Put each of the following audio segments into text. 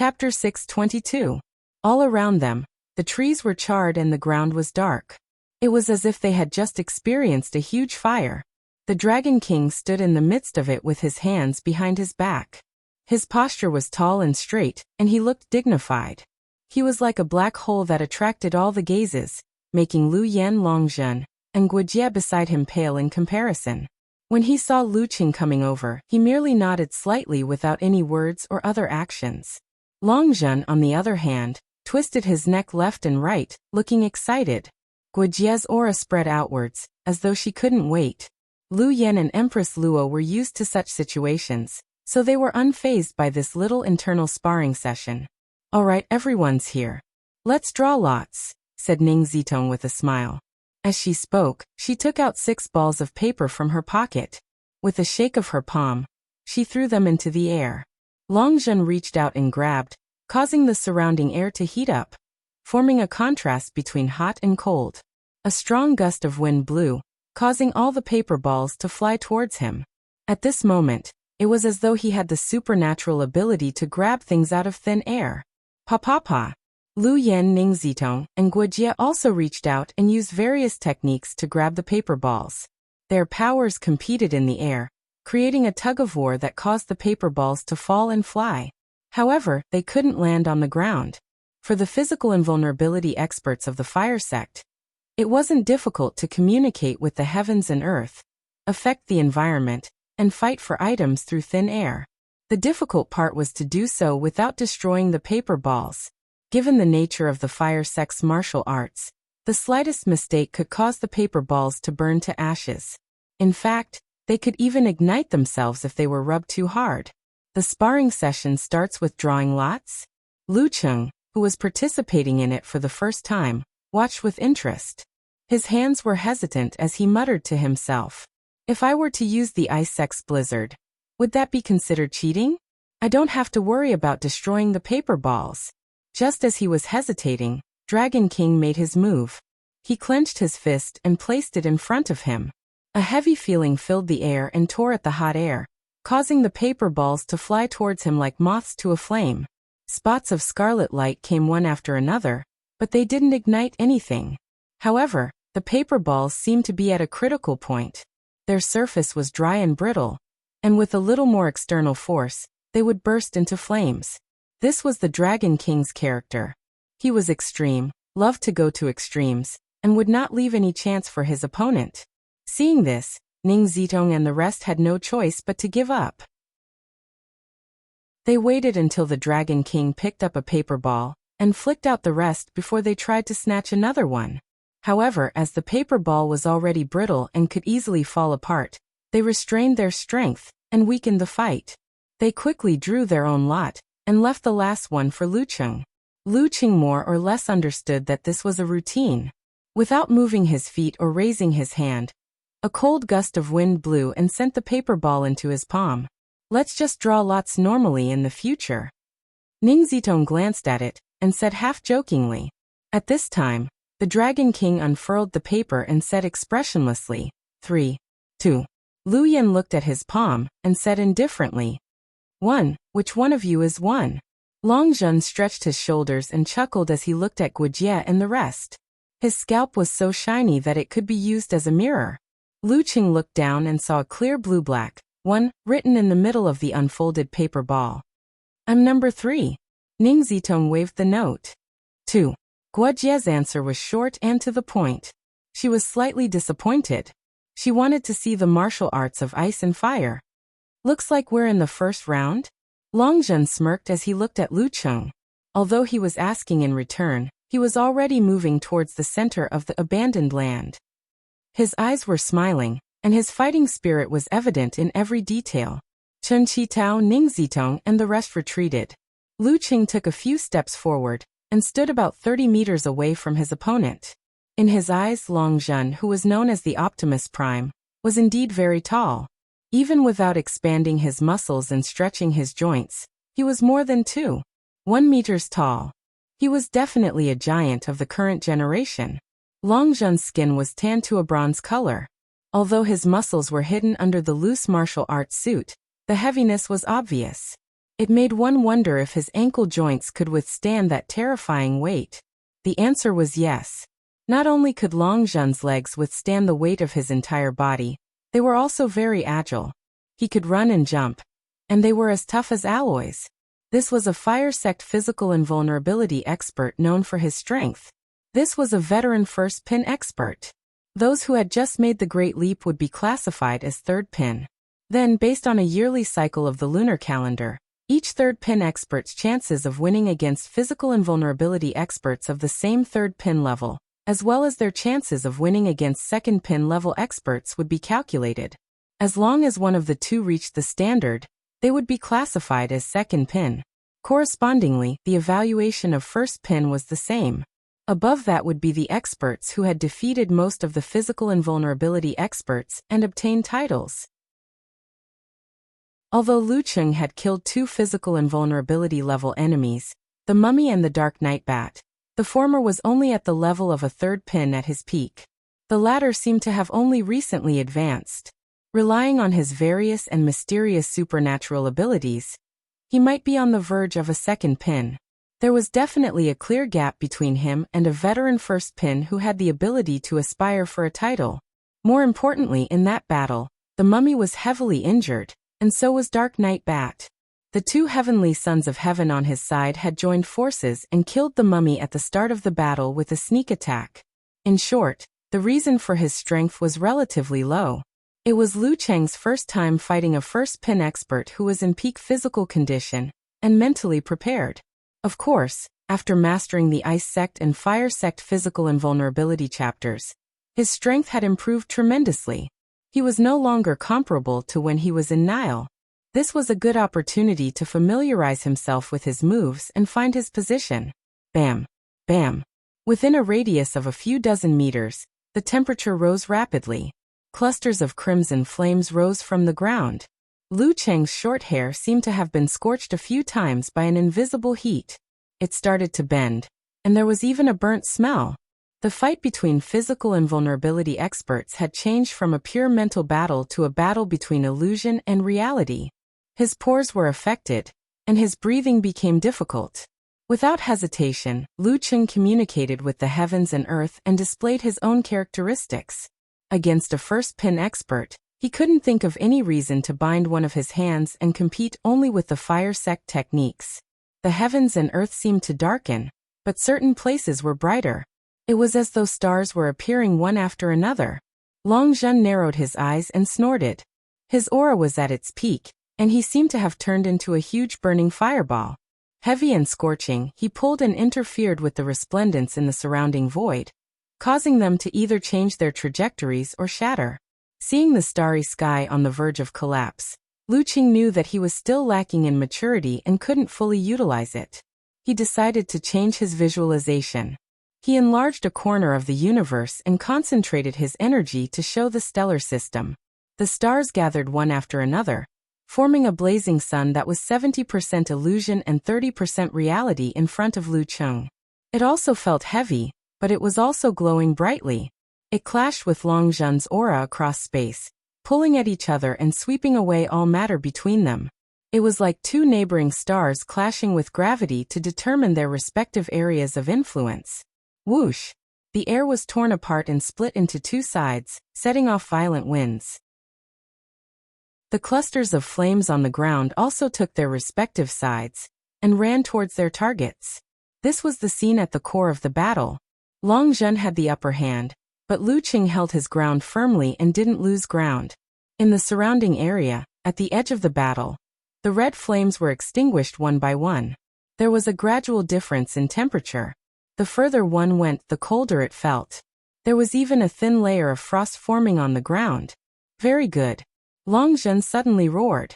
Chapter 622. All around them, the trees were charred and the ground was dark. It was as if they had just experienced a huge fire. The Dragon King stood in the midst of it with his hands behind his back. His posture was tall and straight, and he looked dignified. He was like a black hole that attracted all the gazes, making Lu Yan Longjun and Guojie beside him pale in comparison. When he saw Lu Qing coming over, he merely nodded slightly without any words or other actions. Longjun, on the other hand, twisted his neck left and right, looking excited. Guojie's aura spread outwards, as though she couldn't wait. Lu Yan and Empress Luo were used to such situations, so they were unfazed by this little internal sparring session. "All right, everyone's here. Let's draw lots," said Ning Zitong with a smile. As she spoke, she took out 6 balls of paper from her pocket. With a shake of her palm, she threw them into the air. Longjun reached out and grabbed, causing the surrounding air to heat up, forming a contrast between hot and cold. A strong gust of wind blew, causing all the paper balls to fly towards him. At this moment, it was as though he had the supernatural ability to grab things out of thin air. Pa. Lu Yan, Ning Zitong, and Guojie also reached out and used various techniques to grab the paper balls. Their powers competed in the air, creating a tug-of-war that caused the paper balls to fall and fly. However, they couldn't land on the ground. For the physical invulnerability experts of the fire sect, it wasn't difficult to communicate with the heavens and earth, affect the environment, and fight for items through thin air. The difficult part was to do so without destroying the paper balls. Given the nature of the fire sect's martial arts, the slightest mistake could cause the paper balls to burn to ashes. In fact, they could even ignite themselves if they were rubbed too hard. The sparring session starts with drawing lots. Lu Qing, who was participating in it for the first time, watched with interest. His hands were hesitant as he muttered to himself, "If I were to use the Ice Sect's blizzard, would that be considered cheating? I don't have to worry about destroying the paper balls." Just as he was hesitating, Dragon King made his move. He clenched his fist and placed it in front of him. A heavy feeling filled the air and tore at the hot air, causing the paper balls to fly towards him like moths to a flame. Spots of scarlet light came one after another, but they didn't ignite anything. However, the paper balls seemed to be at a critical point. Their surface was dry and brittle, and with a little more external force, they would burst into flames. This was the Dragon King's character. He was extreme, loved to go to extremes, and would not leave any chance for his opponent. Seeing this, Ning Zitong and the rest had no choice but to give up. They waited until the Dragon King picked up a paper ball and flicked out the rest before they tried to snatch another one. However, as the paper ball was already brittle and could easily fall apart, they restrained their strength and weakened the fight. They quickly drew their own lot and left the last one for Lu Qing. Lu Qing more or less understood that this was a routine. Without moving his feet or raising his hand, a cold gust of wind blew and sent the paper ball into his palm. "Let's just draw lots normally in the future." Ning Zitong glanced at it and said half-jokingly. At this time, the Dragon King unfurled the paper and said expressionlessly, 3, 2. Lu Yan looked at his palm and said indifferently, 1. Which one of you is 1? Longjun stretched his shoulders and chuckled as he looked at Guojie and the rest. His scalp was so shiny that it could be used as a mirror. Lu Qing looked down and saw a clear blue-black 1 written in the middle of the unfolded paper ball. "I'm number 3. Ning Zitong waved the note. 2. Guojie's answer was short and to the point. She was slightly disappointed. She wanted to see the martial arts of ice and fire. "Looks like we're in the first round?" Longjun smirked as he looked at Lu Qing. Although he was asking in return, he was already moving towards the center of the abandoned land. His eyes were smiling, and his fighting spirit was evident in every detail. Chen Qitao, Ning Zitong, and the rest retreated. Lu Qing took a few steps forward and stood about 30 meters away from his opponent. In his eyes, Longjun, who was known as the Optimus Prime, was indeed very tall. Even without expanding his muscles and stretching his joints, he was more than 1 meters tall. He was definitely a giant of the current generation. Longjun's skin was tanned to a bronze color. Although his muscles were hidden under the loose martial arts suit, the heaviness was obvious. It made one wonder if his ankle joints could withstand that terrifying weight. The answer was yes. Not only could Long Zhen's legs withstand the weight of his entire body, they were also very agile. He could run and jump, and they were as tough as alloys. This was a fire sect physical invulnerability expert known for his strength. This was a veteran first pin expert. Those who had just made the Great Leap would be classified as third pin. Then, based on a yearly cycle of the lunar calendar, each third pin expert's chances of winning against physical invulnerability experts of the same third pin level, as well as their chances of winning against second pin level experts would be calculated. As long as one of the two reached the standard, they would be classified as second pin. Correspondingly, the evaluation of first pin was the same. Above that would be the experts who had defeated most of the physical invulnerability experts and obtained titles. Although Lu Cheng had killed 2 physical invulnerability level enemies, the Mummy and the Dark Night Bat, the former was only at the level of a third pin at his peak. The latter seemed to have only recently advanced. Relying on his various and mysterious supernatural abilities, he might be on the verge of a second pin. There was definitely a clear gap between him and a veteran first pin who had the ability to aspire for a title. More importantly, in that battle, the Mummy was heavily injured, and so was Dark Night Bat. The 2 heavenly sons of heaven on his side had joined forces and killed the Mummy at the start of the battle with a sneak attack. In short, the reason for his strength was relatively low. It was Lu Cheng's first time fighting a first pin expert who was in peak physical condition and mentally prepared. Of course, after mastering the Ice Sect and Fire Sect physical invulnerability chapters, his strength had improved tremendously. He was no longer comparable to when he was in Nile. This was a good opportunity to familiarize himself with his moves and find his position. Bam! Bam! Within a radius of a few dozen meters, the temperature rose rapidly. Clusters of crimson flames rose from the ground. Lu Cheng's short hair seemed to have been scorched a few times by an invisible heat. It started to bend, and there was even a burnt smell. The fight between physical invulnerability experts had changed from a pure mental battle to a battle between illusion and reality. His pores were affected, and his breathing became difficult. Without hesitation, Lu Cheng communicated with the heavens and earth and displayed his own characteristics. Against a first pin expert, he couldn't think of any reason to bind one of his hands and compete only with the fire sect techniques. The heavens and earth seemed to darken, but certain places were brighter. It was as though stars were appearing one after another. Long Zhen narrowed his eyes and snorted. His aura was at its peak, and he seemed to have turned into a huge burning fireball. Heavy and scorching, he pulled and interfered with the resplendence in the surrounding void, causing them to either change their trajectories or shatter. Seeing the starry sky on the verge of collapse, Lu Cheng knew that he was still lacking in maturity and couldn't fully utilize it. He decided to change his visualization. He enlarged a corner of the universe and concentrated his energy to show the stellar system. The stars gathered one after another, forming a blazing sun that was 70% illusion and 30% reality in front of Lu Cheng. It also felt heavy, but it was also glowing brightly. It clashed with Long Zhen's aura across space, pulling at each other and sweeping away all matter between them. It was like 2 neighboring stars clashing with gravity to determine their respective areas of influence. Whoosh! The air was torn apart and split into 2 sides, setting off violent winds. The clusters of flames on the ground also took their respective sides and ran towards their targets. This was the scene at the core of the battle. Long Zhen had the upper hand, but Lu Cheng held his ground firmly and didn't lose ground. In the surrounding area, at the edge of the battle, the red flames were extinguished one by one. There was a gradual difference in temperature. The further one went, the colder it felt. There was even a thin layer of frost forming on the ground. Very good. Long Zhen suddenly roared.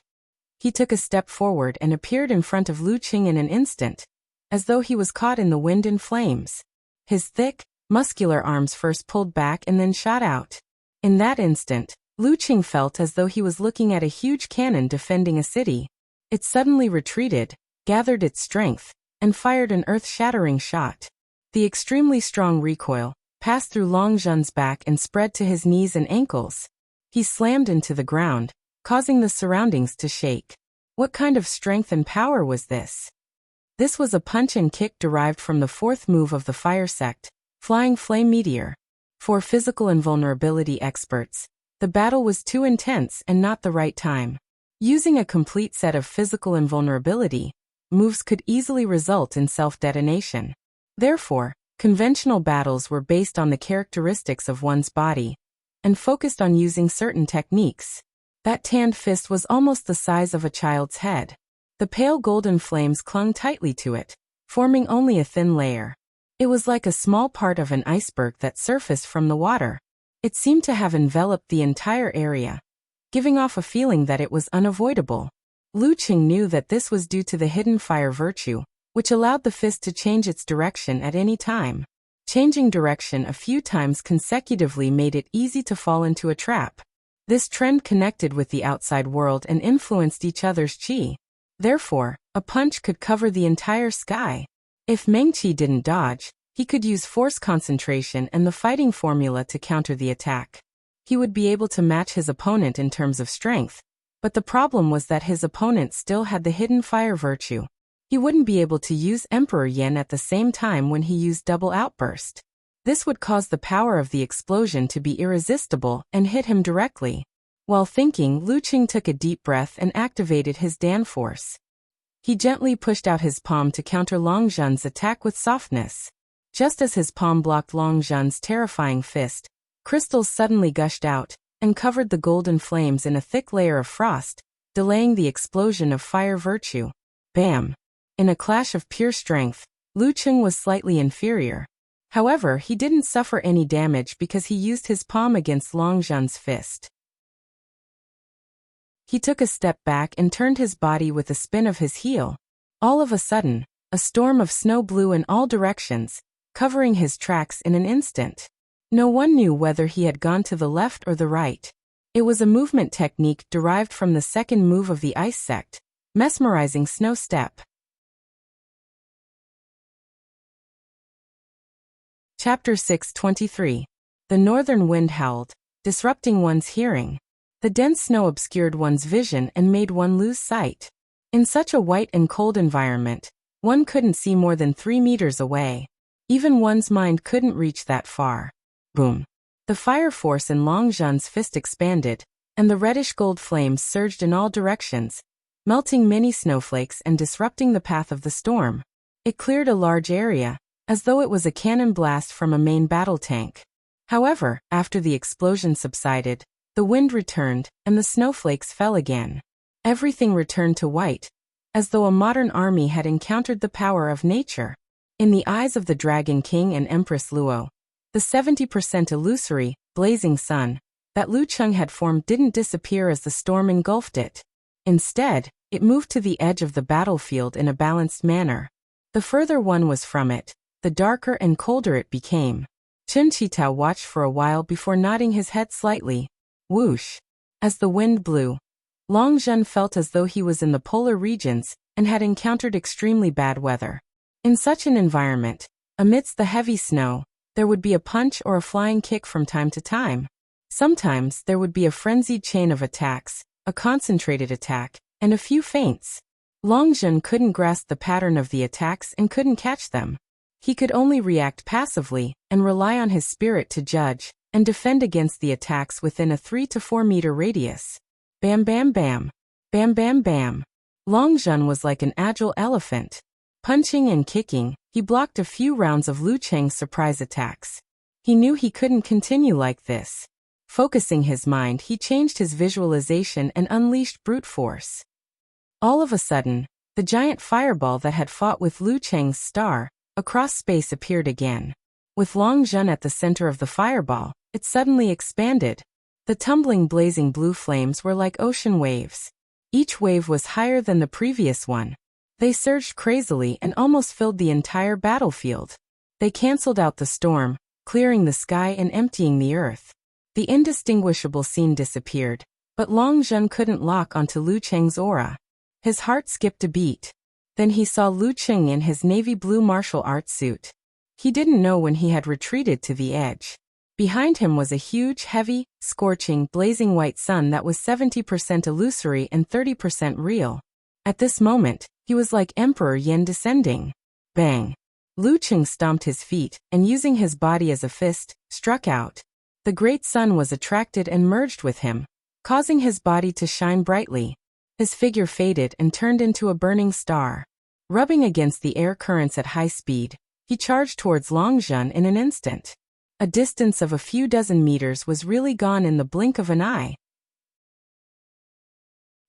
He took a step forward and appeared in front of Lu Cheng in an instant, as though he was caught in the wind and flames. His thick, muscular arms first pulled back and then shot out. In that instant, Lu Cheng felt as though he was looking at a huge cannon defending a city. It suddenly retreated, gathered its strength, and fired an earth-shattering shot. The extremely strong recoil passed through Long Zhen's back and spread to his knees and ankles. He slammed into the ground, causing the surroundings to shake. What kind of strength and power was this? This was a punch and kick derived from the fourth move of the fire sect, Flying Flame Meteor. For physical invulnerability experts, the battle was too intense and not the right time. Using a complete set of physical invulnerability moves could easily result in self-detonation. Therefore, conventional battles were based on the characteristics of one's body and focused on using certain techniques. That tanned fist was almost the size of a child's head. The pale golden flames clung tightly to it, forming only a thin layer. It was like a small part of an iceberg that surfaced from the water. It seemed to have enveloped the entire area, giving off a feeling that it was unavoidable. Lu Qing knew that this was due to the hidden fire virtue, which allowed the fist to change its direction at any time. Changing direction a few times consecutively made it easy to fall into a trap. This trend connected with the outside world and influenced each other's qi. Therefore, a punch could cover the entire sky. If Meng Qi didn't dodge, he could use force concentration and the fighting formula to counter the attack. He would be able to match his opponent in terms of strength, but the problem was that his opponent still had the hidden fire virtue. He wouldn't be able to use Emperor Yen at the same time when he used double outburst. This would cause the power of the explosion to be irresistible and hit him directly. While thinking, Lu Qing took a deep breath and activated his Dan force. He gently pushed out his palm to counter Long Zhen's attack with softness. Just as his palm blocked Long Zhen's terrifying fist, crystals suddenly gushed out and covered the golden flames in a thick layer of frost, delaying the explosion of fire virtue. Bam! In a clash of pure strength, Lu Qing was slightly inferior. However, he didn't suffer any damage because he used his palm against Long Zhen's fist. He took a step back and turned his body with a spin of his heel. All of a sudden, a storm of snow blew in all directions, covering his tracks in an instant. No one knew whether he had gone to the left or the right. It was a movement technique derived from the second move of the ice sect, mesmerizing snow step. Chapter 623. The northern wind howled, disrupting one's hearing. The dense snow obscured one's vision and made one lose sight. In such a white and cold environment, one couldn't see more than 3 meters away. Even one's mind couldn't reach that far. Boom. The fire force in Long Zhen's fist expanded, and the reddish-gold flames surged in all directions, melting many snowflakes and disrupting the path of the storm. It cleared a large area, as though it was a cannon blast from a main battle tank. However, after the explosion subsided, the wind returned, and the snowflakes fell again. Everything returned to white, as though a modern army had encountered the power of nature. In the eyes of the Dragon King and Empress Luo, the 70% illusory, blazing sun that Lu Qing had formed didn't disappear as the storm engulfed it. Instead, it moved to the edge of the battlefield in a balanced manner. The further one was from it, the darker and colder it became. Chen Qitao watched for a while before nodding his head slightly. Whoosh! As the wind blew, Long Zhen felt as though he was in the polar regions and had encountered extremely bad weather. In such an environment, amidst the heavy snow, there would be a punch or a flying kick from time to time. Sometimes there would be a frenzied chain of attacks, a concentrated attack, and a few feints. Long Zhen couldn't grasp the pattern of the attacks and couldn't catch them. He could only react passively and rely on his spirit to judge and defend against the attacks within a 3 to 4 meter radius. Bam bam bam. Bam bam bam. Long Zhen was like an agile elephant. Punching and kicking, he blocked a few rounds of Lu Qing's surprise attacks. He knew he couldn't continue like this. Focusing his mind, he changed his visualization and unleashed brute force. All of a sudden, the giant fireball that had fought with Lu Qing's star across space appeared again. With Long Zhen at the center of the fireball, it suddenly expanded. The tumbling blazing blue flames were like ocean waves. Each wave was higher than the previous one. They surged crazily and almost filled the entire battlefield. They canceled out the storm, clearing the sky and emptying the earth. The indistinguishable scene disappeared, but Long Zhen couldn't lock onto Lu Qing's aura. His heart skipped a beat. Then he saw Lu Qing in his navy blue martial arts suit. He didn't know when he had retreated to the edge. Behind him was a huge, heavy, scorching, blazing white sun that was 70% illusory and 30% real. At this moment, he was like Emperor Yin descending. Bang! Lu Cheng stomped his feet, and using his body as a fist, struck out. The great sun was attracted and merged with him, causing his body to shine brightly. His figure faded and turned into a burning star. Rubbing against the air currents at high speed, he charged towards Long Zhen in an instant. A distance of a few dozen meters was really gone in the blink of an eye.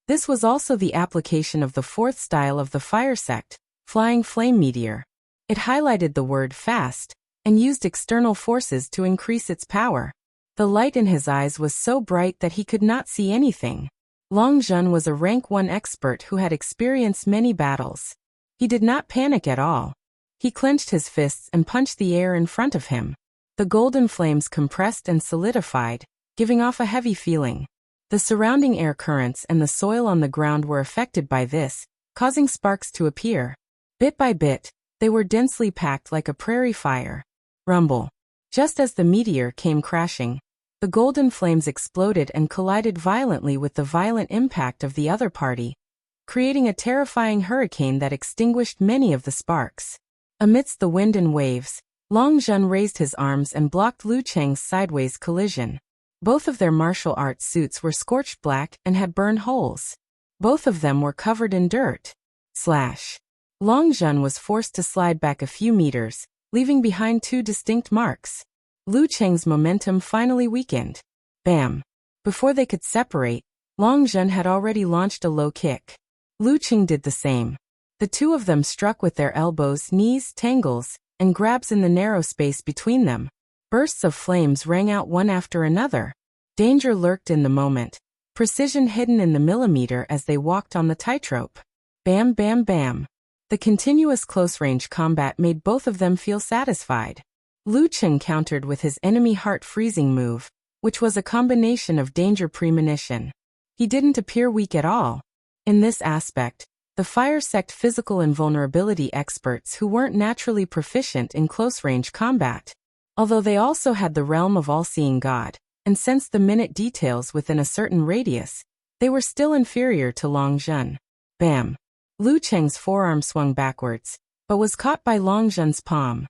This was also the application of the fourth style of the fire sect, Flying Flame Meteor. It highlighted the word fast, and used external forces to increase its power. The light in his eyes was so bright that he could not see anything. Long Zhen was a rank 1 expert who had experienced many battles. He did not panic at all. He clenched his fists and punched the air in front of him. The golden flames compressed and solidified, giving off a heavy feeling. The surrounding air currents and the soil on the ground were affected by this, causing sparks to appear. Bit by bit, they were densely packed like a prairie fire. Rumble. Just as the meteor came crashing, the golden flames exploded and collided violently with the violent impact of the other party, creating a terrifying hurricane that extinguished many of the sparks. Amidst the wind and waves, Long Zhen raised his arms and blocked Lu Cheng's sideways collision. Both of their martial arts suits were scorched black and had burned holes. Both of them were covered in dirt. Slash. Long Zhen was forced to slide back a few meters, leaving behind 2 distinct marks. Lu Cheng's momentum finally weakened. Bam! Before they could separate, Long Zhen had already launched a low kick. Lu Cheng did the same. The two of them struck with their elbows, knees, tangles, and grabs in the narrow space between them. Bursts of flames rang out one after another. Danger lurked in the moment, precision hidden in the millimeter as they walked on the tightrope. Bam, bam, bam. The continuous close-range combat made both of them feel satisfied. Lu Cheng countered with his enemy heart-freezing move, which was a combination of danger premonition. He didn't appear weak at all. In this aspect, the fire sect physical invulnerability experts who weren't naturally proficient in close-range combat, although they also had the realm of all-seeing God, and sensed the minute details within a certain radius, they were still inferior to Long Zhen. Bam! Lu Cheng's forearm swung backwards, but was caught by Long Zhen's palm.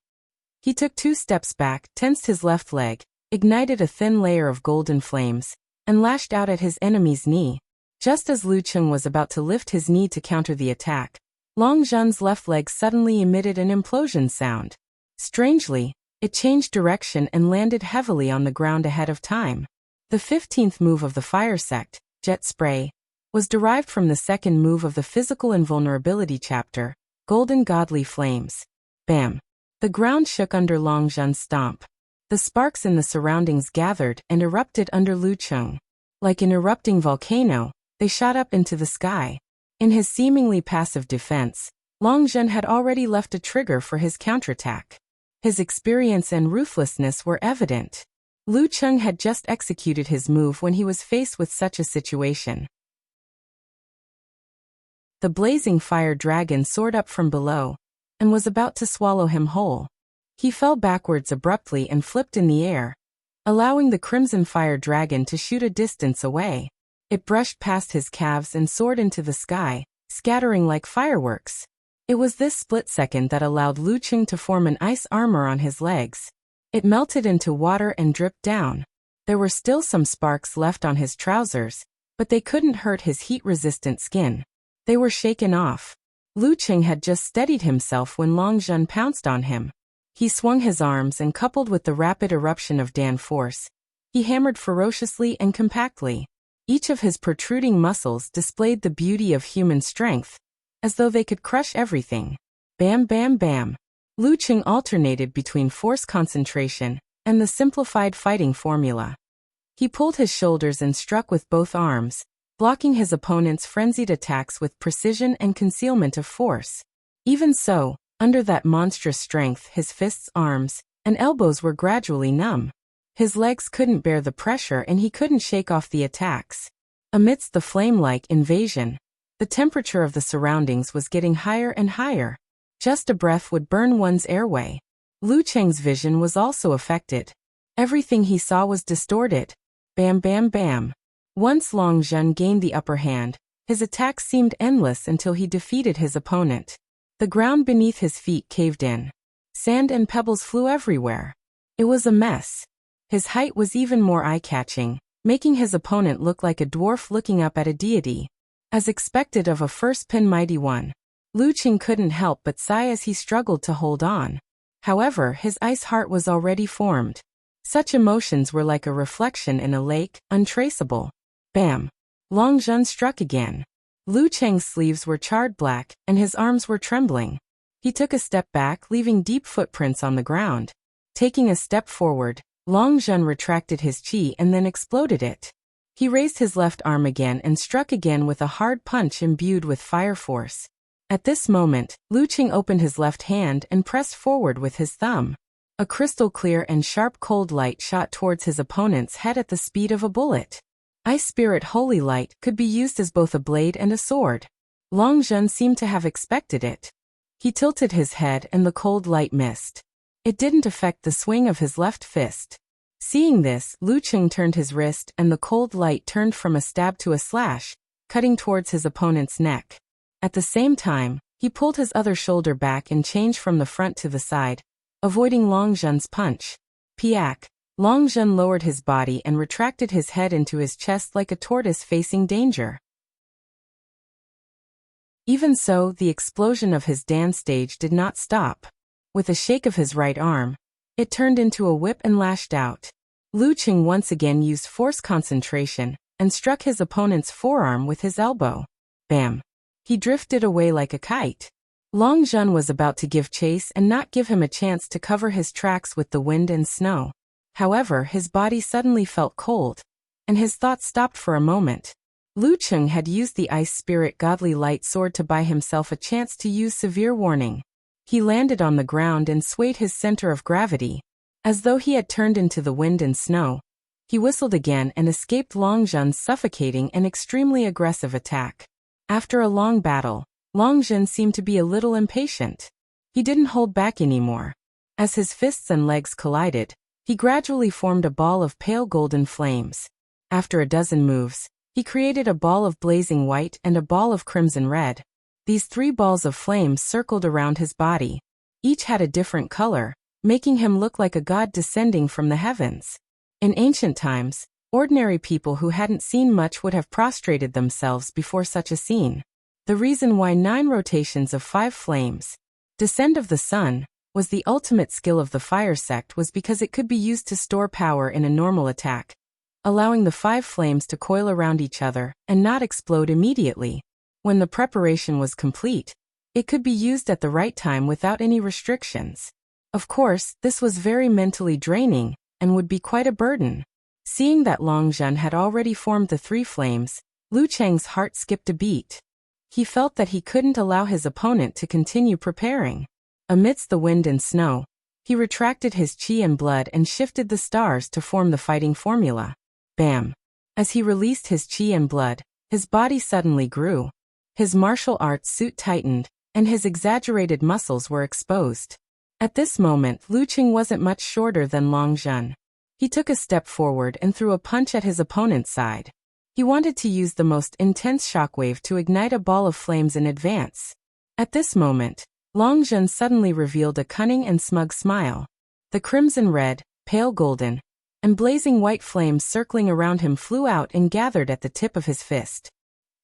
He took 2 steps back, tensed his left leg, ignited a thin layer of golden flames, and lashed out at his enemy's knee. Just as Lu Cheng was about to lift his knee to counter the attack, Long Zhen's left leg suddenly emitted an implosion sound. Strangely, it changed direction and landed heavily on the ground ahead of time. The 15th move of the fire sect, Jet Spray, was derived from the second move of the physical invulnerability chapter, Golden Godly Flames. Bam! The ground shook under Long Zhen's stomp. The sparks in the surroundings gathered and erupted under Lu Cheng. Like an erupting volcano, they shot up into the sky. In his seemingly passive defense, Long Zhen had already left a trigger for his counterattack. His experience and ruthlessness were evident. Lu Cheng had just executed his move when he was faced with such a situation. The blazing fire dragon soared up from below, and was about to swallow him whole. He fell backwards abruptly and flipped in the air, allowing the crimson fire dragon to shoot a distance away. It brushed past his calves and soared into the sky, scattering like fireworks. It was this split second that allowed Lu Cheng to form an ice armor on his legs. It melted into water and dripped down. There were still some sparks left on his trousers, but they couldn't hurt his heat-resistant skin. They were shaken off. Lu Cheng had just steadied himself when Long Zhen pounced on him. He swung his arms and coupled with the rapid eruption of Dan force, he hammered ferociously and compactly. Each of his protruding muscles displayed the beauty of human strength, as though they could crush everything. Bam, bam, bam. Lu Cheng alternated between force concentration and the simplified fighting formula. He pulled his shoulders and struck with both arms, blocking his opponent's frenzied attacks with precision and concealment of force. Even so, under that monstrous strength, his fists, arms, and elbows were gradually numb. His legs couldn't bear the pressure and he couldn't shake off the attacks. Amidst the flame-like invasion, the temperature of the surroundings was getting higher and higher. Just a breath would burn one's airway. Lu Cheng's vision was also affected. Everything he saw was distorted. Bam, bam, bam. Once Long Zhen gained the upper hand, His attacks seemed endless until he defeated his opponent. The ground beneath his feet caved in. Sand and pebbles flew everywhere. It was a mess. His height was even more eye-catching, making his opponent look like a dwarf looking up at a deity. As expected of a first-pin mighty one, Lu Qing couldn't help but sigh as he struggled to hold on. However, his ice heart was already formed. Such emotions were like a reflection in a lake, untraceable. Bam! Long Zhen struck again. Lu Cheng's sleeves were charred black, and his arms were trembling. He took a step back, leaving deep footprints on the ground. Taking a step forward, Long Zhen retracted his chi and then exploded it. He raised his left arm again and struck again with a hard punch imbued with fire force. At this moment, Lu Qing opened his left hand and pressed forward with his thumb. A crystal clear and sharp cold light shot towards his opponent's head at the speed of a bullet. Ice Spirit Holy Light could be used as both a blade and a sword. Long Zhen seemed to have expected it. He tilted his head and the cold light missed. It didn't affect the swing of his left fist. Seeing this, Lu Qing turned his wrist and the cold light turned from a stab to a slash, cutting towards his opponent's neck. At the same time, he pulled his other shoulder back and changed from the front to the side, avoiding Long Zhen's punch. Piak! Long Zhen lowered his body and retracted his head into his chest like a tortoise facing danger. Even so, the explosion of his dance stage did not stop. With a shake of his right arm, it turned into a whip and lashed out. Lu Qing once again used force concentration and struck his opponent's forearm with his elbow. Bam! He drifted away like a kite. Long Zhen was about to give chase and not give him a chance to cover his tracks with the wind and snow. However, his body suddenly felt cold, and his thoughts stopped for a moment. Lu Qing had used the Ice Spirit Godly Light Sword to buy himself a chance to use severe warning. He landed on the ground and swayed his center of gravity, as though he had turned into the wind and snow. He whistled again and escaped Long Zhen's suffocating and extremely aggressive attack. After a long battle, Long Zhen seemed to be a little impatient. He didn't hold back anymore. As his fists and legs collided, he gradually formed a ball of pale golden flames. After a dozen moves, he created a ball of blazing white and a ball of crimson red. These 3 balls of flames circled around his body. Each had a different color, making him look like a god descending from the heavens. In ancient times, ordinary people who hadn't seen much would have prostrated themselves before such a scene. The reason why 9 rotations of 5 flames, Descent of the Sun, was the ultimate skill of the fire sect was because it could be used to store power in a normal attack, allowing the 5 flames to coil around each other and not explode immediately. When the preparation was complete, it could be used at the right time without any restrictions. Of course, this was very mentally draining and would be quite a burden. Seeing that Long Zhen had already formed the 3 flames, Lu Cheng's heart skipped a beat. He felt that he couldn't allow his opponent to continue preparing. Amidst the wind and snow, he retracted his chi and blood and shifted the stars to form the fighting formula. Bam! As he released his chi and blood, his body suddenly grew. His martial arts suit tightened, and his exaggerated muscles were exposed. At this moment, Lu Qing wasn't much shorter than Long Zhen. He took a step forward and threw a punch at his opponent's side. He wanted to use the most intense shockwave to ignite a ball of flames in advance. At this moment, Long Zhen suddenly revealed a cunning and smug smile. The crimson red, pale golden, and blazing white flames circling around him flew out and gathered at the tip of his fist.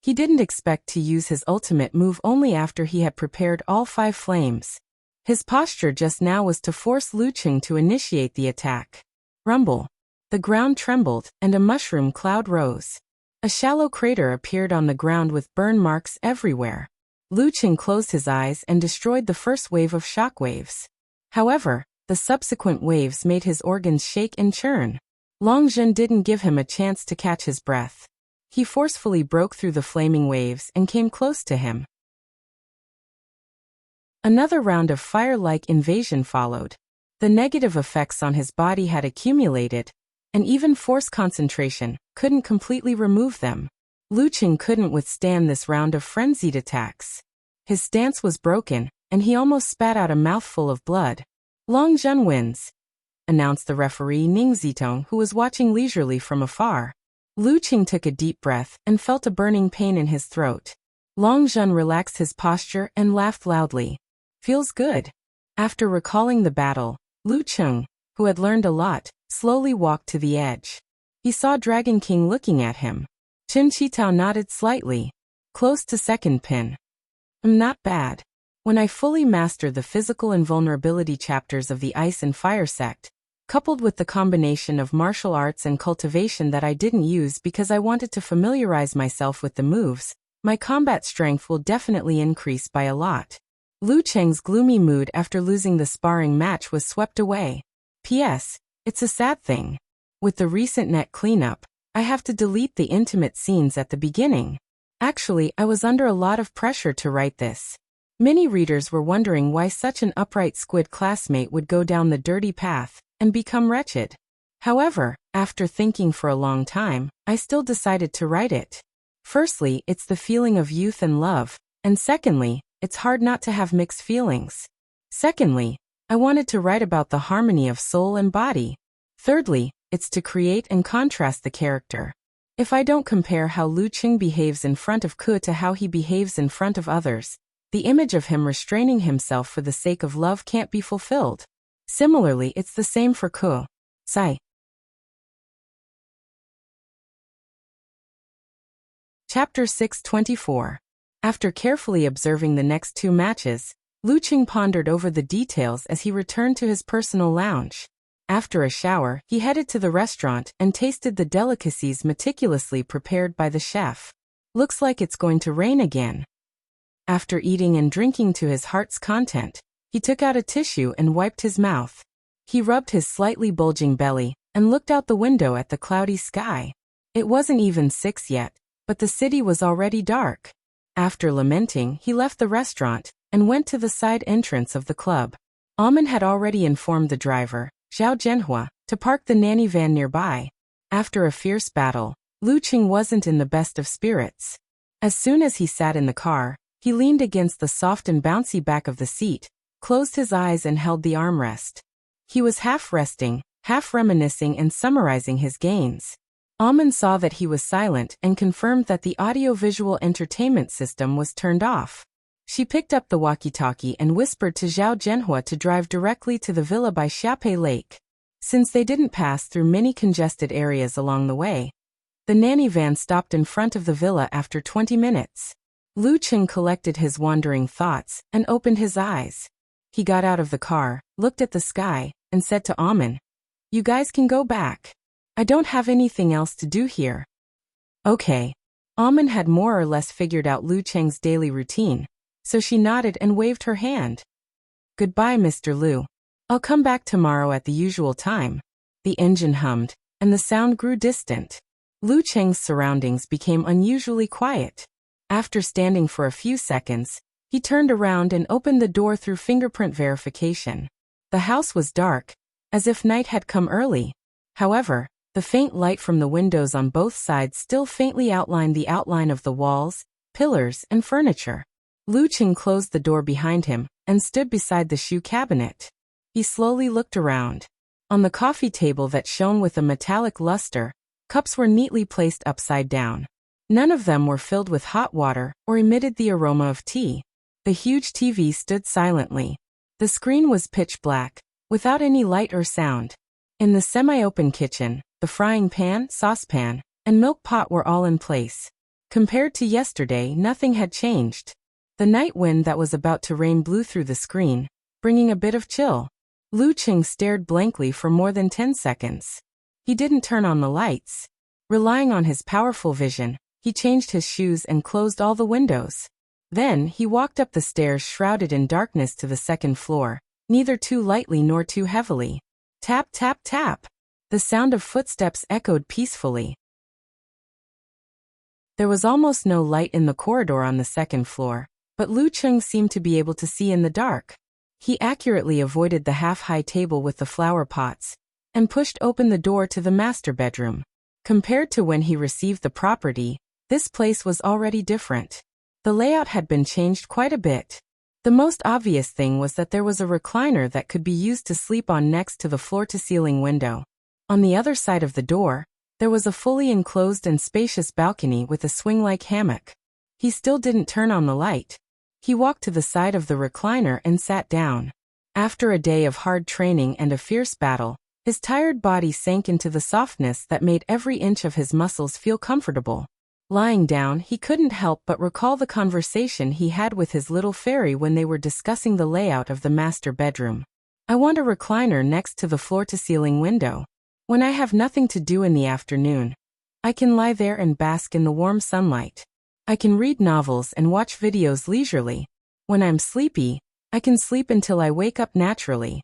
He didn't expect to use his ultimate move only after he had prepared all 5 flames. His posture just now was to force Lu Qing to initiate the attack. Rumble. The ground trembled, and a mushroom cloud rose. A shallow crater appeared on the ground with burn marks everywhere. Lu Qing closed his eyes and destroyed the first wave of shockwaves. However, the subsequent waves made his organs shake and churn. Long Zhen didn't give him a chance to catch his breath. He forcefully broke through the flaming waves and came close to him. Another round of fire-like invasion followed. The negative effects on his body had accumulated, and even force concentration couldn't completely remove them. Lu Qing couldn't withstand this round of frenzied attacks. His stance was broken, and he almost spat out a mouthful of blood. Long Zhen wins, announced the referee Ning Zitong, who was watching leisurely from afar. Lu Qing took a deep breath and felt a burning pain in his throat. Long Zhen relaxed his posture and laughed loudly. Feels good. After recalling the battle, Lu Qing, who had learned a lot, slowly walked to the edge. He saw Dragon King looking at him. Qin Qitao nodded slightly. Close to second pin. Not bad. When I fully master the physical invulnerability chapters of the Ice and Fire sect, coupled with the combination of martial arts and cultivation that I didn't use because I wanted to familiarize myself with the moves, my combat strength will definitely increase by a lot. Lu Cheng's gloomy mood after losing the sparring match was swept away. P.S. It's a sad thing. With the recent net cleanup, I have to delete the intimate scenes at the beginning. Actually, I was under a lot of pressure to write this. Many readers were wondering why such an upright squid classmate would go down the dirty path and become wretched. However, after thinking for a long time, I still decided to write it. Firstly, it's the feeling of youth and love, and secondly, it's hard not to have mixed feelings. Secondly, I wanted to write about the harmony of soul and body. Thirdly, it's to create and contrast the character. If I don't compare how Lu Qing behaves in front of Ke to how he behaves in front of others, the image of him restraining himself for the sake of love can't be fulfilled. Similarly, it's the same for Ke. Sai. Chapter 624. After carefully observing the next two matches, Lu Qing pondered over the details as he returned to his personal lounge. After a shower, he headed to the restaurant and tasted the delicacies meticulously prepared by the chef. Looks like it's going to rain again. After eating and drinking to his heart's content, he took out a tissue and wiped his mouth. He rubbed his slightly bulging belly and looked out the window at the cloudy sky. It wasn't even 6 yet, but the city was already dark. After lamenting, he left the restaurant and went to the side entrance of the club. Alman had already informed the driver, Zhao Zhenhua, to park the nanny van nearby. After a fierce battle, Lu Qing wasn't in the best of spirits. As soon as he sat in the car, he leaned against the soft and bouncy back of the seat, closed his eyes and held the armrest. He was half resting, half reminiscing and summarizing his gains. Alman saw that he was silent and confirmed that the audiovisual entertainment system was turned off. She picked up the walkie-talkie and whispered to Zhao Zhenhua to drive directly to the villa by Xiape Lake. Since they didn't pass through many congested areas along the way, the nanny van stopped in front of the villa after 20 minutes. Lu Qing collected his wandering thoughts and opened his eyes. He got out of the car, looked at the sky, and said to Alman, "You guys can go back. I don't have anything else to do here." Okay. Alman had more or less figured out Lu Cheng's daily routine, so she nodded and waved her hand. "Goodbye, Mr. Lu. I'll come back tomorrow at the usual time." The engine hummed, and the sound grew distant. Lu Cheng's surroundings became unusually quiet. After standing for a few seconds, he turned around and opened the door through fingerprint verification. The house was dark, as if night had come early. However, the faint light from the windows on both sides still faintly outlined the outline of the walls, pillars, and furniture. Lu Qing closed the door behind him and stood beside the shoe cabinet. He slowly looked around. On the coffee table that shone with a metallic luster, cups were neatly placed upside down. None of them were filled with hot water or emitted the aroma of tea. The huge TV stood silently. The screen was pitch black, without any light or sound. In the semi-open kitchen, the frying pan, saucepan, and milk pot were all in place. Compared to yesterday, nothing had changed. The night wind that was about to rain blew through the screen, bringing a bit of chill. Lu Qing stared blankly for more than 10 seconds. He didn't turn on the lights. Relying on his powerful vision, he changed his shoes and closed all the windows. Then, he walked up the stairs shrouded in darkness to the second floor, neither too lightly nor too heavily. Tap, tap, tap. The sound of footsteps echoed peacefully. There was almost no light in the corridor on the second floor, but Lu Qing seemed to be able to see in the dark. He accurately avoided the half-high table with the flower pots, and pushed open the door to the master bedroom. Compared to when he received the property, this place was already different. The layout had been changed quite a bit. The most obvious thing was that there was a recliner that could be used to sleep on next to the floor-to-ceiling window. On the other side of the door, There was a fully enclosed and spacious balcony with a swing-like hammock. He still didn't turn on the light. He walked to the side of the recliner and sat down. After a day of hard training and a fierce battle, his tired body sank into the softness that made every inch of his muscles feel comfortable. Lying down, he couldn't help but recall the conversation he had with his little fairy when they were discussing the layout of the master bedroom. I want a recliner next to the floor-to-ceiling window. When I have nothing to do in the afternoon, I can lie there and bask in the warm sunlight. I can read novels and watch videos leisurely. When I'm sleepy, I can sleep until I wake up naturally.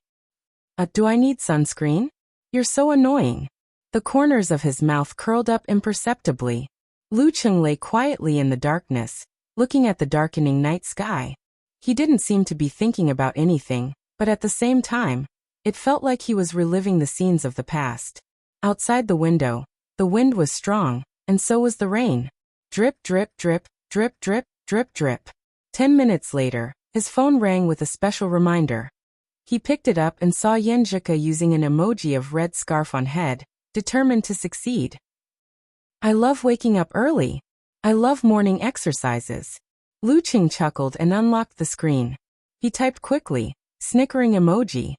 Do I need sunscreen? You're so annoying. The corners of his mouth curled up imperceptibly. Lu Cheng lay quietly in the darkness, looking at the darkening night sky. He didn't seem to be thinking about anything, but at the same time, it felt like he was reliving the scenes of the past. Outside the window, the wind was strong, and so was the rain. Drip, drip, drip, drip, drip, drip, drip. 10 minutes later, his phone rang with a special reminder. He picked it up and saw Yenjika using an emoji of red scarf on head, determined to succeed. I love waking up early. I love morning exercises. Lu Cheng chuckled and unlocked the screen. He typed quickly, snickering emoji.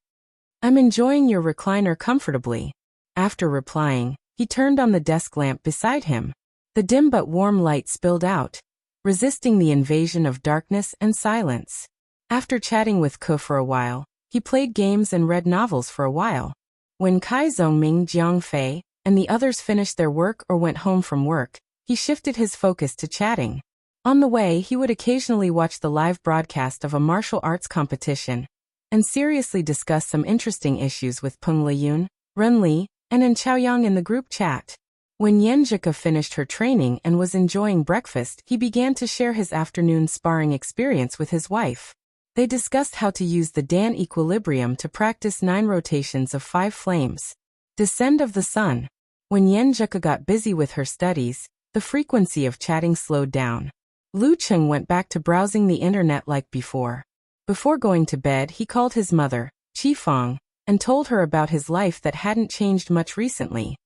I'm enjoying your recliner comfortably. After replying, he turned on the desk lamp beside him. The dim but warm light spilled out, resisting the invasion of darkness and silence. After chatting with Ke for a while, he played games and read novels for a while. When Kai Zhongming, Jiang Fei, and the others finished their work or went home from work, he shifted his focus to chatting. On the way, he would occasionally watch the live broadcast of a martial arts competition and seriously discuss some interesting issues with Peng Liyun, Ren Li, and An Chaoyang in the group chat. When Yenjika finished her training and was enjoying breakfast, he began to share his afternoon sparring experience with his wife. They discussed how to use the Dan equilibrium to practice 9 rotations of 5 flames. Descend of the Sun. When Yenjika got busy with her studies, the frequency of chatting slowed down. Lu Cheng went back to browsing the internet like before. Before going to bed, he called his mother, Qi Fang, and told her about his life that hadn't changed much recently.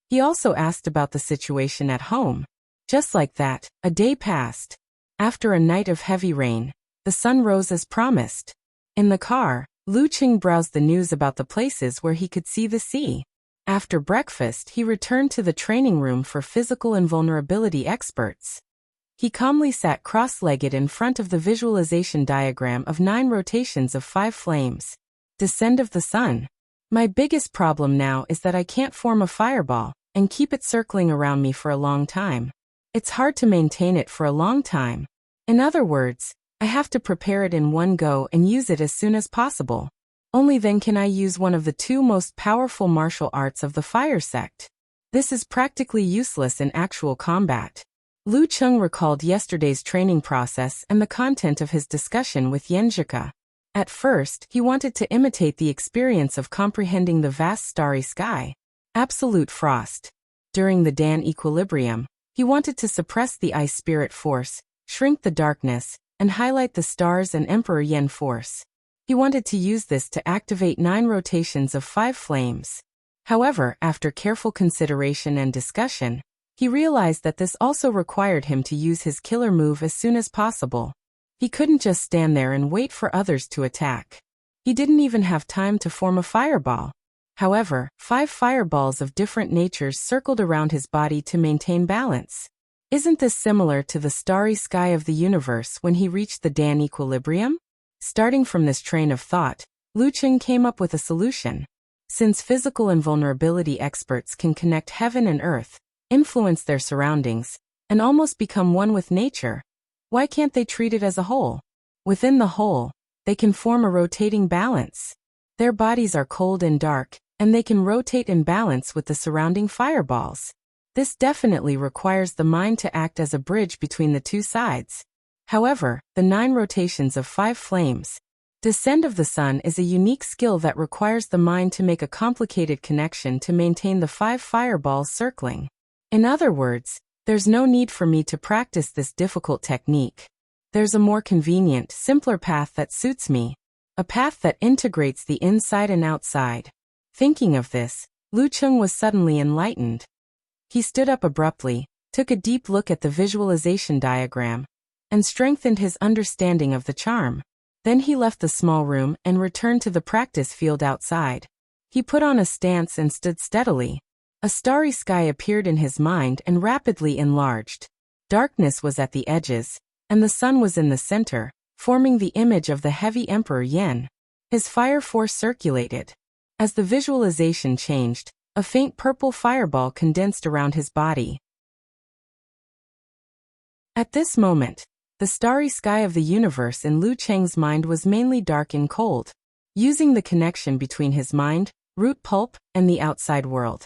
He also asked about the situation at home. Just like that, a day passed. After a night of heavy rain, the sun rose as promised. In the car, Lu Cheng browsed the news about the places where he could see the sea. After breakfast, he returned to the training room for physical invulnerability experts. He calmly sat cross-legged in front of the visualization diagram of 9 rotations of 5 flames. Descend of the Sun. My biggest problem now is that I can't form a fireball and keep it circling around me for a long time. It's hard to maintain it for a long time. In other words, I have to prepare it in one go and use it as soon as possible. Only then can I use one of the 2 most powerful martial arts of the fire sect. This is practically useless in actual combat. Lu Cheng recalled yesterday's training process and the content of his discussion with Yenjika. At first, he wanted to imitate the experience of comprehending the vast starry sky. Absolute frost. During the Dan equilibrium, he wanted to suppress the ice spirit force, shrink the darkness, and highlight the stars and Emperor Yen force. He wanted to use this to activate 9 rotations of 5 flames. However, after careful consideration and discussion, he realized that this also required him to use his killer move as soon as possible. He couldn't just stand there and wait for others to attack. He didn't even have time to form a fireball. However, 5 fireballs of different natures circled around his body to maintain balance. Isn't this similar to the starry sky of the universe when he reached the Dan equilibrium? Starting from this train of thought, Lu Cheng came up with a solution. Since physical invulnerability experts can connect heaven and earth, influence their surroundings, and almost become one with nature, why can't they treat it as a whole? Within the whole, they can form a rotating balance. Their bodies are cold and dark, and they can rotate in balance with the surrounding fireballs. This definitely requires the mind to act as a bridge between the 2 sides. However, the 9 rotations of 5 flames, Descend of the Sun, is a unique skill that requires the mind to make a complicated connection to maintain the 5 fireballs circling. In other words, there's no need for me to practice this difficult technique. There's a more convenient, simpler path that suits me. A path that integrates the inside and outside. Thinking of this, Lu Cheng was suddenly enlightened. He stood up abruptly, took a deep look at the visualization diagram, and strengthened his understanding of the charm. Then he left the small room and returned to the practice field outside. He put on a stance and stood steadily. A starry sky appeared in his mind and rapidly enlarged. Darkness was at the edges, and the sun was in the center, forming the image of the heavy Emperor Yen. His fire force circulated. As the visualization changed, a faint purple fireball condensed around his body. At this moment, the starry sky of the universe in Lu Cheng's mind was mainly dark and cold. Using the connection between his mind, root pulp, and the outside world,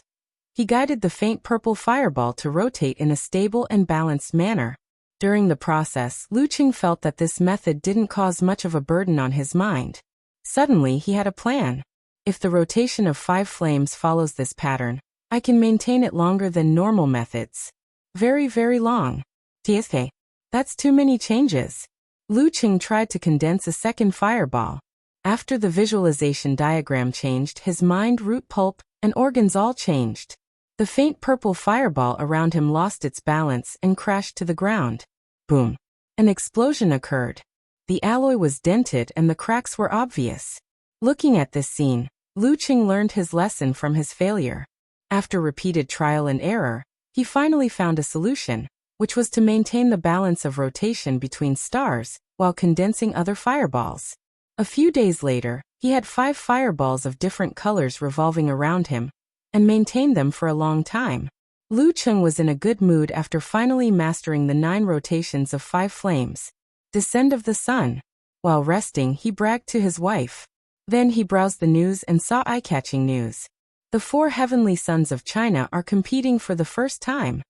he guided the faint purple fireball to rotate in a stable and balanced manner. During the process, Lu Cheng felt that this method didn't cause much of a burden on his mind. Suddenly, he had a plan. If the rotation of 5 flames follows this pattern, I can maintain it longer than normal methods. Very, very long. TSK. That's too many changes. Lu Cheng tried to condense a second fireball. After the visualization diagram changed, his mind, root pulp, and organs all changed. The faint purple fireball around him lost its balance and crashed to the ground. Boom. An explosion occurred. The alloy was dented and the cracks were obvious. Looking at this scene, Lu Cheng learned his lesson from his failure. After repeated trial and error, he finally found a solution, which was to maintain the balance of rotation between stars while condensing other fireballs. A few days later, he had 5 fireballs of different colors revolving around him, and maintained them for a long time. Lu Cheng was in a good mood after finally mastering the 9 rotations of 5 flames. Descent of the sun. While resting, he bragged to his wife. Then he browsed the news and saw eye-catching news. The 4 heavenly sons of China are competing for the first time.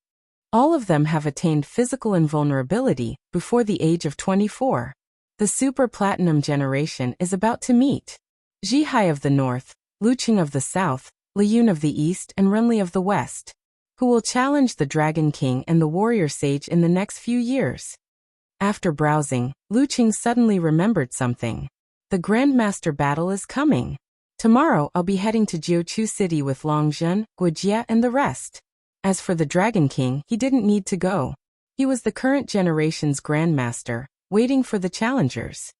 All of them have attained physical invulnerability before the age of 24. The Super Platinum generation is about to meet. Zhihai of the north, Lu Cheng of the south, Liyun of the east, and Renli of the west, who will challenge the Dragon King and the Warrior Sage in the next few years. After browsing, Lu Cheng suddenly remembered something. The Grandmaster battle is coming. Tomorrow I'll be heading to Jiuqiu City with Long Zhen, Guojie, and the rest. As for the Dragon King, he didn't need to go. He was the current generation's Grandmaster, waiting for the challengers.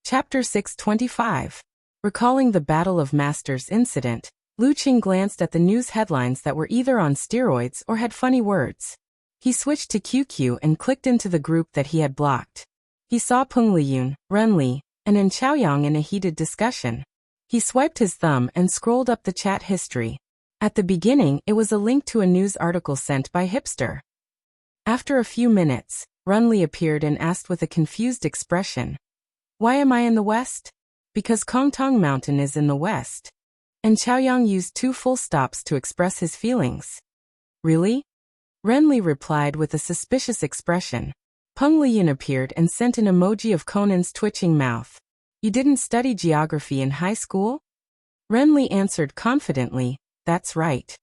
Chapter 625. Recalling the Battle of Masters incident, Lu Cheng glanced at the news headlines that were either on steroids or had funny words. He switched to QQ and clicked into the group that he had blocked. He saw Peng Liyun, Renli, and En Chaoyang in a heated discussion. He swiped his thumb and scrolled up the chat history. At the beginning, it was a link to a news article sent by Hipster. After a few minutes, Renli appeared and asked with a confused expression, "Why am I in the west?" "Because Kongtong Mountain is in the west." And Chaoyang used 2 full stops to express his feelings. "Really?" Renli replied with a suspicious expression. Peng Liyun appeared and sent an emoji of Conan's twitching mouth. "You didn't study geography in high school?" Renli answered confidently, "That's right.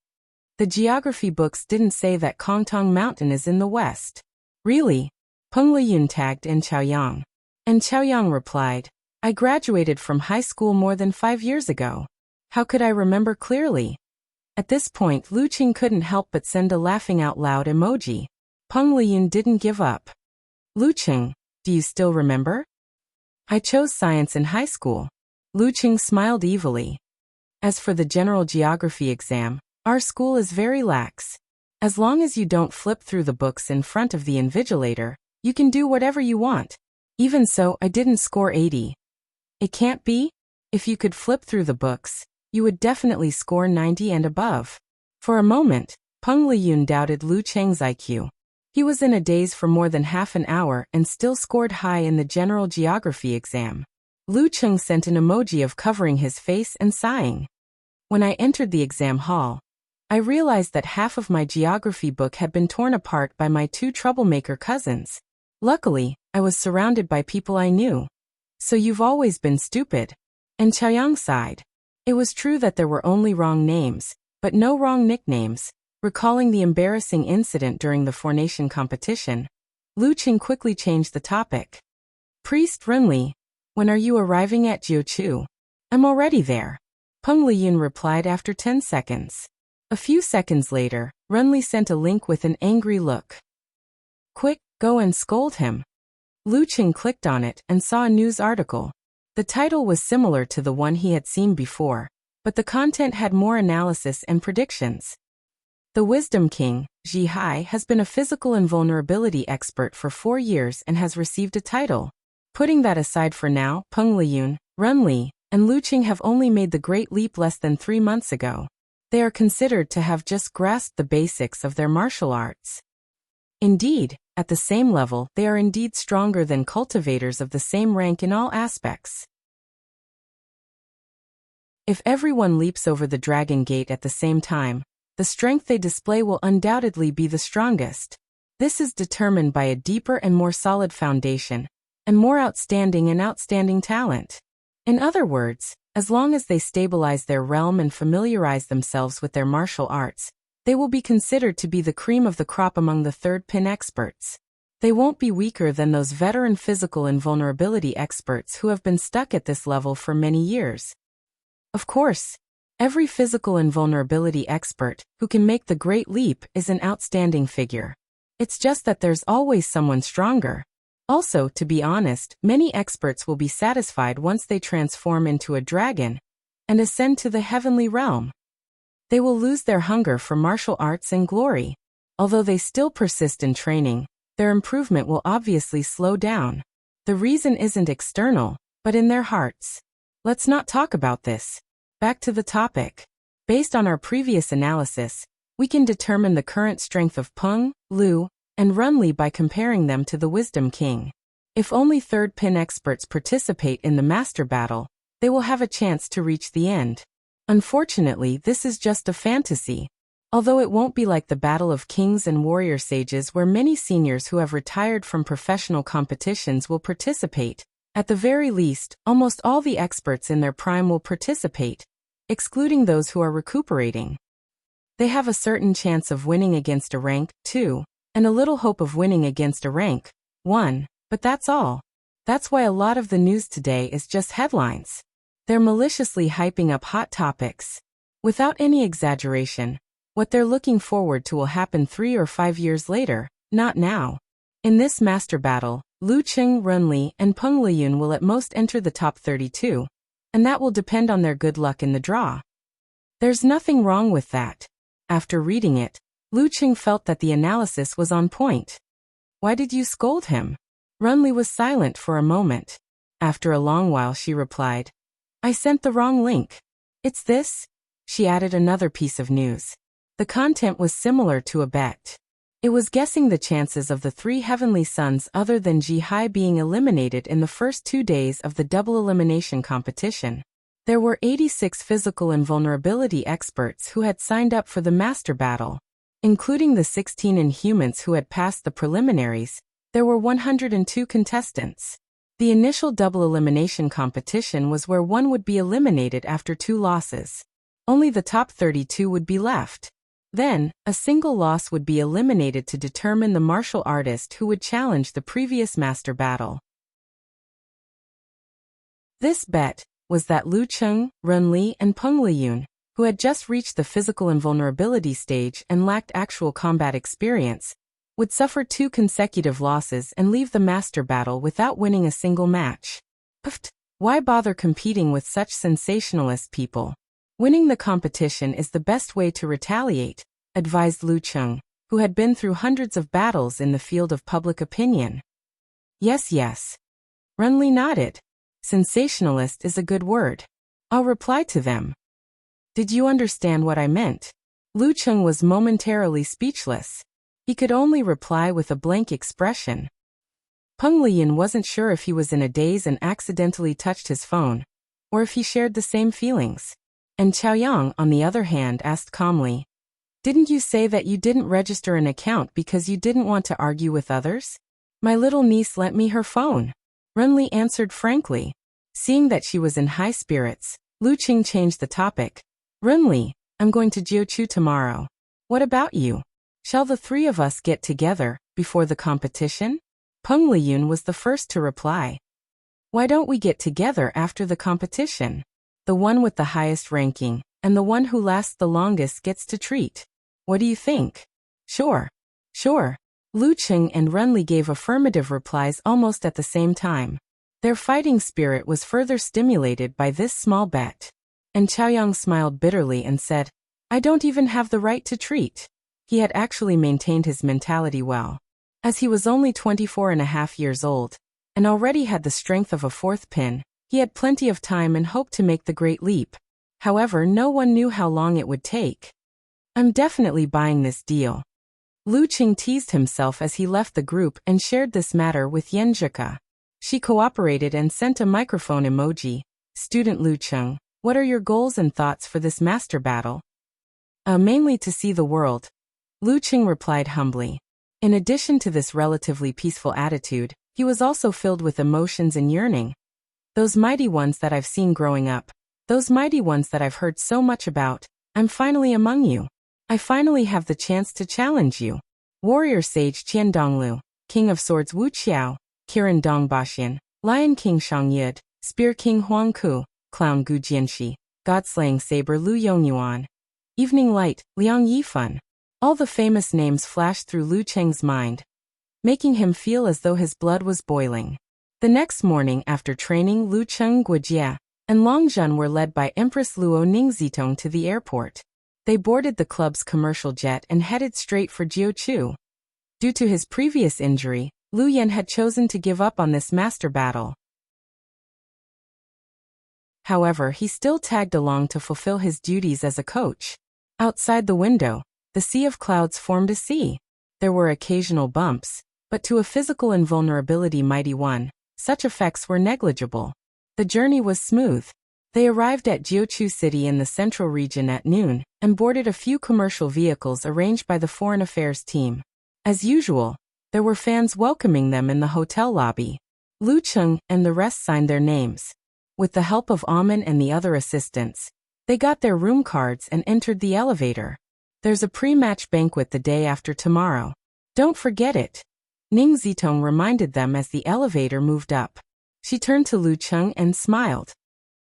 The geography books didn't say that Kongtong Mountain is in the west." "Really?" Peng Liyun tagged En Chaoyang. And Chaoyang replied, "I graduated from high school more than 5 years ago. How could I remember clearly?" At this point, Lu Cheng couldn't help but send a laughing out loud emoji. Peng Liyun didn't give up. "Lu Cheng, do you still remember?" "I chose science in high school." Lu Cheng smiled evilly. "As for the general geography exam, our school is very lax. As long as you don't flip through the books in front of the invigilator, you can do whatever you want. Even so, I didn't score 80. "It can't be? If you could flip through the books, you would definitely score 90 and above." For a moment, Peng Liyun doubted Lu Cheng's IQ. He was in a daze for more than half an hour and still scored high in the general geography exam. Lu Cheng sent an emoji of covering his face and sighing. "When I entered the exam hall, I realized that half of my geography book had been torn apart by my 2 troublemaker cousins. Luckily, I was surrounded by people I knew." "So you've always been stupid." And Chaoyang sighed. It was true that there were only wrong names, but no wrong nicknames. Recalling the embarrassing incident during the formation competition, Lu Cheng quickly changed the topic. "Priest Renli, When are you arriving at Jiuqiu? I'm already there. Peng Liyun replied after 10 seconds. A few seconds later, Renli sent a link with an angry look. Quick, go and scold him. Lu Qing clicked on it and saw a news article. The title was similar to the one he had seen before, but the content had more analysis and predictions. The Wisdom King, Ji Hai, has been a physical invulnerability expert for 4 years and has received a title. Putting that aside for now, Peng Liyun, Renli, and Lu Qing have only made the great leap less than 3 months ago. They are considered to have just grasped the basics of their martial arts. Indeed, at the same level, they are indeed stronger than cultivators of the same rank in all aspects. If everyone leaps over the Dragon Gate at the same time, the strength they display will undoubtedly be the strongest. This is determined by a deeper and more solid foundation, and more outstanding talent. In other words, as long as they stabilize their realm and familiarize themselves with their martial arts, they will be considered to be the cream of the crop among the third pin experts. They won't be weaker than those veteran physical invulnerability experts who have been stuck at this level for many years. Of course, every physical invulnerability expert who can make the great leap is an outstanding figure. It's just that there's always someone stronger. Also, to be honest, many experts will be satisfied once they transform into a dragon and ascend to the heavenly realm. They will lose their hunger for martial arts and glory. Although they still persist in training, their improvement will obviously slow down. The reason isn't external, but in their hearts. Let's not talk about this. Back to the topic. Based on our previous analysis, we can determine the current strength of Peng, Lu, and Renli by comparing them to the Wisdom King. If only third pin experts participate in the master battle, they will have a chance to reach the end. Unfortunately, this is just a fantasy. Although it won't be like the Battle of Kings and Warrior Sages where many seniors who have retired from professional competitions will participate, at the very least, almost all the experts in their prime will participate, excluding those who are recuperating. They have a certain chance of winning against a rank 2, and a little hope of winning against a rank 1, but that's all. That's why a lot of the news today is just headlines. They're maliciously hyping up hot topics. Without any exaggeration, what they're looking forward to will happen 3 or 5 years later, not now. In this master battle, Lu Qing, Renli, and Peng Liyun will at most enter the top 32, and that will depend on their good luck in the draw. There's nothing wrong with that. After reading it, Lu Qing felt that the analysis was on point. Why did you scold him? Renli was silent for a moment. After a long while she replied, I sent the wrong link. It's this? She added another piece of news. The content was similar to a bet. It was guessing the chances of the 3 heavenly sons other than Ji Hai being eliminated in the first 2 days of the double elimination competition. There were 86 physical invulnerability experts who had signed up for the master battle. Including the 16 Inhumans who had passed the preliminaries, there were 102 contestants. The initial double elimination competition was where one would be eliminated after 2 losses. Only the top 32 would be left. Then, a single loss would be eliminated to determine the martial artist who would challenge the previous master battle. This bet was that Lu Qing, Renli, and Peng Liyun, who had just reached the physical invulnerability stage and lacked actual combat experience, would suffer 2 consecutive losses and leave the master battle without winning a single match. Pfft, why bother competing with such sensationalist people? Winning the competition is the best way to retaliate, advised Lu Qing, who had been through hundreds of battles in the field of public opinion. Yes. Renli nodded. Sensationalist is a good word. I'll reply to them. Did you understand what I meant? Lu Qing was momentarily speechless. He could only reply with a blank expression. Peng Liyun wasn't sure if he was in a daze and accidentally touched his phone, or if he shared the same feelings. And Chaoyang, on the other hand, asked calmly, Didn't you say that you didn't register an account because you didn't want to argue with others? My little niece lent me her phone. Renli answered frankly. Seeing that she was in high spirits, Lu Qing changed the topic. Renli, I'm going to Jiuqiu tomorrow. What about you? Shall the 3 of us get together before the competition? Peng Liyun was the first to reply. Why don't we get together after the competition? The one with the highest ranking, and the one who lasts the longest gets to treat. What do you think? Sure. Sure. Lu Cheng and Renli gave affirmative replies almost at the same time. Their fighting spirit was further stimulated by this small bet. And Chaoyang smiled bitterly and said, I don't even have the right to treat. He had actually maintained his mentality well. As he was only 24.5 years old, and already had the strength of a fourth pin, he had plenty of time and hoped to make the great leap. However, no one knew how long it would take. I'm definitely buying this deal. Lu Qing teased himself as he left the group and shared this matter with Yenjika. She cooperated and sent a microphone emoji. Student Lu Cheng, what are your goals and thoughts for this master battle? Mainly to see the world. Lu Qing replied humbly. In addition to this relatively peaceful attitude, he was also filled with emotions and yearning. Those mighty ones that I've seen growing up. Those mighty ones that I've heard so much about. I'm finally among you. I finally have the chance to challenge you. Warrior Sage Qian Donglu, King of Swords Wu Qiao, Kiran Dongbaxian, Lion King Shang Yud, Spear King Huang Ku, Clown Gu Jianxi, God-slaying Saber Lu Yongyuan, Evening Light, Liang Yifan. All the famous names flashed through Lu Cheng's mind, making him feel as though his blood was boiling. The next morning after training, Lu Cheng, Guojia, and Long Zhen were led by Empress Luo Ningzitong to the airport. They boarded the club's commercial jet and headed straight for Jiuqiu. Due to his previous injury, Lu Yan had chosen to give up on this master battle. However, he still tagged along to fulfill his duties as a coach. Outside the window, the sea of clouds formed a sea. There were occasional bumps, but to a physical invulnerability mighty one, such effects were negligible. The journey was smooth. They arrived at Jiuqiu City in the central region at noon, and boarded a few commercial vehicles arranged by the foreign affairs team. As usual, there were fans welcoming them in the hotel lobby. Lu Cheng and the rest signed their names. With the help of Amen and the other assistants, they got their room cards and entered the elevator. There's a pre-match banquet the day after tomorrow. Don't forget it. Ning Zitong reminded them as the elevator moved up. She turned to Lu Cheng and smiled.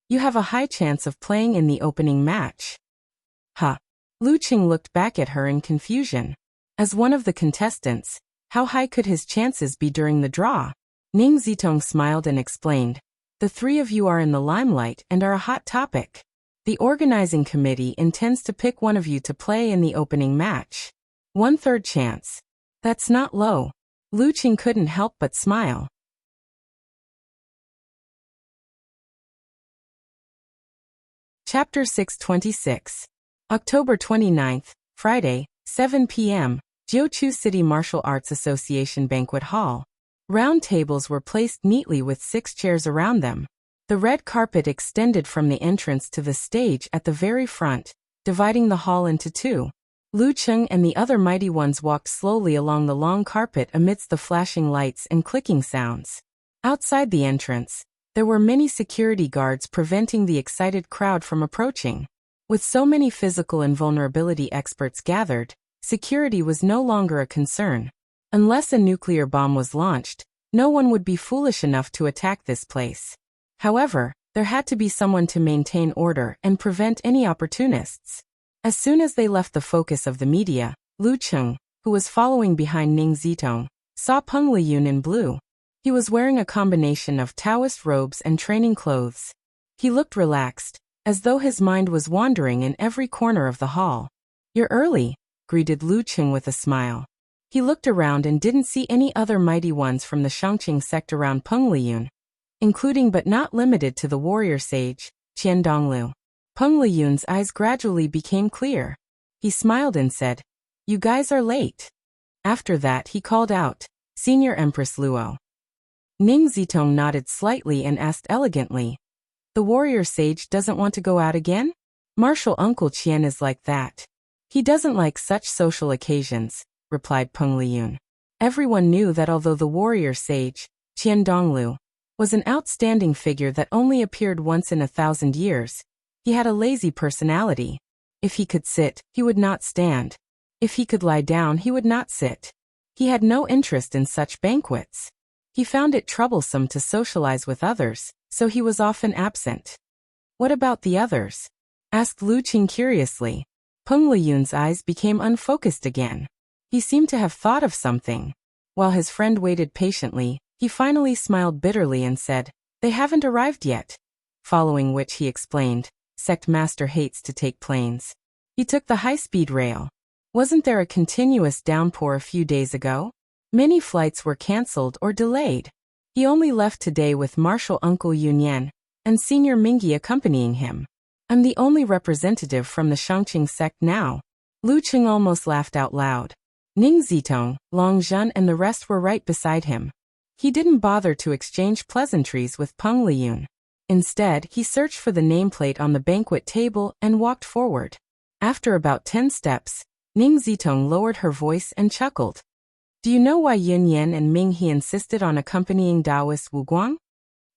You have a high chance of playing in the opening match. Huh. Lu Cheng looked back at her in confusion. As one of the contestants, how high could his chances be during the draw? Ning Zitong smiled and explained. The three of you are in the limelight and are a hot topic. The organizing committee intends to pick one of you to play in the opening match. 1/3 chance. That's not low. Lu Cheng couldn't help but smile. Chapter 626. October 29th, Friday, 7 p.m., Jiuqiu City Martial Arts Association Banquet Hall. Round tables were placed neatly with 6 chairs around them. The red carpet extended from the entrance to the stage at the very front, dividing the hall into 2. Lu Cheng and the other mighty ones walked slowly along the long carpet amidst the flashing lights and clicking sounds. Outside the entrance, there were many security guards preventing the excited crowd from approaching. With so many physical and vulnerability experts gathered, security was no longer a concern. Unless a nuclear bomb was launched, no one would be foolish enough to attack this place. However, there had to be someone to maintain order and prevent any opportunists. As soon as they left the focus of the media, Lu Cheng, who was following behind Ning Zitong, saw Peng Liyun in blue. He was wearing a combination of Taoist robes and training clothes. He looked relaxed, as though his mind was wandering in every corner of the hall. You're early, greeted Lu Cheng with a smile. He looked around and didn't see any other mighty ones from the Shangqing sect around Peng Liyun, including but not limited to the warrior sage, Qian Donglu. Peng Liyun's eyes gradually became clear. He smiled and said, You guys are late. After that he called out, Senior Empress Luo. Ning Zitong nodded slightly and asked elegantly, The warrior sage doesn't want to go out again? Martial Uncle Qian is like that. He doesn't like such social occasions, replied Peng Liyun. Everyone knew that although the warrior sage, Qian Donglu, was an outstanding figure that only appeared once in 1,000 years, he had a lazy personality. If he could sit, he would not stand. If he could lie down, he would not sit. He had no interest in such banquets. He found it troublesome to socialize with others, so he was often absent. What about the others? Asked Lu Qing curiously. Peng Liyun's eyes became unfocused again. He seemed to have thought of something. While his friend waited patiently, he finally smiled bitterly and said, "They haven't arrived yet." Following which he explained, "Sect Master hates to take planes. He took the high-speed rail. Wasn't there a continuous downpour a few days ago? Many flights were cancelled or delayed. He only left today with Marshal Uncle Yunyan and Senior Mingyi accompanying him. I'm the only representative from the Shangqing sect now." Lu Qing almost laughed out loud. Ning Zitong, Long Zhen and the rest were right beside him. He didn't bother to exchange pleasantries with Peng Liyun. Instead, he searched for the nameplate on the banquet table and walked forward. After about 10 steps, Ning Zitong lowered her voice and chuckled. "Do you know why Yun Yan and Ming He insisted on accompanying Taoist Wu Guang?"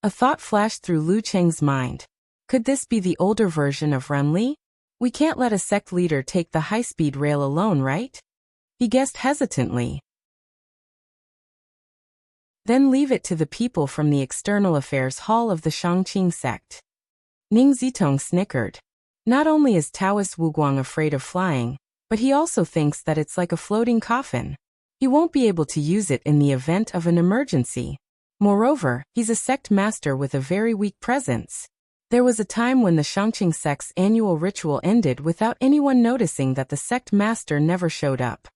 A thought flashed through Lu Cheng's mind. Could this be the older version of Ren Li? We can't let a sect leader take the high-speed rail alone, right? He guessed hesitantly. Then leave it to the people from the External Affairs Hall of the Shangqing sect. Ning Zitong snickered. Not only is Taoist Wu Guang afraid of flying, but he also thinks that it's like a floating coffin. He won't be able to use it in the event of an emergency. Moreover, he's a sect master with a very weak presence. There was a time when the Shangqing sect's annual ritual ended without anyone noticing that the sect master never showed up.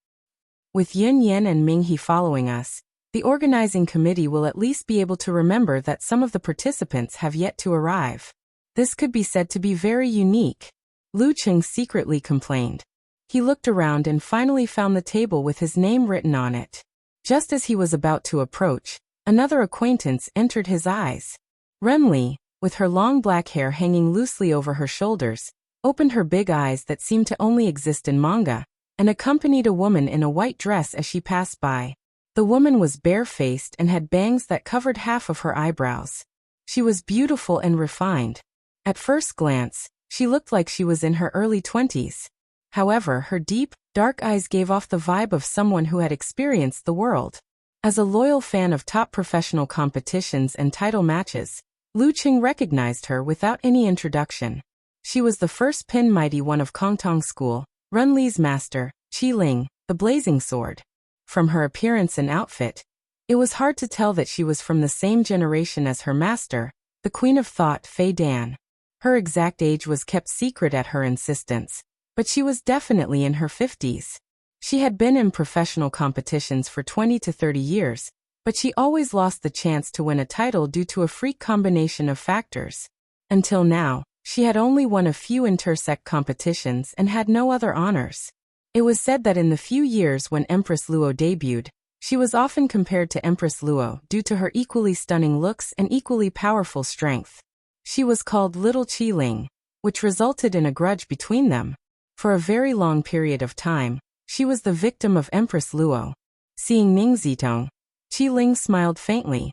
With Yun Yan and Ming He following us, the organizing committee will at least be able to remember that some of the participants have yet to arrive. This could be said to be very unique. Lu Qing secretly complained. He looked around and finally found the table with his name written on it. Just as he was about to approach, another acquaintance entered his eyes. Ren Li, with her long black hair hanging loosely over her shoulders, opened her big eyes that seemed to only exist in manga, and accompanied a woman in a white dress as she passed by. The woman was bare-faced and had bangs that covered half of her eyebrows. She was beautiful and refined. At first glance, she looked like she was in her early 20s. However, her deep, dark eyes gave off the vibe of someone who had experienced the world. As a loyal fan of top professional competitions and title matches, Lu Qing recognized her without any introduction. She was the first Pin Mighty One of Kongtong School, Ren Li's master, Qi Ling, the blazing sword. From her appearance and outfit, it was hard to tell that she was from the same generation as her master, the Queen of Thought Fei Dan. Her exact age was kept secret at her insistence, but she was definitely in her 50s. She had been in professional competitions for 20 to 30 years, but she always lost the chance to win a title due to a freak combination of factors. Until now, she had only won a few intersect competitions and had no other honors. It was said that in the few years when Empress Luo debuted, she was often compared to Empress Luo due to her equally stunning looks and equally powerful strength. She was called Little Qi Ling, which resulted in a grudge between them. For a very long period of time, she was the victim of Empress Luo. Seeing Ning Zitong, Qi Ling smiled faintly.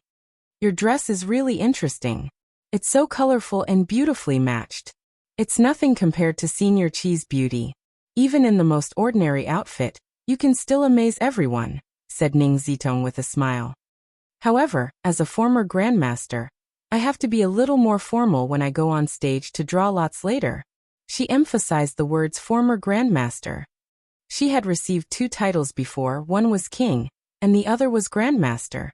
"Your dress is really interesting. It's so colorful and beautifully matched. It's nothing compared to Senior Qi's beauty. Even in the most ordinary outfit, you can still amaze everyone," said Ning Zitong with a smile. "However, as a former grandmaster, I have to be a little more formal when I go on stage to draw lots later." She emphasized the words former grandmaster. She had received 2 titles before, one was king, and the other was grandmaster.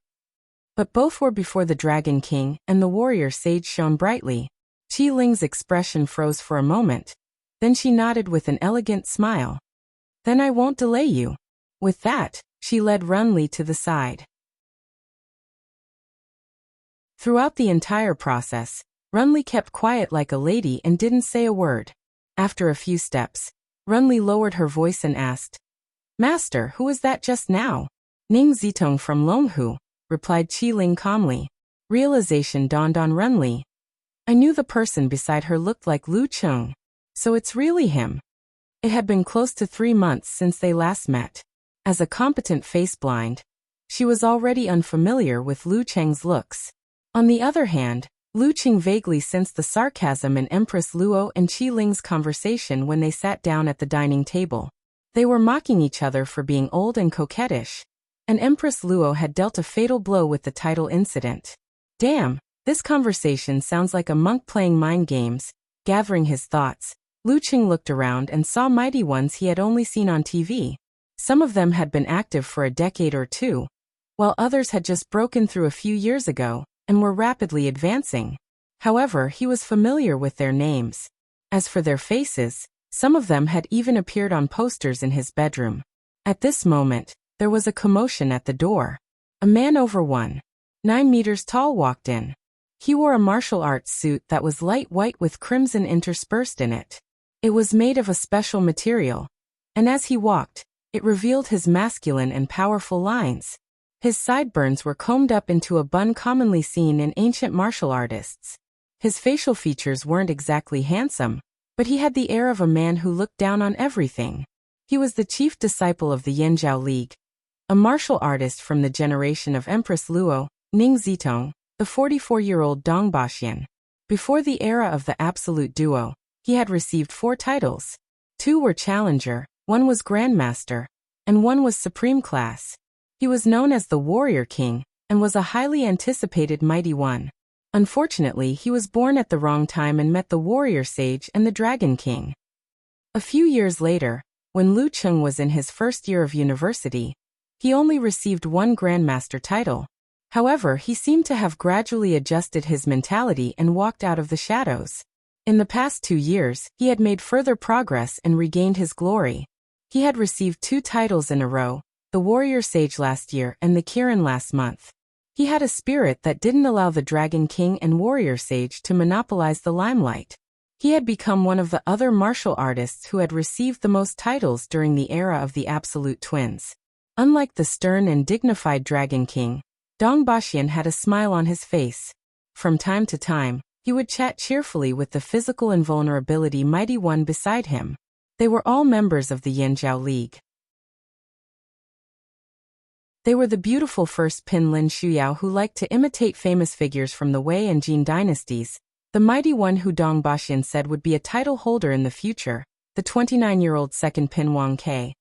But both were before the Dragon King, and the warrior sage shone brightly. Qi Ling's expression froze for a moment. Then she nodded with an elegant smile. "Then I won't delay you." With that, she led Ren Li to the side. Throughout the entire process, Ren Li kept quiet like a lady and didn't say a word. After a few steps, Ren Li lowered her voice and asked, "Master, who was that just now?" "Ning Zitong from Longhu," replied Qi Ling calmly. Realization dawned on Ren Li. I knew the person beside her looked like Lu Qing. So it's really him. It had been close to 3 months since they last met. As a competent face-blind, she was already unfamiliar with Lu Cheng's looks. On the other hand, Lu Qing vaguely sensed the sarcasm in Empress Luo and Qi Ling's conversation when they sat down at the dining table. They were mocking each other for being old and coquettish. and Empress Luo had dealt a fatal blow with the title incident. Damn, this conversation sounds like a monk playing mind games. Gathering his thoughts, Lu Qing looked around and saw mighty ones he had only seen on TV. Some of them had been active for a decade or two, while others had just broken through a few years ago and were rapidly advancing. However, he was familiar with their names. As for their faces, some of them had even appeared on posters in his bedroom. At this moment, there was a commotion at the door. A man over 1.9 meters tall walked in. He wore a martial arts suit that was light white with crimson interspersed in it. It was made of a special material, and as he walked, it revealed his masculine and powerful lines. His sideburns were combed up into a bun commonly seen in ancient martial artists. His facial features weren't exactly handsome, but he had the air of a man who looked down on everything. He was the chief disciple of the Yanjiao League, a martial artist from the generation of Empress Luo, Ning Zitong, the 44-year-old Dong Baxian. Before the era of the Absolute Duo, he had received 4 titles. 2 were Challenger, 1 was Grandmaster, and 1 was Supreme Class. He was known as the Warrior King, and was a highly anticipated mighty one. Unfortunately, he was born at the wrong time and met the Warrior Sage and the Dragon King. A few years later, when Lu Qing was in his first year of university, he only received 1 Grandmaster title. However, he seemed to have gradually adjusted his mentality and walked out of the shadows. In the past 2 years, he had made further progress and regained his glory. He had received 2 titles in a row, the Warrior Sage last year and the Kirin last month. He had a spirit that didn't allow the Dragon King and Warrior Sage to monopolize the limelight. He had become one of the other martial artists who had received the most titles during the era of the Absolute Twins. Unlike the stern and dignified Dragon King, Dong Baxian had a smile on his face. From time to time, he would chat cheerfully with the physical invulnerability mighty one beside him. They were all members of the Yanjiao League. They were the beautiful first Pin Lin Shuyao who liked to imitate famous figures from the Wei and Jin dynasties, the mighty one who Dong Baxian said would be a title holder in the future, the 29-year-old second Pin Wang Ke,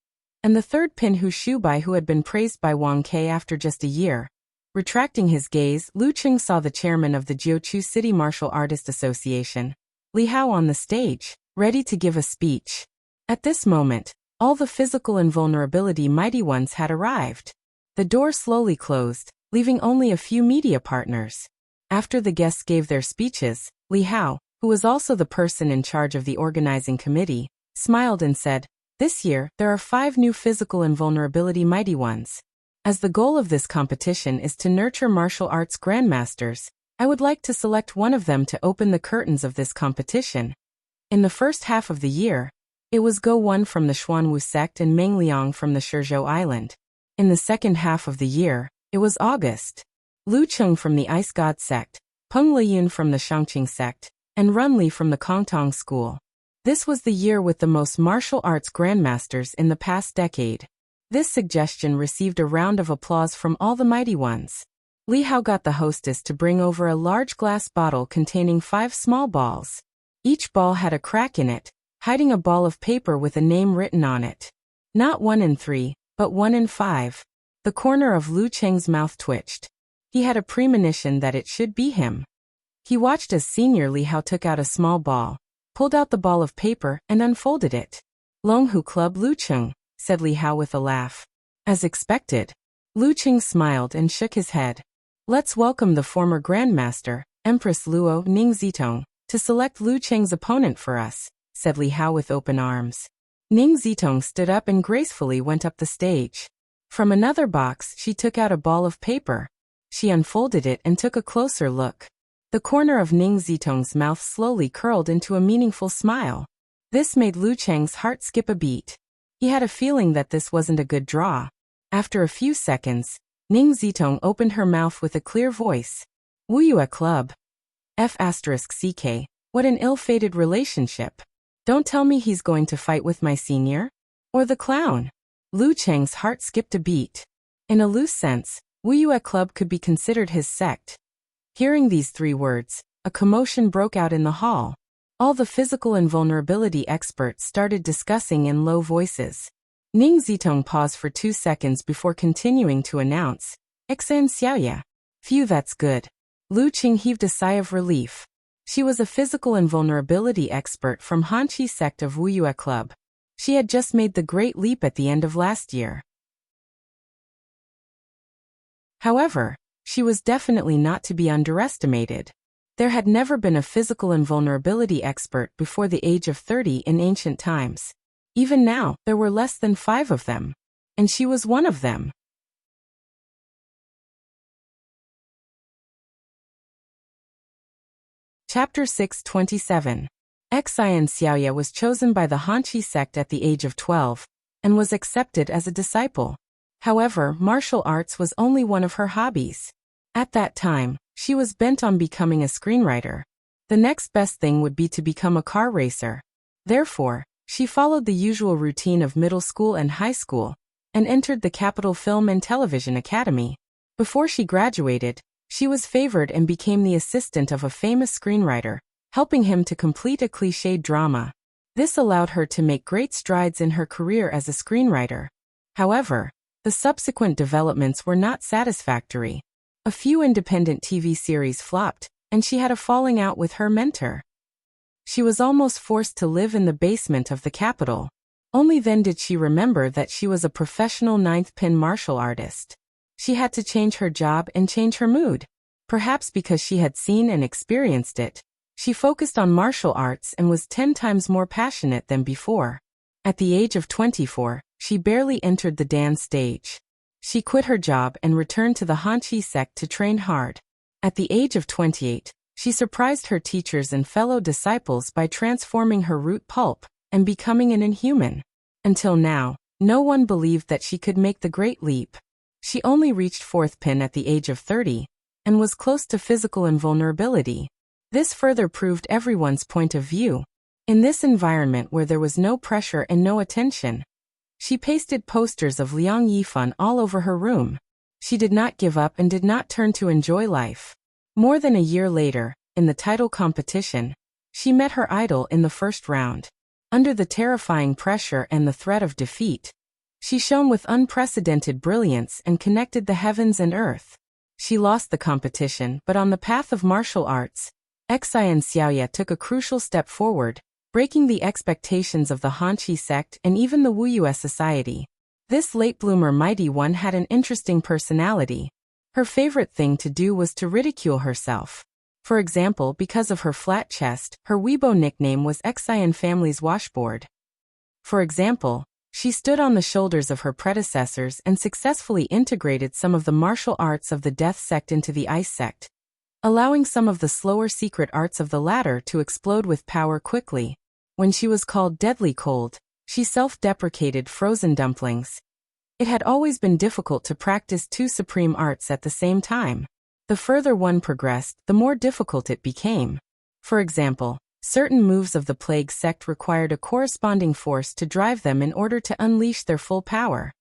and the third Pin Hu Shubai who had been praised by Wang Ke after just a year. Retracting his gaze, Lu Qing saw the chairman of the Jiuqiu City Martial Artist Association, Li Hao, on the stage, ready to give a speech. At this moment, all the physical invulnerability mighty ones had arrived. The door slowly closed, leaving only a few media partners. After the guests gave their speeches, Li Hao, who was also the person in charge of the organizing committee, smiled and said, "This year, there are 5 new physical invulnerability mighty ones. As the goal of this competition is to nurture martial arts grandmasters, I would like to select one of them to open the curtains of this competition." In the first half of the year, it was Go Wan from the Xuanwu sect and Meng Liang from the Shizhou Island. In the second half of the year, it was August. Lu Qing from the Ice God sect, Peng Liyun from the Shangqing sect, and Run Li from the Kongtong school. This was the year with the most martial arts grandmasters in the past decade. This suggestion received a round of applause from all the mighty ones. Li Hao got the hostess to bring over a large glass bottle containing 5 small balls. Each ball had a crack in it, hiding a ball of paper with a name written on it. Not 1 in 3, but 1 in 5. The corner of Lu Qing's mouth twitched. He had a premonition that it should be him. He watched as Senior Li Hao took out a small ball, pulled out the ball of paper, and unfolded it. "Longhu Club Lu Qing," said Li Hao with a laugh. As expected, Lu Qing smiled and shook his head. "Let's welcome the former Grandmaster, Empress Luo Ning Zitong, to select Lu Qing's opponent for us," said Li Hao with open arms. Ning Zitong stood up and gracefully went up the stage. From another box, she took out a ball of paper. She unfolded it and took a closer look. The corner of Ning Zitong's mouth slowly curled into a meaningful smile. This made Lu Cheng's heart skip a beat. He had a feeling that this wasn't a good draw. After a few seconds, Ning Zitong opened her mouth with a clear voice. "Wuyue Club. F***CK, what an ill-fated relationship. Don't tell me he's going to fight with my senior? Or the clown?" Lu Cheng's heart skipped a beat. In a loose sense, Wuyue Club could be considered his sect. Hearing these 3 words, a commotion broke out in the hall. All the physical invulnerability experts started discussing in low voices. Ning Zitong paused for 2 seconds before continuing to announce, Exan Xiaoya. Phew, that's good. Lu Qing heaved a sigh of relief. She was a physical invulnerability expert from Hanqi sect of Wuyue Club. She had just made the great leap at the end of last year. However, she was definitely not to be underestimated. There had never been a physical invulnerability expert before the age of 30 in ancient times. Even now, there were less than 5 of them. And she was one of them. Chapter 6:27. Xian Xiaoya was chosen by the Hanqi sect at the age of 12, and was accepted as a disciple. However, martial arts was only one of her hobbies. At that time, she was bent on becoming a screenwriter. The next best thing would be to become a car racer. Therefore, she followed the usual routine of middle school and high school, and entered the Capital Film and Television Academy. Before she graduated, she was favored and became the assistant of a famous screenwriter, helping him to complete a cliched drama. This allowed her to make great strides in her career as a screenwriter. However, the subsequent developments were not satisfactory. A few independent TV series flopped, and she had a falling out with her mentor. She was almost forced to live in the basement of the capital. Only then did she remember that she was a professional ninth-pin martial artist. She had to change her job and change her mood. Perhaps because she had seen and experienced it, she focused on martial arts and was 10 times more passionate than before. At the age of 24, she barely entered the dance stage. She quit her job and returned to the Hanqi sect to train hard. At the age of 28, she surprised her teachers and fellow disciples by transforming her root pulp and becoming an inhuman. Until now, no one believed that she could make the great leap. She only reached 4th pin at the age of 30, and was close to physical invulnerability. This further proved everyone's point of view. In this environment where there was no pressure and no attention, she pasted posters of Liang Yifan all over her room. She did not give up and did not turn to enjoy life. More than a year later, in the title competition, she met her idol in the first round. Under the terrifying pressure and the threat of defeat, she shone with unprecedented brilliance and connected the heavens and earth. She lost the competition, but on the path of martial arts, Xian Xiaoya took a crucial step forward, breaking the expectations of the Hanqi sect and even the Wuyue society. This late bloomer mighty one had an interesting personality. Her favorite thing to do was to ridicule herself. For example, because of her flat chest, her Weibo nickname was Xian family's washboard. For example, she stood on the shoulders of her predecessors and successfully integrated some of the martial arts of the Death sect into the Ice sect, allowing some of the slower secret arts of the latter to explode with power quickly. When she was called Deadly Cold, she self-deprecated frozen dumplings. It had always been difficult to practice 2 supreme arts at the same time. The further one progressed, the more difficult it became. For example, certain moves of the Plague sect required a corresponding force to drive them in order to unleash their full power.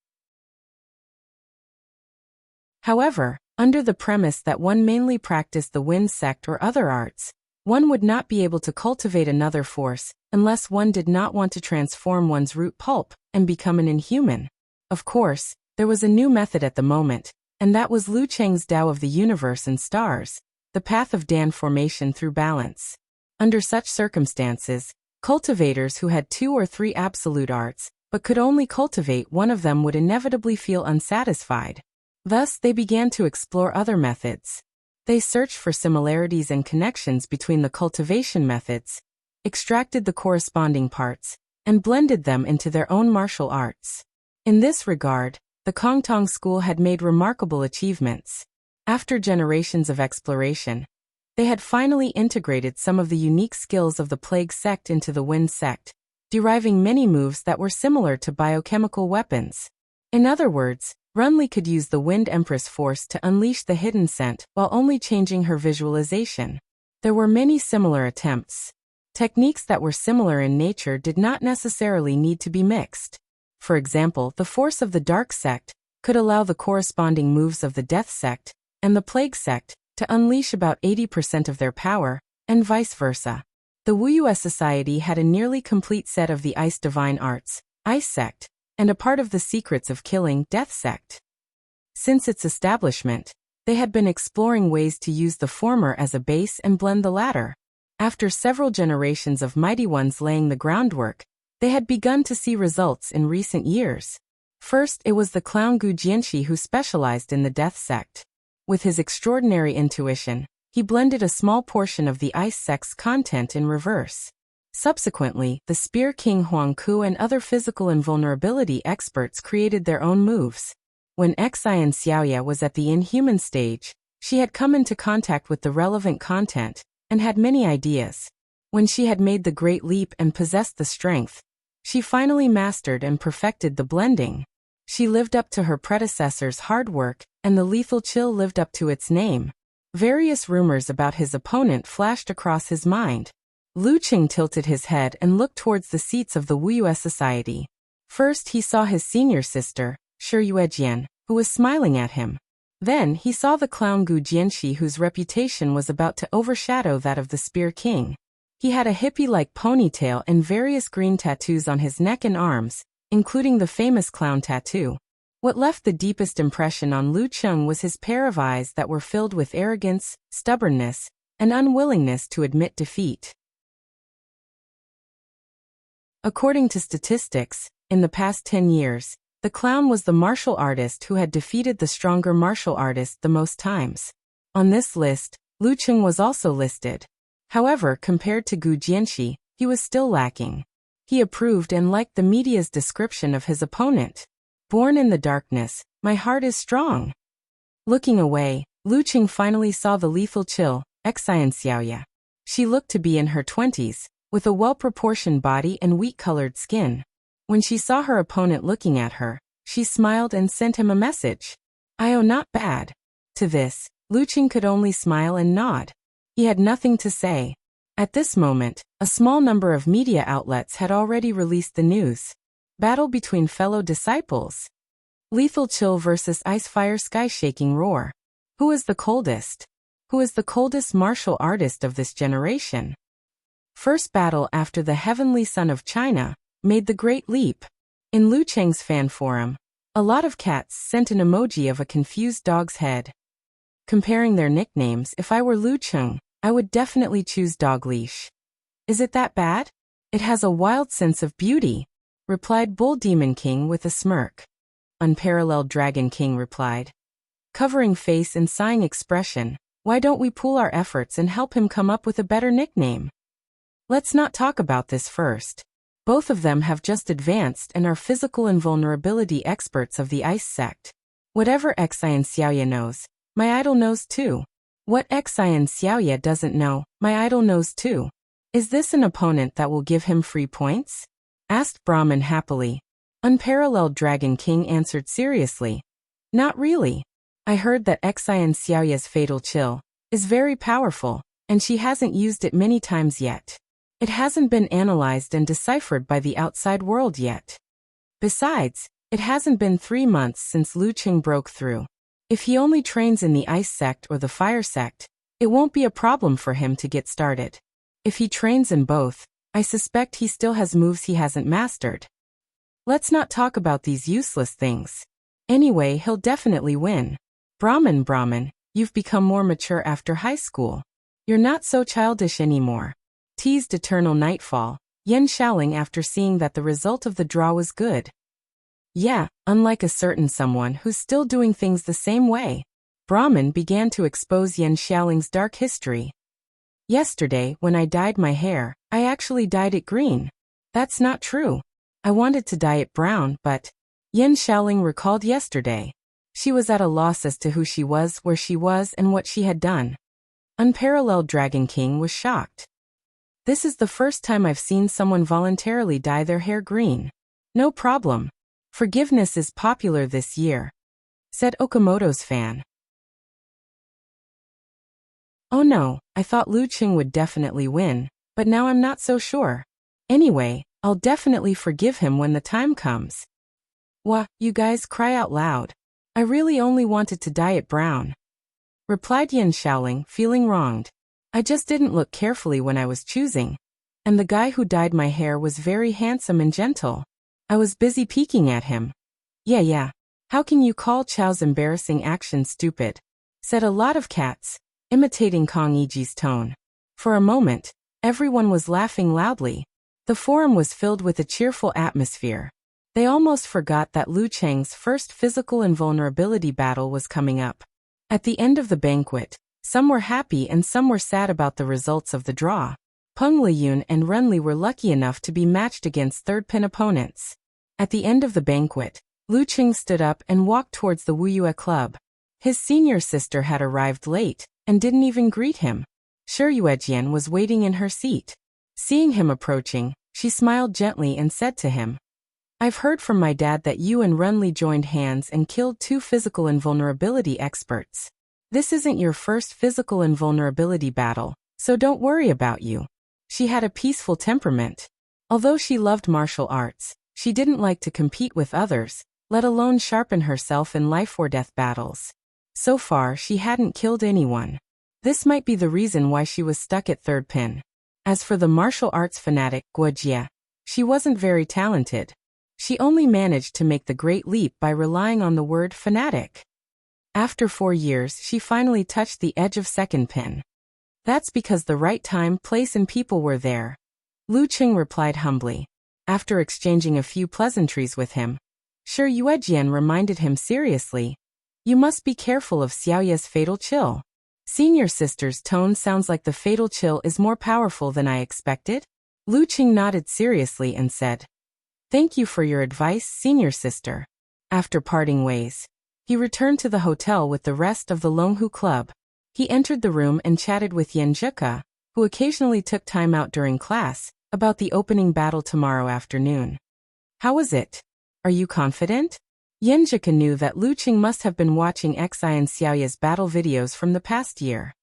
However, under the premise that one mainly practiced the Wind sect or other arts, one would not be able to cultivate another force unless one did not want to transform one's root pulp and become an inhuman. Of course, there was a new method at the moment, and that was Lu Cheng's Tao of the Universe and Stars, the path of Dan formation through balance. Under such circumstances, cultivators who had 2 or 3 absolute arts, but could only cultivate one of them would inevitably feel unsatisfied. Thus, they began to explore other methods. They searched for similarities and connections between the cultivation methods, extracted the corresponding parts, and blended them into their own martial arts. In this regard, the Kongtong school had made remarkable achievements. After generations of exploration, they had finally integrated some of the unique skills of the Plague sect into the Wind sect, deriving many moves that were similar to biochemical weapons. In other words, Runli could use the Wind Empress force to unleash the hidden scent while only changing her visualization. There were many similar attempts. Techniques that were similar in nature did not necessarily need to be mixed. For example, the force of the Dark sect could allow the corresponding moves of the Death sect and the Plague sect to unleash about 80% of their power, and vice versa. The Wuyue society had a nearly complete set of the Ice divine arts, Ice sect, and a part of the Secrets of Killing Death sect. Since its establishment, they had been exploring ways to use the former as a base and blend the latter. After several generations of mighty ones laying the groundwork, they had begun to see results in recent years. First, it was the clown Gu Jianxi who specialized in the death sect. With his extraordinary intuition, he blended a small portion of the ice sect's content in reverse. Subsequently, the Spear King Huang Ku and other physical invulnerability experts created their own moves. When Xian Xiaoya was at the inhuman stage, she had come into contact with the relevant content, and had many ideas. When she had made the great leap and possessed the strength, she finally mastered and perfected the blending. She lived up to her predecessor's hard work, and the lethal chill lived up to its name. Various rumors about his opponent flashed across his mind. Lu Qing tilted his head and looked towards the seats of the Wuyue Society. First he saw his senior sister, Shi Yuejian, who was smiling at him. Then he saw the clown Gu Jianxi, whose reputation was about to overshadow that of the Spear King. He had a hippie-like ponytail and various green tattoos on his neck and arms, including the famous clown tattoo. What left the deepest impression on Lu Qing was his pair of eyes that were filled with arrogance, stubbornness, and unwillingness to admit defeat. According to statistics, in the past 10 years, the clown was the martial artist who had defeated the stronger martial artist the most times. On this list, Lu Qing was also listed. However, compared to Gu Jianxi, he was still lacking. He approved and liked the media's description of his opponent. Born in the darkness, my heart is strong. Looking away, Lu Qing finally saw the lethal chill, Xian Xiaoya. She looked to be in her 20s, with a well-proportioned body and wheat-colored skin. When she saw her opponent looking at her, she smiled and sent him a message. "Oh, not bad." To this, Lu Qing could only smile and nod. He had nothing to say. At this moment, a small number of media outlets had already released the news. Battle between fellow disciples. Lethal chill versus ice fire sky shaking roar. Who is the coldest? Who is the coldest martial artist of this generation? First battle after the heavenly son of China made the great leap. In Lu Cheng's fan forum, a lot of cats sent an emoji of a confused dog's head. Comparing their nicknames, if I were Lu Cheng, I would definitely choose Dog Leash. Is it that bad? It has a wild sense of beauty, replied Bull Demon King with a smirk. Unparalleled Dragon King replied, covering face in sighing expression, why don't we pool our efforts and help him come up with a better nickname? Let's not talk about this first. Both of them have just advanced and are physical invulnerability experts of the ice sect. Whatever Xian Xiaoya knows, my idol knows too. What Xian Xiaoya doesn't know, my idol knows too. Is this an opponent that will give him free points? Asked Brahman happily. Unparalleled Dragon King answered seriously. Not really. I heard that Xian Xiaoya's fatal chill is very powerful, and she hasn't used it many times yet. It hasn't been analyzed and deciphered by the outside world yet. Besides, it hasn't been 3 months since Lu Qing broke through. If he only trains in the ice sect or the fire sect, it won't be a problem for him to get started. If he trains in both, I suspect he still has moves he hasn't mastered. Let's not talk about these useless things. Anyway, he'll definitely win. Brahman, you've become more mature after high school. You're not so childish anymore. Teased Eternal Nightfall, Yan Shaoling after seeing that the result of the draw was good. Yeah, unlike a certain someone who's still doing things the same way. Brahman began to expose Yan Xiaoling's dark history. Yesterday, when I dyed my hair, I actually dyed it green. That's not true. I wanted to dye it brown, but... Yan Xiaoling recalled yesterday. She was at a loss as to who she was, where she was, and what she had done. Unparalleled Dragon King was shocked. This is the first time I've seen someone voluntarily dye their hair green. No problem. Forgiveness is popular this year, said Okamoto's fan. Oh no, I thought Lu Qing would definitely win, but now I'm not so sure. Anyway, I'll definitely forgive him when the time comes. Wah, you guys cry out loud. I really only wanted to dye it brown, replied Yan Shaoling, feeling wronged. I just didn't look carefully when I was choosing. And the guy who dyed my hair was very handsome and gentle. I was busy peeking at him. Yeah. How can you call Chow's embarrassing action stupid? Said a lot of cats, imitating Kong Yiji's tone. For a moment, everyone was laughing loudly. The forum was filled with a cheerful atmosphere. They almost forgot that Lu Cheng's first physical invulnerability battle was coming up. At the end of the banquet, some were happy and some were sad about the results of the draw. Peng Liyun and Renli were lucky enough to be matched against third-pin opponents. At the end of the banquet, Lu Cheng stood up and walked towards the Wuyue Club. His senior sister had arrived late and didn't even greet him. Shi Yuejian was waiting in her seat. Seeing him approaching, she smiled gently and said to him, I've heard from my dad that you and Renli joined hands and killed 2 physical invulnerability experts. This isn't your first physical invulnerability battle, so don't worry about you. She had a peaceful temperament. Although she loved martial arts, she didn't like to compete with others, let alone sharpen herself in life-or-death battles. So far, she hadn't killed anyone. This might be the reason why she was stuck at third pin. As for the martial arts fanatic, Guojie, she wasn't very talented. She only managed to make the great leap by relying on the word fanatic. After 4 years, she finally touched the edge of second pin. That's because the right time, place and people were there. Lu Cheng replied humbly. After exchanging a few pleasantries with him, Shi Yuejian reminded him seriously, You must be careful of Xiaoye's fatal chill. Senior sister's tone sounds like the fatal chill is more powerful than I expected. Lu Cheng nodded seriously and said, Thank you for your advice, senior sister. After parting ways, he returned to the hotel with the rest of the Longhu Club. He entered the room and chatted with Yanjika, who occasionally took time out during class, about the opening battle tomorrow afternoon. How was it? Are you confident? Yanjika knew that Lu Cheng must have been watching Xi and Xiaoye's battle videos from the past year.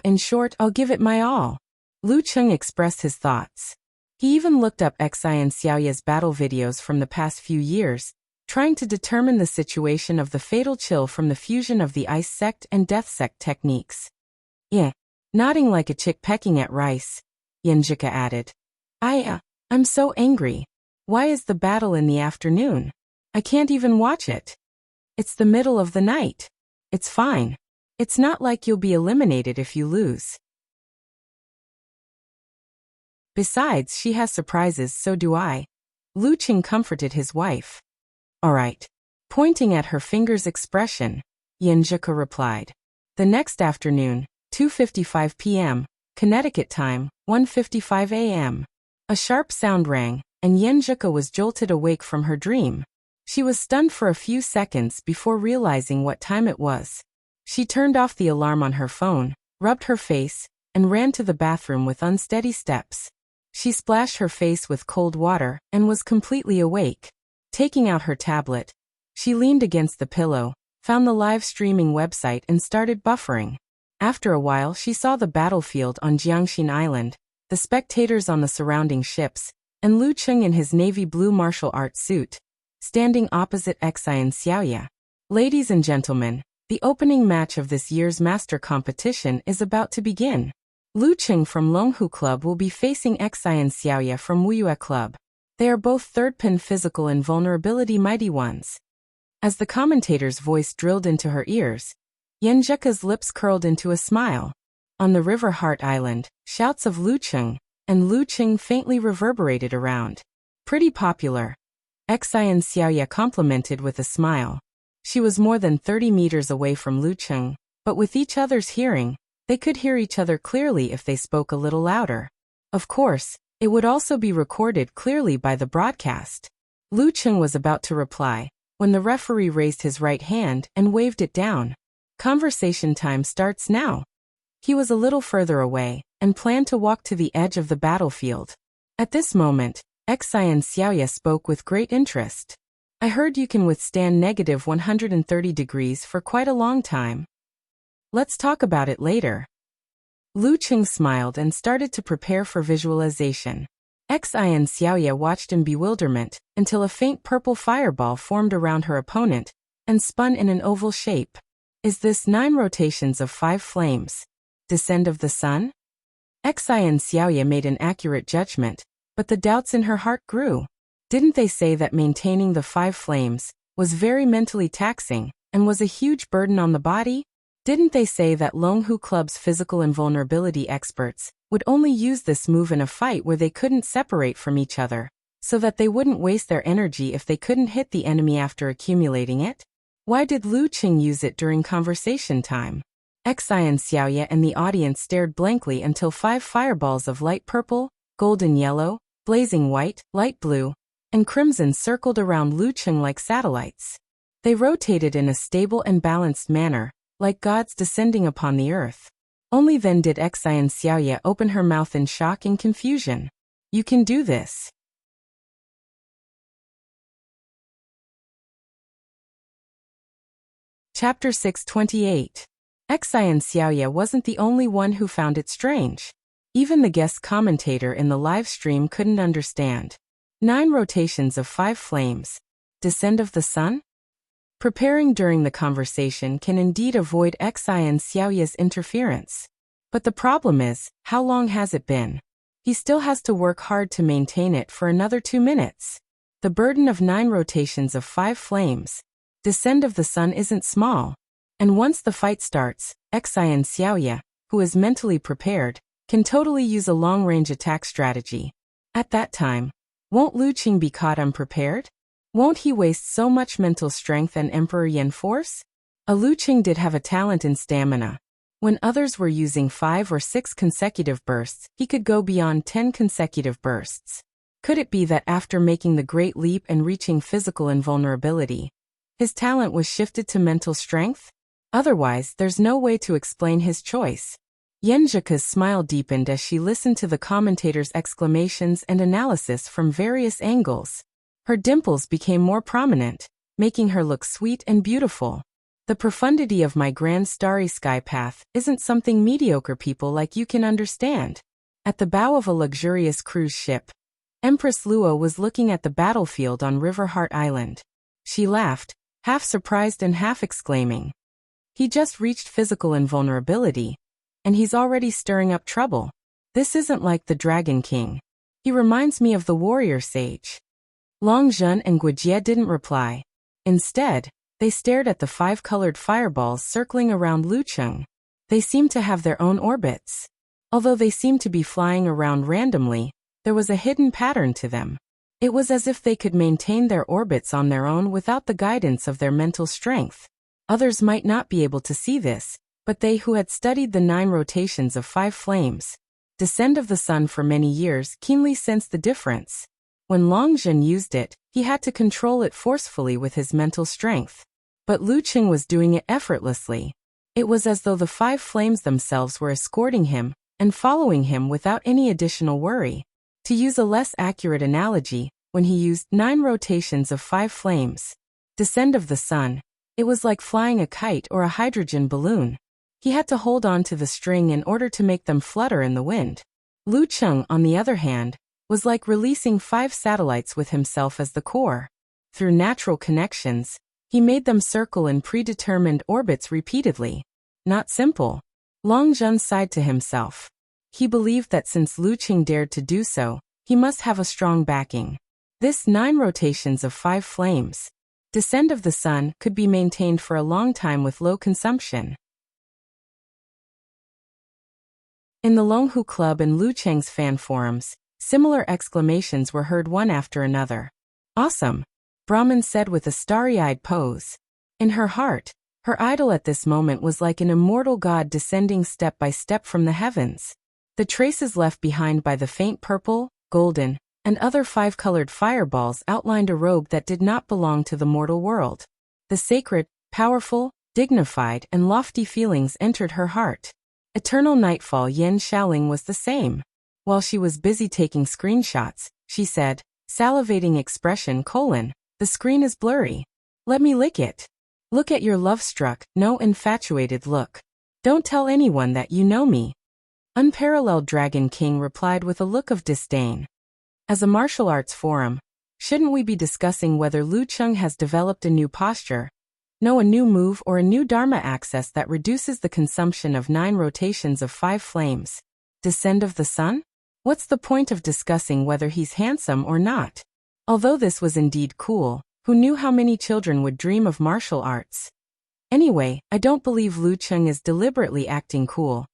In short, I'll give it my all. Lu Cheng expressed his thoughts. He even looked up Xi and Xiaoye's battle videos from the past few years, trying to determine the situation of the fatal chill from the fusion of the ice sect and death sect techniques. Nodding like a chick pecking at rice, Yanjika added. I'm so angry. Why is the battle in the afternoon? I can't even watch it. It's the middle of the night. It's fine. It's not like you'll be eliminated if you lose. Besides, she has surprises, so do I. Lu Cheng comforted his wife. All right. Pointing at her finger's expression, Yanjika replied. The next afternoon, 2:55 p.m., Connecticut time, 1:55 a.m. A sharp sound rang, and Yanjika was jolted awake from her dream. She was stunned for a few seconds before realizing what time it was. She turned off the alarm on her phone, rubbed her face, and ran to the bathroom with unsteady steps. She splashed her face with cold water and was completely awake. Taking out her tablet, she leaned against the pillow, found the live streaming website and started buffering. After a while, she saw the battlefield on Jiangxin Island, the spectators on the surrounding ships, and Lu Cheng in his navy blue martial arts suit, standing opposite Xi and Xiaoye. Ladies and gentlemen, the opening match of this year's master competition is about to begin. Lu Cheng from Longhu Club will be facing Xi and Xiaoye from Wuyue Club. They are both third-pin physical invulnerability mighty ones. As the commentator's voice drilled into her ears, Yanjika's lips curled into a smile. On the River Heart Island, shouts of Lu Cheng and Lu Cheng faintly reverberated around. Pretty popular. Xi and Xiaoye complimented with a smile. She was more than 30 meters away from Lu Cheng, but with each other's hearing, they could hear each other clearly if they spoke a little louder. Of course, it would also be recorded clearly by the broadcast. Lu Cheng was about to reply, when the referee raised his right hand and waved it down. Conversation time starts now. He was a little further away, and planned to walk to the edge of the battlefield. At this moment, Xi and Xiaoye spoke with great interest. I heard you can withstand negative 130 degrees for quite a long time. Let's talk about it later. Lu Cheng smiled and started to prepare for visualization. Xi and Xiaoye watched in bewilderment until a faint purple fireball formed around her opponent and spun in an oval shape. Is this 9 rotations of 5 flames? Descent of the sun? Xi and Xiaoye made an accurate judgment, but the doubts in her heart grew. Didn't they say that maintaining the 5 flames was very mentally taxing and was a huge burden on the body? Didn't they say that Longhu Club's physical invulnerability experts would only use this move in a fight where they couldn't separate from each other, so that they wouldn't waste their energy if they couldn't hit the enemy after accumulating it? Why did Lu Qing use it during conversation time? Xi and Xiaoye and the audience stared blankly until 5 fireballs of light purple, golden yellow, blazing white, light blue, and crimson circled around Lu Qing like satellites. They rotated in a stable and balanced manner, like gods descending upon the earth. Only then did Xi and Xiaoye open her mouth in shock and confusion. You can do this. Chapter 628. Xi and Xiaoye wasn't the only one who found it strange. Even the guest commentator in the live stream couldn't understand. 9 rotations of 5 flames. Descent of the sun? Preparing during the conversation can indeed avoid Xi and Xiaoye's interference. But the problem is, how long has it been? He still has to work hard to maintain it for another 2 minutes. The burden of 9 rotations of 5 flames. Descent of the sun isn't small. And once the fight starts, Xi and Xiaoye, who is mentally prepared, can totally use a long-range attack strategy. At that time, won't Lu Qing be caught unprepared? Won't he waste so much mental strength and Emperor Yen force? Lu Qing did have a talent in stamina. When others were using 5 or 6 consecutive bursts, he could go beyond 10 consecutive bursts. Could it be that after making the great leap and reaching physical invulnerability, his talent was shifted to mental strength? Otherwise, there's no way to explain his choice. Yanzhika's smile deepened as she listened to the commentator's exclamations and analysis from various angles. Her dimples became more prominent, making her look sweet and beautiful. The profundity of my grand starry sky path isn't something mediocre people like you can understand. At the bow of a luxurious cruise ship, Empress Luo was looking at the battlefield on River Heart Island. She laughed, half surprised and half exclaiming. He just reached physical invulnerability, and he's already stirring up trouble. This isn't like the Dragon King. He reminds me of the warrior sage. Long Zhen and Guijie didn't reply. Instead, they stared at the 5 colored fireballs circling around Lu Qing. They seemed to have their own orbits. Although they seemed to be flying around randomly, there was a hidden pattern to them. It was as if they could maintain their orbits on their own without the guidance of their mental strength. Others might not be able to see this, but they who had studied the 9 rotations of 5 flames, descent of the sun for many years keenly sensed the difference. When Long Zhen used it, he had to control it forcefully with his mental strength. But Lu Qing was doing it effortlessly. It was as though the 5 flames themselves were escorting him and following him without any additional worry. To use a less accurate analogy, when he used 9 rotations of 5 flames, descent of the sun, it was like flying a kite or a hydrogen balloon. He had to hold on to the string in order to make them flutter in the wind. Lu Qing, on the other hand, was like releasing 5 satellites with himself as the core. Through natural connections, he made them circle in predetermined orbits repeatedly. Not simple. Long Zhen sighed to himself. He believed that since Lu Qing dared to do so, he must have a strong backing. This 9 rotations of 5 flames, descent of the sun, could be maintained for a long time with low consumption. In the Longhu Club and Lu Cheng's fan forums, similar exclamations were heard one after another. Awesome, Brahman said with a starry-eyed pose. In her heart, her idol at this moment was like an immortal god descending step by step from the heavens. The traces left behind by the faint purple, golden, and other 5-colored fireballs outlined a robe that did not belong to the mortal world. The sacred, powerful, dignified, and lofty feelings entered her heart. Eternal Nightfall Yen Shaoling was the same. While she was busy taking screenshots, she said, salivating expression: the screen is blurry. Let me lick it. Look at your love-struck, no infatuated look. Don't tell anyone that you know me. Unparalleled Dragon King replied with a look of disdain. As a martial arts forum, shouldn't we be discussing whether Lu Qing has developed a new posture, a new move or a new Dharma access that reduces the consumption of 9 rotations of 5 flames? Descent of the sun? What's the point of discussing whether he's handsome or not? Although this was indeed cool, who knew how many children would dream of martial arts? Anyway, I don't believe Lu Cheng is deliberately acting cool.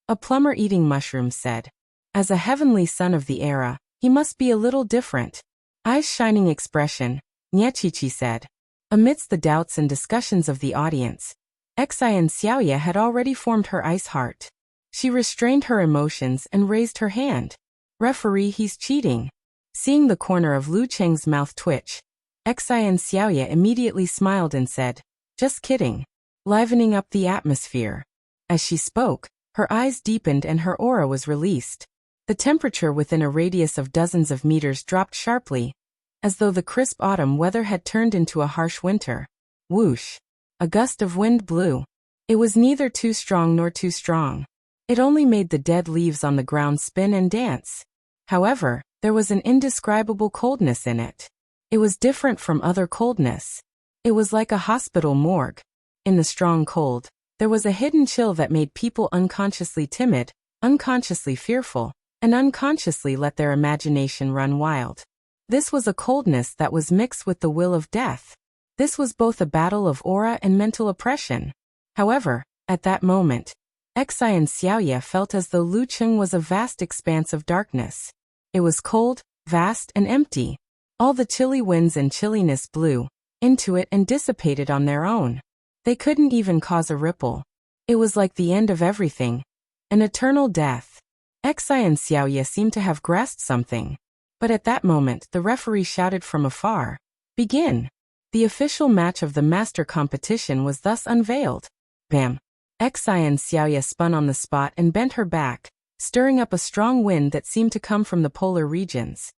A plumber eating mushrooms said. As a heavenly son of the era, he must be a little different. Eyes shining expression, Nyechichi said. Amidst the doubts and discussions of the audience, Xian Xiaoya had already formed her ice heart. She restrained her emotions and raised her hand. Referee, he's cheating. Seeing the corner of Lu Cheng's mouth twitch, Xian Xiaoya immediately smiled and said, "Just kidding," livening up the atmosphere. As she spoke, her eyes deepened and her aura was released. The temperature within a radius of dozens of meters dropped sharply, as though the crisp autumn weather had turned into a harsh winter. Whoosh! A gust of wind blew. It was neither too strong nor too strong. It only made the dead leaves on the ground spin and dance. However, there was an indescribable coldness in it. It was different from other coldness. It was like a hospital morgue. In the strong cold, there was a hidden chill that made people unconsciously timid, unconsciously fearful, and unconsciously let their imagination run wild. This was a coldness that was mixed with the will of death. This was both a battle of aura and mental oppression. However, at that moment, Xian Xiaoya felt as though Lu Cheng was a vast expanse of darkness. It was cold, vast, and empty. All the chilly winds and chilliness blew into it and dissipated on their own. They couldn't even cause a ripple. It was like the end of everything. An eternal death. Xian Xiaoya seemed to have grasped something. But at that moment the referee shouted from afar, "Begin!" The official match of the master competition was thus unveiled. Bam! Xian Xiaoya spun on the spot and bent her back, stirring up a strong wind that seemed to come from the polar regions.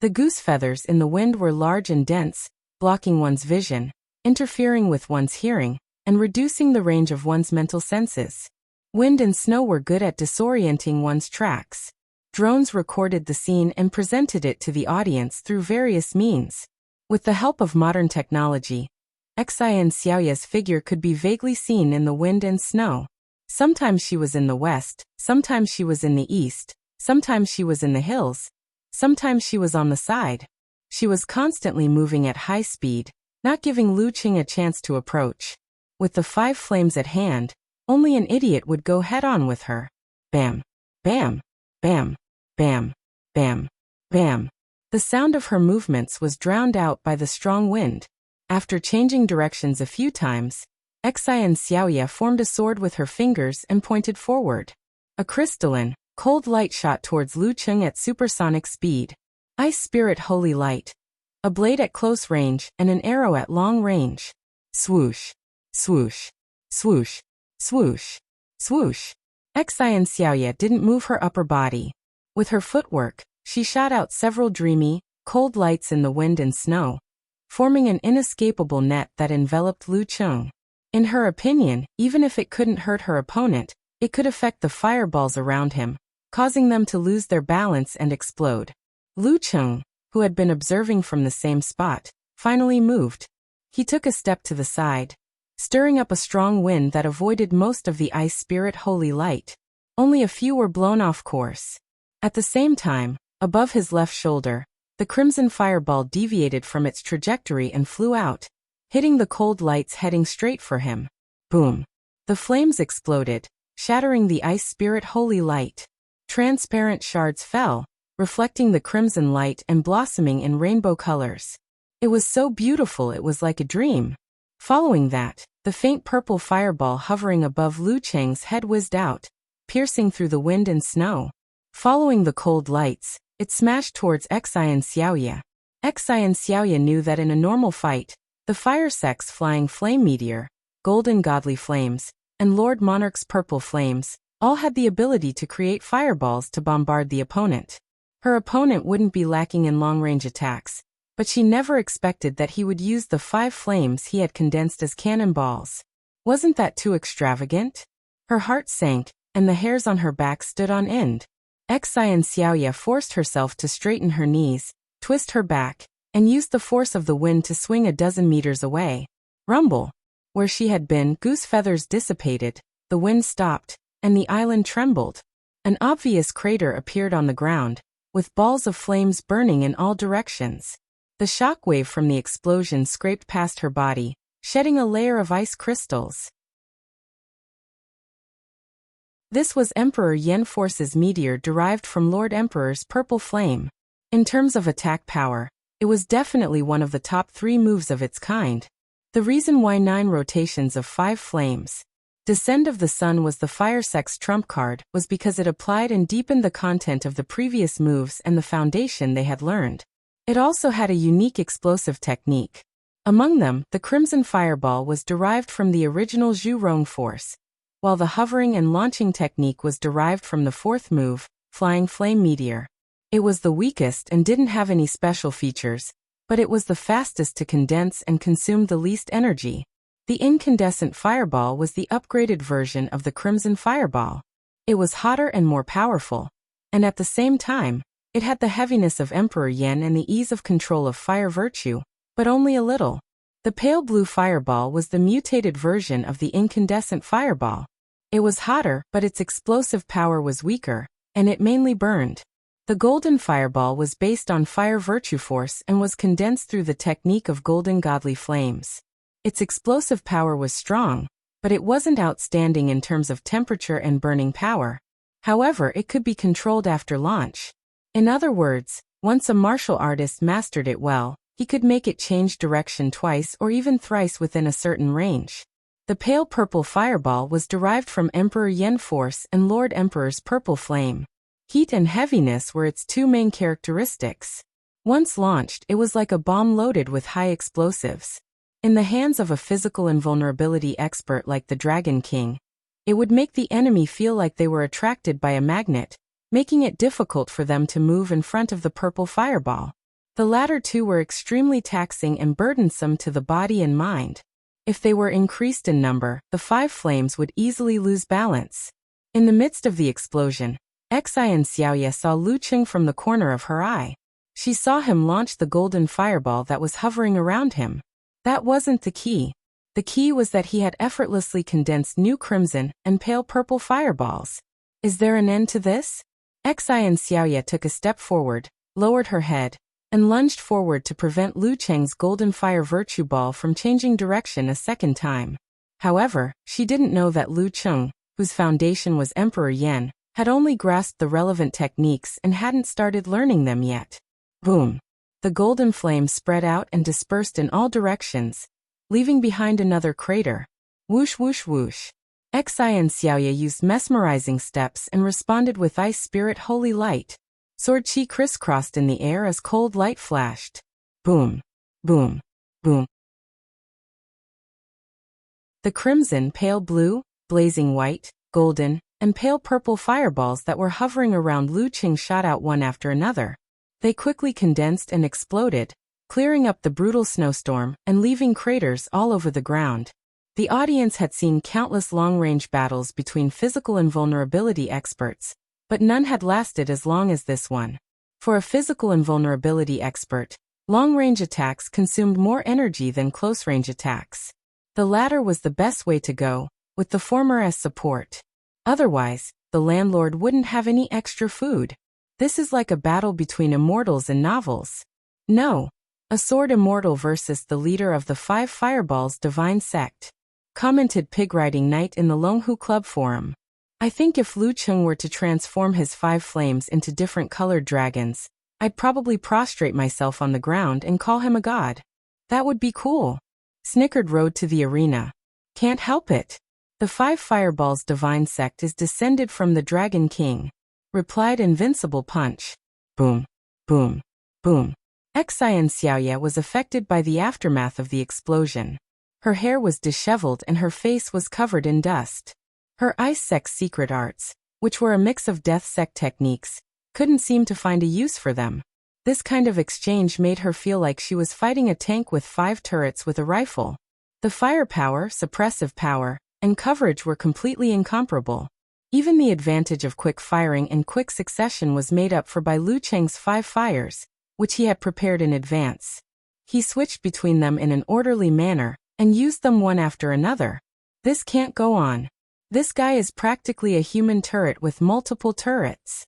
The goose feathers in the wind were large and dense, blocking one's vision, interfering with one's hearing, and reducing the range of one's mental senses. Wind and snow were good at disorienting one's tracks. Drones recorded the scene and presented it to the audience through various means. With the help of modern technology, Xian Xiaoya's figure could be vaguely seen in the wind and snow. Sometimes she was in the west, sometimes she was in the east, sometimes she was in the hills, sometimes she was on the side. She was constantly moving at high speed, not giving Lu Cheng a chance to approach. With the 5 flames at hand, only an idiot would go head-on with her. Bam! Bam! Bam! Bam! Bam! Bam! The sound of her movements was drowned out by the strong wind. After changing directions a few times, Xian Xiaoya formed a sword with her fingers and pointed forward. A crystalline, cold light shot towards Lu Cheng at supersonic speed. Ice Spirit Holy Light. A blade at close range and an arrow at long range. Swoosh! Swoosh! Swoosh! Swoosh! Swoosh! Xian Xiaoya didn't move her upper body. With her footwork, she shot out several dreamy, cold lights in the wind and snow, forming an inescapable net that enveloped Lu Cheng. In her opinion, even if it couldn't hurt her opponent, it could affect the fireballs around him, causing them to lose their balance and explode. Lu Cheng, who had been observing from the same spot, finally moved. He took a step to the side, stirring up a strong wind that avoided most of the Ice Spirit Holy Light. Only a few were blown off course. At the same time, above his left shoulder, the crimson fireball deviated from its trajectory and flew out, hitting the cold lights heading straight for him. Boom! The flames exploded, shattering the Ice Spirit Holy Light. Transparent shards fell, reflecting the crimson light and blossoming in rainbow colors. It was so beautiful it was like a dream. Following that, the faint purple fireball hovering above Lu Cheng's head whizzed out, piercing through the wind and snow. Following the cold lights, it smashed towards Xian Xiaoya. Xian Xiaoya knew that in a normal fight, the Fire Sect's flying flame meteor, Golden Godly Flames, and Lord Monarch's purple flames, all had the ability to create fireballs to bombard the opponent. Her opponent wouldn't be lacking in long-range attacks, but she never expected that he would use the 5 flames he had condensed as cannonballs. Wasn't that too extravagant? Her heart sank, and the hairs on her back stood on end. Xian Xiaoya forced herself to straighten her knees, twist her back, and used the force of the wind to swing a dozen meters away. Rumble! Where she had been, goose feathers dissipated, the wind stopped, and the island trembled. An obvious crater appeared on the ground, with balls of flames burning in all directions. The shock wave from the explosion scraped past her body, shedding a layer of ice crystals. This was Emperor Yen Force's meteor derived from Lord Emperor's purple flame. In terms of attack power, it was definitely one of the top 3 moves of its kind. The reason why 9 rotations of 5 flames, Descend of the Sun was the Fire Sex trump card was because it applied and deepened the content of the previous moves and the foundation they had learned. It also had a unique explosive technique. Among them, the Crimson Fireball was derived from the original Zhu Rong force, while the hovering and launching technique was derived from the 4th move, Flying Flame Meteor. It was the weakest and didn't have any special features, but it was the fastest to condense and consume the least energy. The Incandescent Fireball was the upgraded version of the Crimson Fireball. It was hotter and more powerful, and at the same time, it had the heaviness of Emperor Yen and the ease of control of Fire Virtue, but only a little. The Pale Blue Fireball was the mutated version of the Incandescent Fireball. It was hotter, but its explosive power was weaker, and it mainly burned. The Golden Fireball was based on Fire Virtue Force and was condensed through the technique of Golden Godly Flames. Its explosive power was strong, but it wasn't outstanding in terms of temperature and burning power. However, it could be controlled after launch. In other words, once a martial artist mastered it well, he could make it change direction twice or even thrice within a certain range. The Pale Purple Fireball was derived from Emperor Yen Force and Lord Emperor's Purple Flame. Heat and heaviness were its 2 main characteristics. Once launched, it was like a bomb loaded with high explosives. In the hands of a physical invulnerability expert like the Dragon King, it would make the enemy feel like they were attracted by a magnet, making it difficult for them to move in front of the Purple Fireball. The latter 2 were extremely taxing and burdensome to the body and mind. If they were increased in number, the 5 flames would easily lose balance. In the midst of the explosion, Xian Xiaoye saw Lu Qing from the corner of her eye. She saw him launch the golden fireball that was hovering around him. That wasn't the key. The key was that he had effortlessly condensed new crimson and pale purple fireballs. Is there an end to this? Xian Xiaoye took a step forward, lowered her head, and lunged forward to prevent Lu Cheng's golden fire virtue ball from changing direction a second time. However, she didn't know that Lu Cheng, whose foundation was Emperor Yen, had only grasped the relevant techniques and hadn't started learning them yet. Boom! The golden flame spread out and dispersed in all directions, leaving behind another crater. Whoosh whoosh whoosh. Xian Xiaoye used mesmerizing steps and responded with Ice Spirit Holy Light. Sword Chi crisscrossed in the air as cold light flashed. Boom! Boom! Boom! The crimson, pale blue, blazing white, golden, and pale purple fireballs that were hovering around Lu Qing shot out one after another. They quickly condensed and exploded, clearing up the brutal snowstorm and leaving craters all over the ground. The audience had seen countless long-range battles between physical invulnerability experts, but none had lasted as long as this one. For a physical invulnerability expert, long-range attacks consumed more energy than close-range attacks. The latter was the best way to go, with the former as support. Otherwise, the landlord wouldn't have any extra food. This is like a battle between immortals and novels. No. A sword immortal versus the leader of the 5 Fireballs Divine Sect. Commented Pig Riding Knight in the Longhu Club forum. I think if Lu Cheng were to transform his 5 flames into different colored dragons, I'd probably prostrate myself on the ground and call him a god. That would be cool. Snickered Road to the Arena. Can't help it. The 5 Fireballs Divine Sect is descended from the Dragon King. Replied Invincible Punch. Boom. Boom. Boom. Xian Xiaoye was affected by the aftermath of the explosion. Her hair was disheveled and her face was covered in dust. Her Ice Sect's secret arts, which were a mix of Death Sect techniques, couldn't seem to find a use for them. This kind of exchange made her feel like she was fighting a tank with 5 turrets with a rifle. The firepower, suppressive power, and coverage were completely incomparable. Even the advantage of quick firing in quick succession was made up for by Lu Cheng's 5 fires, which he had prepared in advance. He switched between them in an orderly manner, and used them one after another. This can't go on. This guy is practically a human turret with multiple turrets.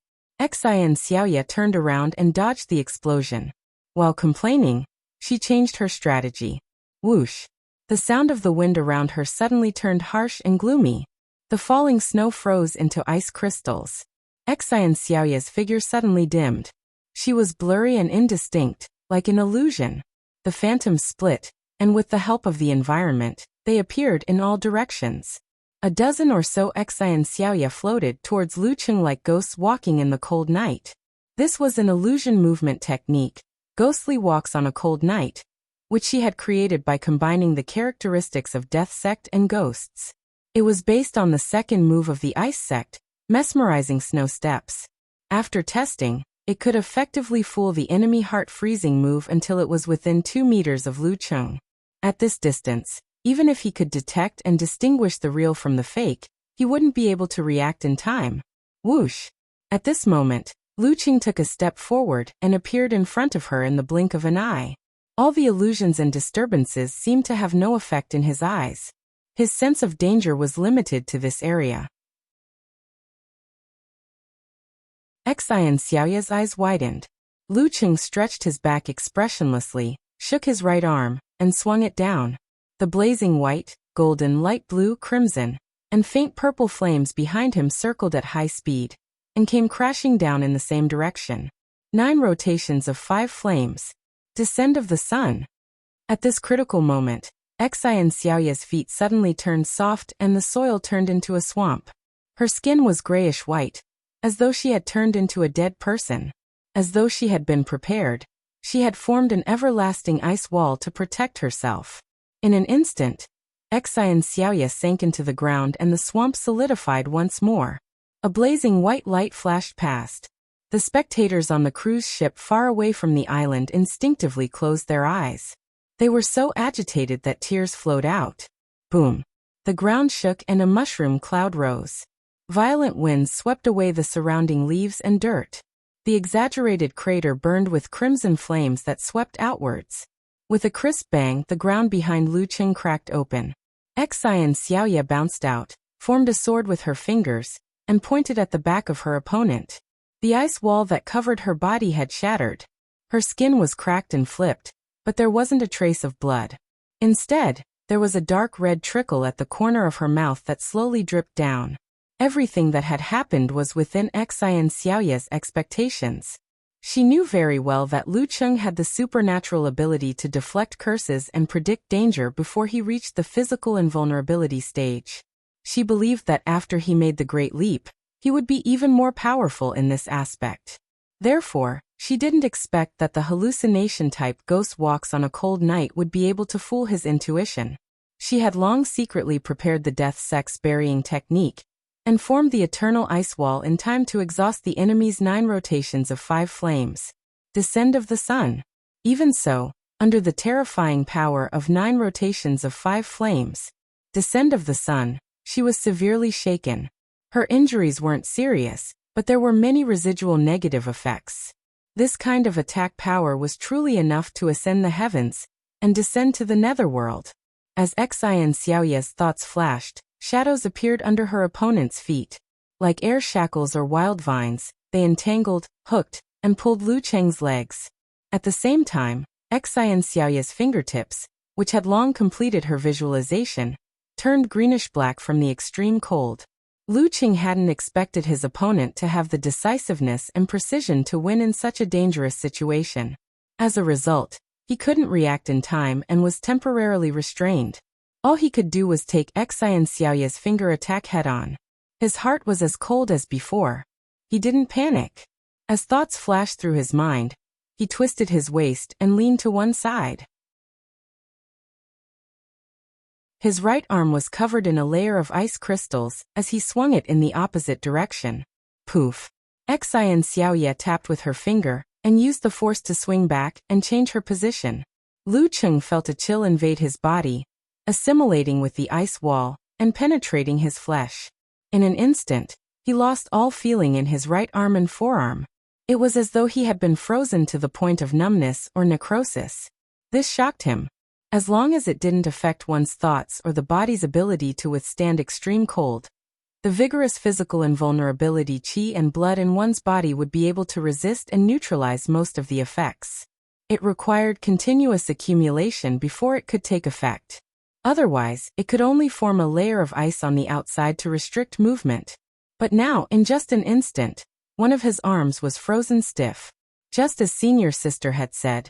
Xian Xiaoya turned around and dodged the explosion. While complaining, she changed her strategy. Whoosh! The sound of the wind around her suddenly turned harsh and gloomy. The falling snow froze into ice crystals. Xian Xiaoya's figure suddenly dimmed. She was blurry and indistinct, like an illusion. The phantoms split, and with the help of the environment, they appeared in all directions. A dozen or so Xian Xiaoya floated towards Lu Cheng like ghosts walking in the cold night. This was an illusion movement technique, ghostly walks on a cold night, which she had created by combining the characteristics of Death Sect and ghosts. It was based on the second move of the Ice Sect, mesmerizing snow steps. After testing, it could effectively fool the enemy heart-freezing move until it was within 2 meters of Lu Cheng. At this distance, even if he could detect and distinguish the real from the fake, he wouldn't be able to react in time. Whoosh! At this moment, Lu Cheng took a step forward and appeared in front of her in the blink of an eye. All the illusions and disturbances seemed to have no effect in his eyes. His sense of danger was limited to this area. Xian Xiaoya's eyes widened. Lu Cheng stretched his back expressionlessly, shook his right arm, and swung it down. The blazing white, golden, light blue, crimson, and faint purple flames behind him circled at high speed, and came crashing down in the same direction. 9 rotations of 5 flames. Descent of the sun. At this critical moment, Xian Xiaoya's feet suddenly turned soft and the soil turned into a swamp. Her skin was grayish-white, as though she had turned into a dead person. As though she had been prepared, she had formed an everlasting ice wall to protect herself. In an instant, Xian Xiaoya sank into the ground and the swamp solidified once more. A blazing white light flashed past. The spectators on the cruise ship far away from the island instinctively closed their eyes. They were so agitated that tears flowed out. Boom! The ground shook and a mushroom cloud rose. Violent winds swept away the surrounding leaves and dirt. The exaggerated crater burned with crimson flames that swept outwards. With a crisp bang, the ground behind Lu Cheng cracked open. Xian Xiaoya bounced out, formed a sword with her fingers, and pointed at the back of her opponent. The ice wall that covered her body had shattered. Her skin was cracked and flipped, but there wasn't a trace of blood. Instead, there was a dark red trickle at the corner of her mouth that slowly dripped down. Everything that had happened was within Xian Xiaoya's expectations. She knew very well that Lu Cheng had the supernatural ability to deflect curses and predict danger before he reached the physical invulnerability stage. She believed that after he made the Great Leap, he would be even more powerful in this aspect. Therefore, she didn't expect that the hallucination-type ghost walks on a cold night would be able to fool his intuition. She had long secretly prepared the Death Sect's burying technique, and formed the eternal ice wall in time to exhaust the enemy's 9 rotations of 5 flames. Descent of the sun. Even so, under the terrifying power of 9 rotations of 5 flames, descent of the sun, she was severely shaken. Her injuries weren't serious, but there were many residual negative effects. This kind of attack power was truly enough to ascend the heavens and descend to the netherworld. As Xian Xiaoya's thoughts flashed, shadows appeared under her opponent's feet. Like air shackles or wild vines, they entangled, hooked, and pulled Lu Cheng's legs. At the same time, Xian Xiaoya's fingertips, which had long completed her visualization, turned greenish-black from the extreme cold. Lu Cheng hadn't expected his opponent to have the decisiveness and precision to win in such a dangerous situation. As a result, he couldn't react in time and was temporarily restrained. All he could do was take Xian Xiaoya's finger attack head-on. His heart was as cold as before. He didn't panic. As thoughts flashed through his mind, he twisted his waist and leaned to one side. His right arm was covered in a layer of ice crystals as he swung it in the opposite direction. Poof! Xian Xiaoya tapped with her finger and used the force to swing back and change her position. Lu Cheng felt a chill invade his body, assimilating with the ice wall and penetrating his flesh. In an instant, he lost all feeling in his right arm and forearm. It was as though he had been frozen to the point of numbness or necrosis. This shocked him. As long as it didn't affect one's thoughts or the body's ability to withstand extreme cold, The vigorous physical invulnerability qi and blood in one's body would be able to resist and neutralize most of the effects. It required continuous accumulation before it could take effect. Otherwise, it could only form a layer of ice on the outside to restrict movement. But now, in just an instant, one of his arms was frozen stiff. Just as Senior Sister had said,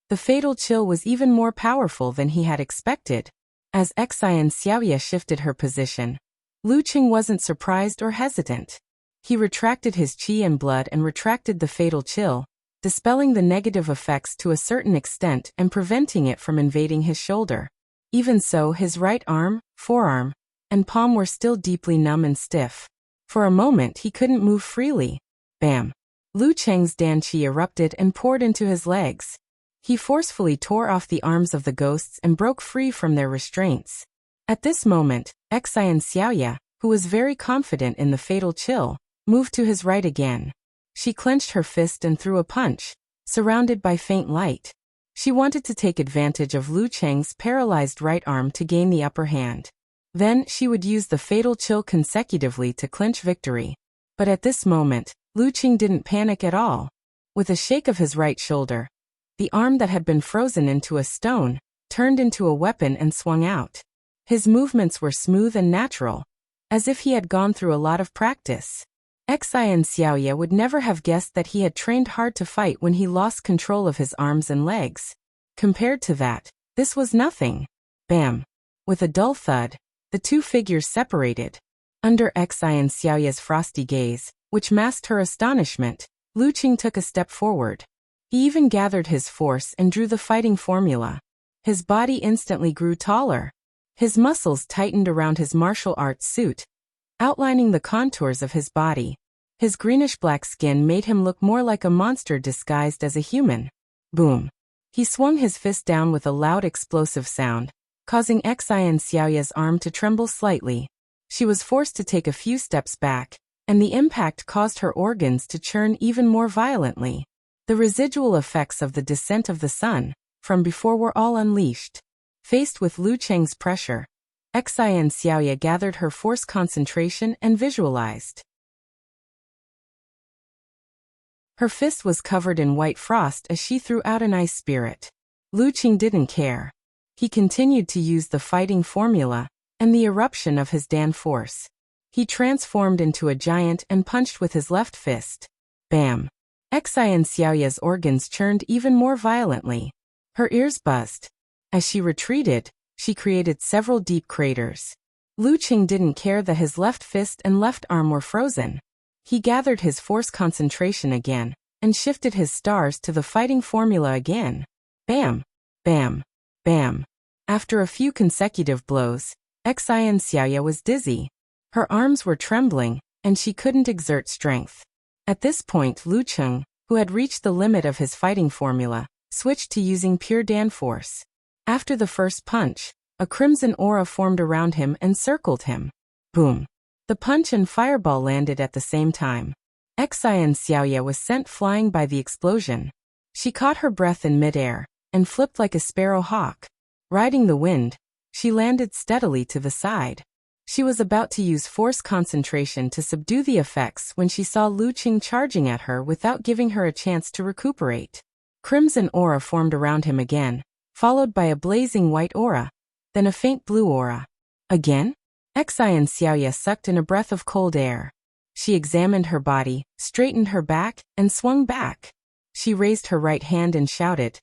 the fatal chill was even more powerful than he had expected. As Xi and Xiaoya shifted her position, Lu Qing wasn't surprised or hesitant. He retracted his qi and blood and retracted the fatal chill, dispelling the negative effects to a certain extent and preventing it from invading his shoulder. Even so, his right arm, forearm, and palm were still deeply numb and stiff. For a moment he couldn't move freely. Bam! Lu Cheng's Dan Qi erupted and poured into his legs. He forcefully tore off the arms of the ghosts and broke free from their restraints. At this moment, Xi and Xiaoya, who was very confident in the fatal chill, moved to his right again. She clenched her fist and threw a punch, surrounded by faint light. She wanted to take advantage of Lu Cheng's paralyzed right arm to gain the upper hand. Then she would use the fatal chill consecutively to clinch victory. But at this moment, Lu Cheng didn't panic at all. With a shake of his right shoulder, the arm that had been frozen into a stone turned into a weapon and swung out. His movements were smooth and natural, as if he had gone through a lot of practice. Xi and Xiaoya would never have guessed that he had trained hard to fight when he lost control of his arms and legs. Compared to that, this was nothing. Bam! With a dull thud, the two figures separated. Under Xi and Xiaoya's frosty gaze, which masked her astonishment, Lu Qing took a step forward. He even gathered his force and drew the fighting formula. His body instantly grew taller. His muscles tightened around his martial arts suit, outlining the contours of his body. His greenish-black skin made him look more like a monster disguised as a human. Boom! He swung his fist down with a loud explosive sound, causing Xi and Xiaoya's arm to tremble slightly. She was forced to take a few steps back, and the impact caused her organs to churn even more violently. The residual effects of the descent of the sun from before were all unleashed. Faced with Lu Cheng's pressure, Xi and Xiaoya gathered her force concentration and visualized. Her fist was covered in white frost as she threw out an ice spirit. Lu Qing didn't care. He continued to use the fighting formula and the eruption of his Dan force. He transformed into a giant and punched with his left fist. Bam! Xi and Xiaoya's organs churned even more violently. Her ears buzzed. As she retreated, she created several deep craters. Lu Qing didn't care that his left fist and left arm were frozen. He gathered his force concentration again, and shifted his stars to the fighting formula again. Bam! Bam! Bam! After a few consecutive blows, Xi and Xiaoya was dizzy. Her arms were trembling, and she couldn't exert strength. At this point Lu Qing, who had reached the limit of his fighting formula, switched to using pure Dan force. After the first punch, a crimson aura formed around him and circled him. Boom! The punch and fireball landed at the same time. Xi and Xiaoya was sent flying by the explosion. She caught her breath in midair, and flipped like a sparrow hawk. Riding the wind, she landed steadily to the side. She was about to use force concentration to subdue the effects when she saw Lu Qing charging at her without giving her a chance to recuperate. Crimson aura formed around him again, followed by a blazing white aura, then a faint blue aura. Again? Xi and Xiaoya sucked in a breath of cold air. She examined her body, straightened her back, and swung back. She raised her right hand and shouted,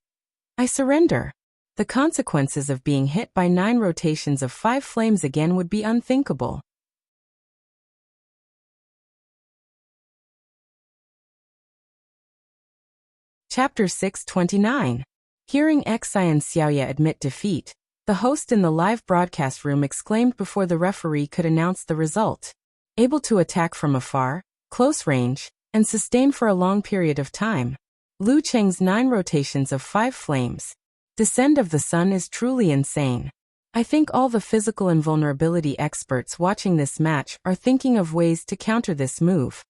"I surrender." The consequences of being hit by 9 rotations of 5 flames again would be unthinkable. Chapter 629. Hearing Xi and Xiaoya admit defeat, the host in the live broadcast room exclaimed before the referee could announce the result. Able to attack from afar, close range, and sustain for a long period of time. Lu Cheng's 9 rotations of 5 flames. Descent of the sun is truly insane. I think all the physical invulnerability experts watching this match are thinking of ways to counter this move.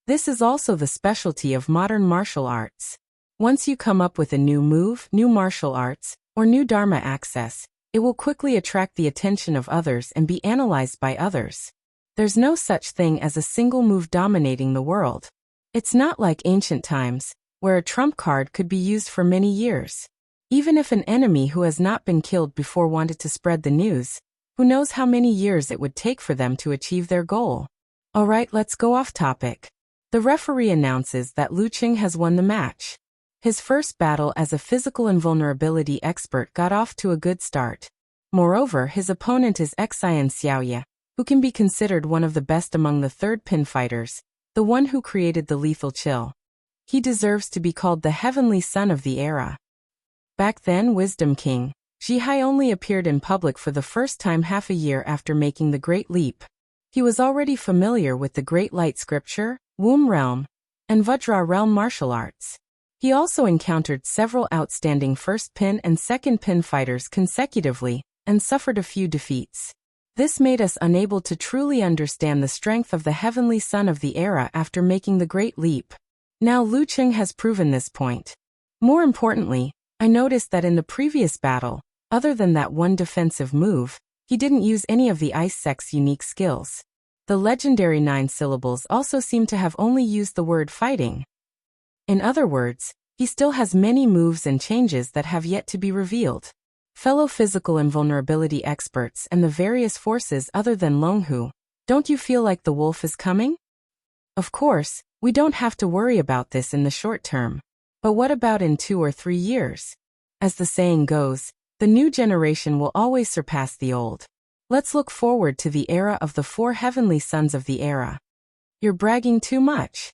This is also the specialty of modern martial arts. Once you come up with a new move, new martial arts, or new Dharma access, it will quickly attract the attention of others and be analyzed by others. There's no such thing as a single move dominating the world. It's not like ancient times, where a trump card could be used for many years. Even if an enemy who has not been killed before wanted to spread the news, who knows how many years it would take for them to achieve their goal. Alright, let's go off topic. The referee announces that Lu Qing has won the match. His first battle as a physical invulnerability expert got off to a good start. Moreover, his opponent is Xian Xiaoye, who can be considered one of the best among the third pin fighters, the one who created the lethal chill. He deserves to be called the heavenly son of the era. Back then, Wisdom King Zhihai only appeared in public for the first time half a year after making the Great Leap. He was already familiar with the Great Light Scripture, Womb Realm, and Vajra Realm martial arts. He also encountered several outstanding first pin and second pin fighters consecutively, and suffered a few defeats. This made us unable to truly understand the strength of the heavenly son of the era after making the Great Leap. Now Lu Qing has proven this point. More importantly, I noticed that in the previous battle, other than that one defensive move, he didn't use any of the Ice Sect's unique skills. The legendary 9 syllables also seem to have only used the word fighting. In other words, he still has many moves and changes that have yet to be revealed. Fellow physical invulnerability experts and the various forces other than Longhu, don't you feel like the wolf is coming? Of course, we don't have to worry about this in the short term. But what about in 2 or 3 years? As the saying goes, the new generation will always surpass the old. Let's look forward to the era of the 4 heavenly sons of the era. You're bragging too much.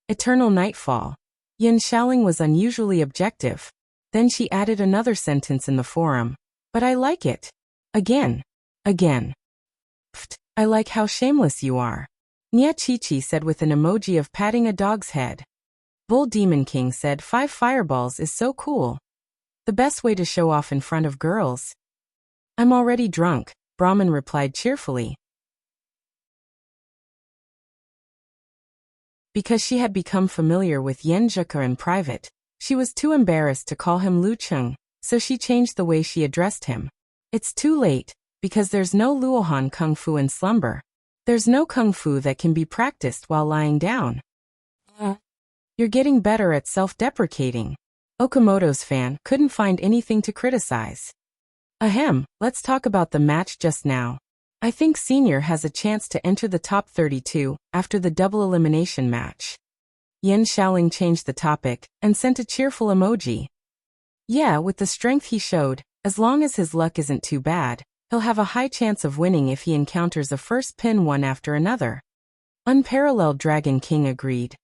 Eternal Nightfall. Yin Xiaoling was unusually objective. Then she added another sentence in the forum. But I like it. Again. Pfft, I like how shameless you are. Nia Chi said with an emoji of patting a dog's head. Bull Demon King said 5 fireballs is so cool. The best way to show off in front of girls. I'm already drunk, Brahman replied cheerfully. Because she had become familiar with Yen Zheke in private, she was too embarrassed to call him Lu Qing, so she changed the way she addressed him. It's too late, because there's no Luohan Kung Fu in slumber. There's no Kung Fu that can be practiced while lying down. You're getting better at self-deprecating. Okamoto's fan couldn't find anything to criticize. Ahem, let's talk about the match just now. I think Senior has a chance to enter the top 32 after the double elimination match. Yin Xiaoling changed the topic and sent a cheerful emoji. Yeah, with the strength he showed, as long as his luck isn't too bad, he'll have a high chance of winning if he encounters a first pin one after another. Unparalleled Dragon King agreed.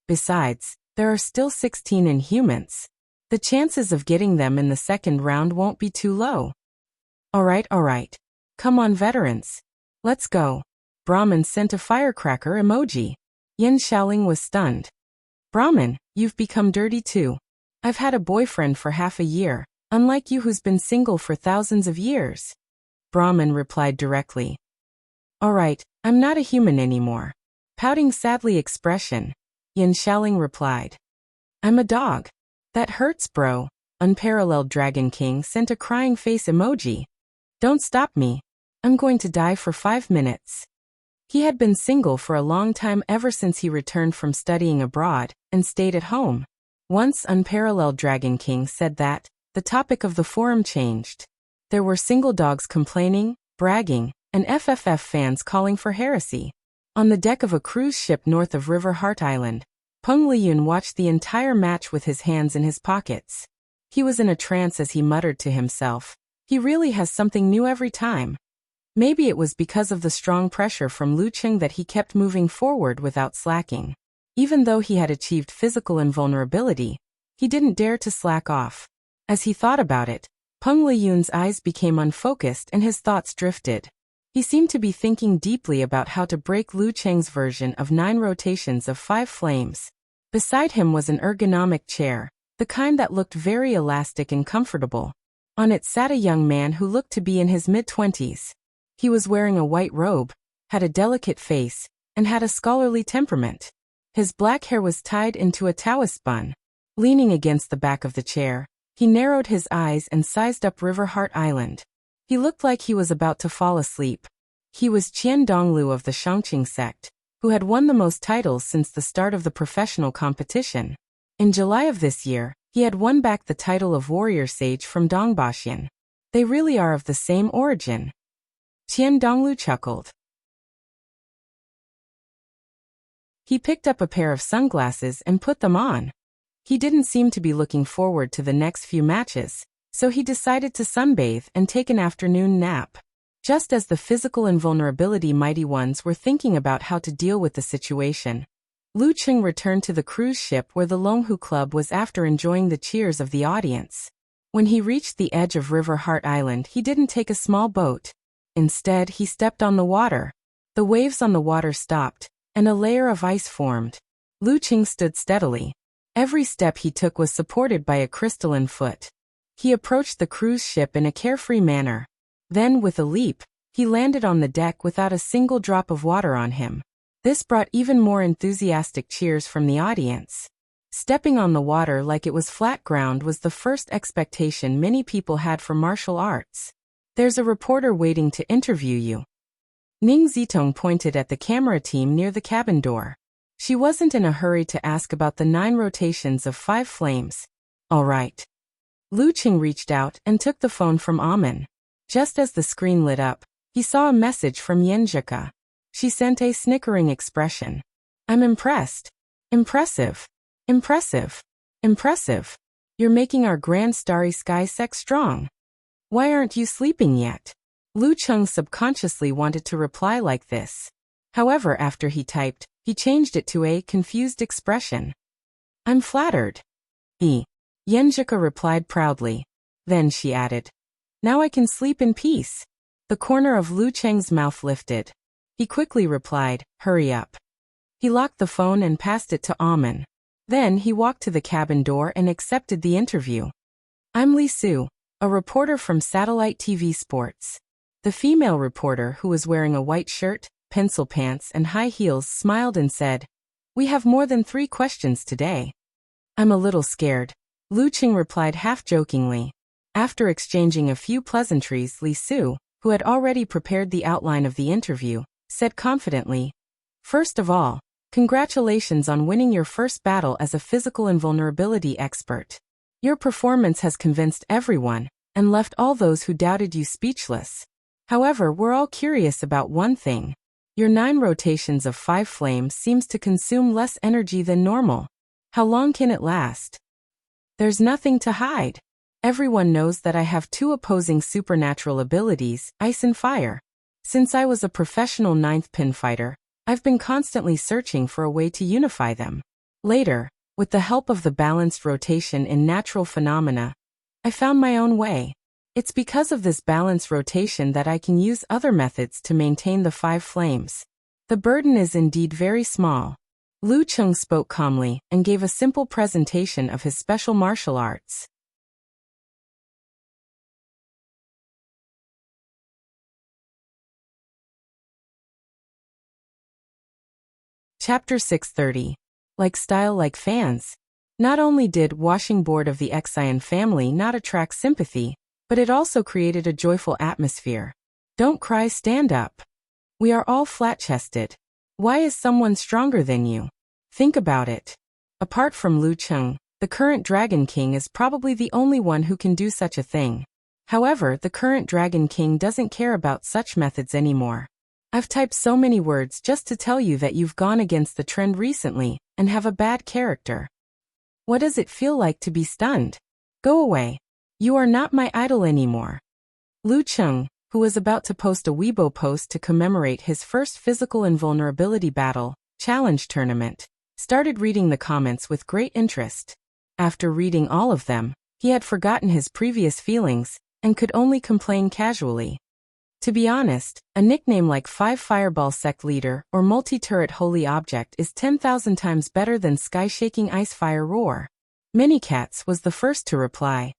Besides, there are still 16 Inhumans. The chances of getting them in the second round won't be too low. Alright. Come on, veterans. Let's go. Brahman sent a firecracker emoji. Yin Xiaoling was stunned. Brahman, you've become dirty too. I've had a boyfriend for half a year, unlike you who's been single for thousands of years. Brahman replied directly. Alright, I'm not a human anymore. Pouting sadly expression. Yin Xiaoling replied. I'm a dog. That hurts, bro. Unparalleled Dragon King sent a crying face emoji. Don't stop me. I'm going to die for 5 minutes. He had been single for a long time ever since he returned from studying abroad and stayed at home. Once Unparalleled Dragon King said that, the topic of the forum changed. There were single dogs complaining, bragging, and FFF fans calling for heresy. On the deck of a cruise ship north of River Heart Island, Peng Liyun watched the entire match with his hands in his pockets. He was in a trance as he muttered to himself, he really has something new every time. Maybe it was because of the strong pressure from Lu Qing that he kept moving forward without slacking. Even though he had achieved physical invulnerability, he didn't dare to slack off. As he thought about it, Peng Liyun's eyes became unfocused and his thoughts drifted. He seemed to be thinking deeply about how to break Lu Cheng's version of 9 rotations of 5 flames. Beside him was an ergonomic chair, the kind that looked very elastic and comfortable. On it sat a young man who looked to be in his mid-20s. He was wearing a white robe, had a delicate face, and had a scholarly temperament. His black hair was tied into a Taoist bun. Leaning against the back of the chair, he narrowed his eyes and sized up River Heart Island. He looked like he was about to fall asleep. He was Qian Donglu of the Shangqing sect, who had won the most titles since the start of the professional competition. In July of this year, he had won back the title of warrior sage from Dongbaxian. They really are of the same origin. Qian Donglu chuckled. He picked up a pair of sunglasses and put them on. He didn't seem to be looking forward to the next few matches, so he decided to sunbathe and take an afternoon nap. Just as the physical invulnerability mighty ones were thinking about how to deal with the situation, Lu Cheng returned to the cruise ship where the Longhu Club was after enjoying the cheers of the audience. When he reached the edge of River Heart Island, he didn't take a small boat. Instead, he stepped on the water. The waves on the water stopped, and a layer of ice formed. Lu Cheng stood steadily. Every step he took was supported by a crystalline foot. He approached the cruise ship in a carefree manner. Then, with a leap, he landed on the deck without a single drop of water on him. This brought even more enthusiastic cheers from the audience. Stepping on the water like it was flat ground was the first expectation many people had for martial arts. "There's a reporter waiting to interview you." Ning Zitong pointed at the camera team near the cabin door. She wasn't in a hurry to ask about the 9 rotations of 5 flames. "All right." Lu Cheng reached out and took the phone from Amen. Just as the screen lit up, he saw a message from Yenjika. She sent a snickering expression. "I'm impressed. Impressive. Impressive. Impressive. You're making our grand starry sky sect strong. Why aren't you sleeping yet?" Lu Cheng subconsciously wanted to reply like this. However, after he typed, he changed it to a confused expression. "I'm flattered." Yenjika replied proudly. Then she added, "Now I can sleep in peace." The corner of Lu Cheng's mouth lifted. He quickly replied, "Hurry up." He locked the phone and passed it to Amen. Then he walked to the cabin door and accepted the interview. "I'm Li Su, a reporter from Satellite TV Sports." The female reporter, who was wearing a white shirt, pencil pants and high heels, smiled and said, "We have more than 3 questions today." "I'm a little scared," Lu Cheng replied half-jokingly. After exchanging a few pleasantries, Li Su, who had already prepared the outline of the interview, said confidently, "First of all, congratulations on winning your first battle as a physical invulnerability expert. Your performance has convinced everyone, and left all those who doubted you speechless. However, we're all curious about one thing. Your 9 rotations of 5 flames seems to consume less energy than normal. How long can it last?" "There's nothing to hide. Everyone knows that I have 2 opposing supernatural abilities, ice and fire. Since I was a professional 9th pin fighter, I've been constantly searching for a way to unify them. Later, with the help of the balanced rotation in natural phenomena, I found my own way. It's because of this balanced rotation that I can use other methods to maintain the 5 flames. The burden is indeed very small." Lu Cheng spoke calmly and gave a simple presentation of his special martial arts. Chapter 630. Like style like fans. Not only did Washing Board of the Exian family not attract sympathy, but it also created a joyful atmosphere. "Don't cry, stand up. We are all flat-chested. Why is someone stronger than you? Think about it." Apart from Lu Cheng, the current Dragon King is probably the only one who can do such a thing. However, the current Dragon King doesn't care about such methods anymore. "I've typed so many words just to tell you that you've gone against the trend recently, and have a bad character. What does it feel like to be stunned? Go away. You are not my idol anymore." Lu Cheng, who was about to post a Weibo post to commemorate his first physical invulnerability battle, challenge tournament, started reading the comments with great interest. After reading all of them, he had forgotten his previous feelings, and could only complain casually. To be honest, a nickname like 5 Fireball Sect Leader or Multi-Turret Holy Object is 10,000 times better than Sky-Shaking Ice Fire Roar. Minicats was the first to reply.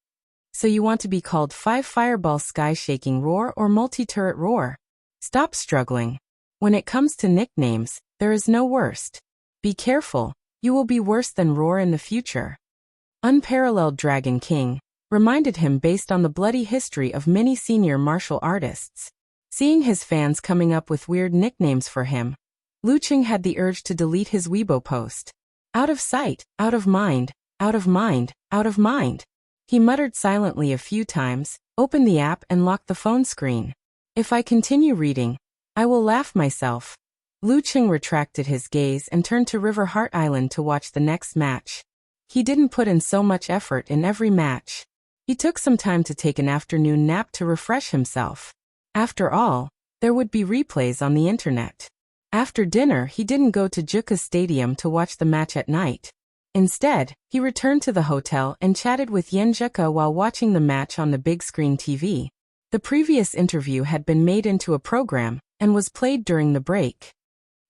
"So you want to be called 5 Fireball Sky-Shaking Roar or Multi-Turret Roar? Stop struggling. When it comes to nicknames, there is no worst. Be careful, you will be worse than Roar in the future." Unparalleled Dragon King reminded him based on the bloody history of many senior martial artists. Seeing his fans coming up with weird nicknames for him, Lucheng had the urge to delete his Weibo post. Out of sight, out of mind, out of mind, out of mind. He muttered silently a few times, opened the app and locked the phone screen. If I continue reading, I will laugh myself. Lucheng retracted his gaze and turned to River Heart Island to watch the next match. He didn't put in so much effort in every match. He took some time to take an afternoon nap to refresh himself. After all, there would be replays on the internet. After dinner, he didn't go to Juka Stadium to watch the match at night. Instead, he returned to the hotel and chatted with Yen Juka while watching the match on the big screen TV. The previous interview had been made into a program and was played during the break.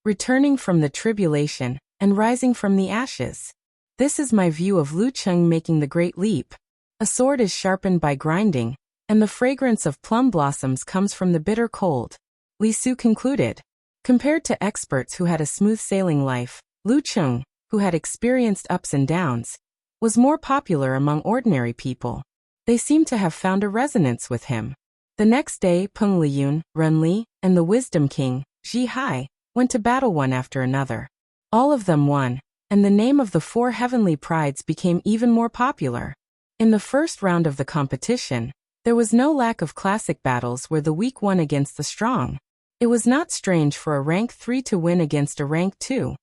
Returning from the tribulation and rising from the ashes. This is my view of Lucheng making the great leap. A sword is sharpened by grinding, and the fragrance of plum blossoms comes from the bitter cold. Li Su concluded. Compared to experts who had a smooth sailing life, Lucheng, who had experienced ups and downs, was more popular among ordinary people. They seemed to have found a resonance with him. The next day, Peng Liyun, Ren Li, and the Wisdom King, Ji Hai, went to battle one after another. All of them won, and the name of the four heavenly prides became even more popular. In the first round of the competition, there was no lack of classic battles where the weak won against the strong. It was not strange for a rank 3 to win against a rank 2.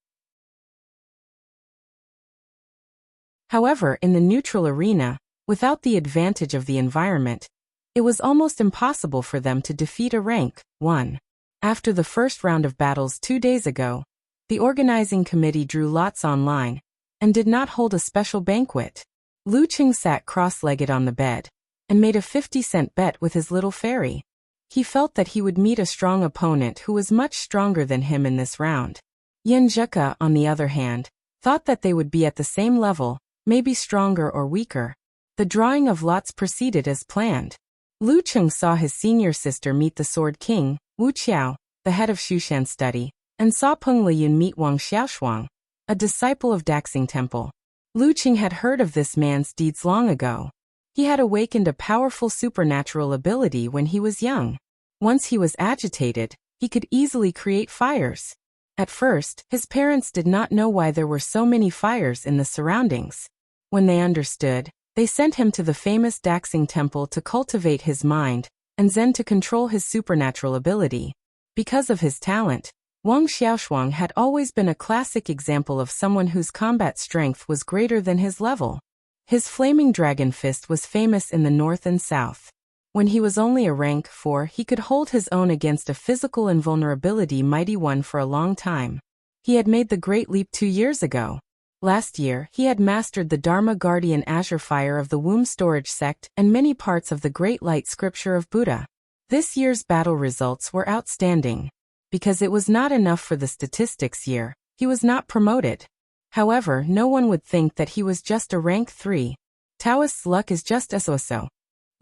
However, in the neutral arena, without the advantage of the environment, it was almost impossible for them to defeat a rank 1. After the first round of battles 2 days ago, the organizing committee drew lots online and did not hold a special banquet. Lucheng sat cross-legged on the bed and made a 50-cent bet with his little fairy. He felt that he would meet a strong opponent who was much stronger than him in this round. Yen Juka, on the other hand, thought that they would be at the same level, maybe stronger or weaker. The drawing of lots proceeded as planned. Lucheng saw his senior sister meet the Sword King, Wu Qiao, the head of Shushan study, and saw Peng Liyun meet Wang Xiaoshuang, a disciple of Daxing Temple. Lucheng had heard of this man's deeds long ago. He had awakened a powerful supernatural ability when he was young. Once he was agitated, he could easily create fires. At first, his parents did not know why there were so many fires in the surroundings. When they understood, they sent him to the famous Daxing Temple to cultivate his mind, and Zen to control his supernatural ability. Because of his talent, Wang Xiaoshuang had always been a classic example of someone whose combat strength was greater than his level. His flaming dragon fist was famous in the north and south. When he was only a rank 4, he could hold his own against a physical invulnerability mighty one for a long time. He had made the great leap 2 years ago. Last year, he had mastered the Dharma Guardian Azure Fire of the Womb Storage Sect and many parts of the Great Light Scripture of Buddha. This year's battle results were outstanding. Because it was not enough for the statistics year, he was not promoted. However, no one would think that he was just a rank 3. Taoist's luck is just so.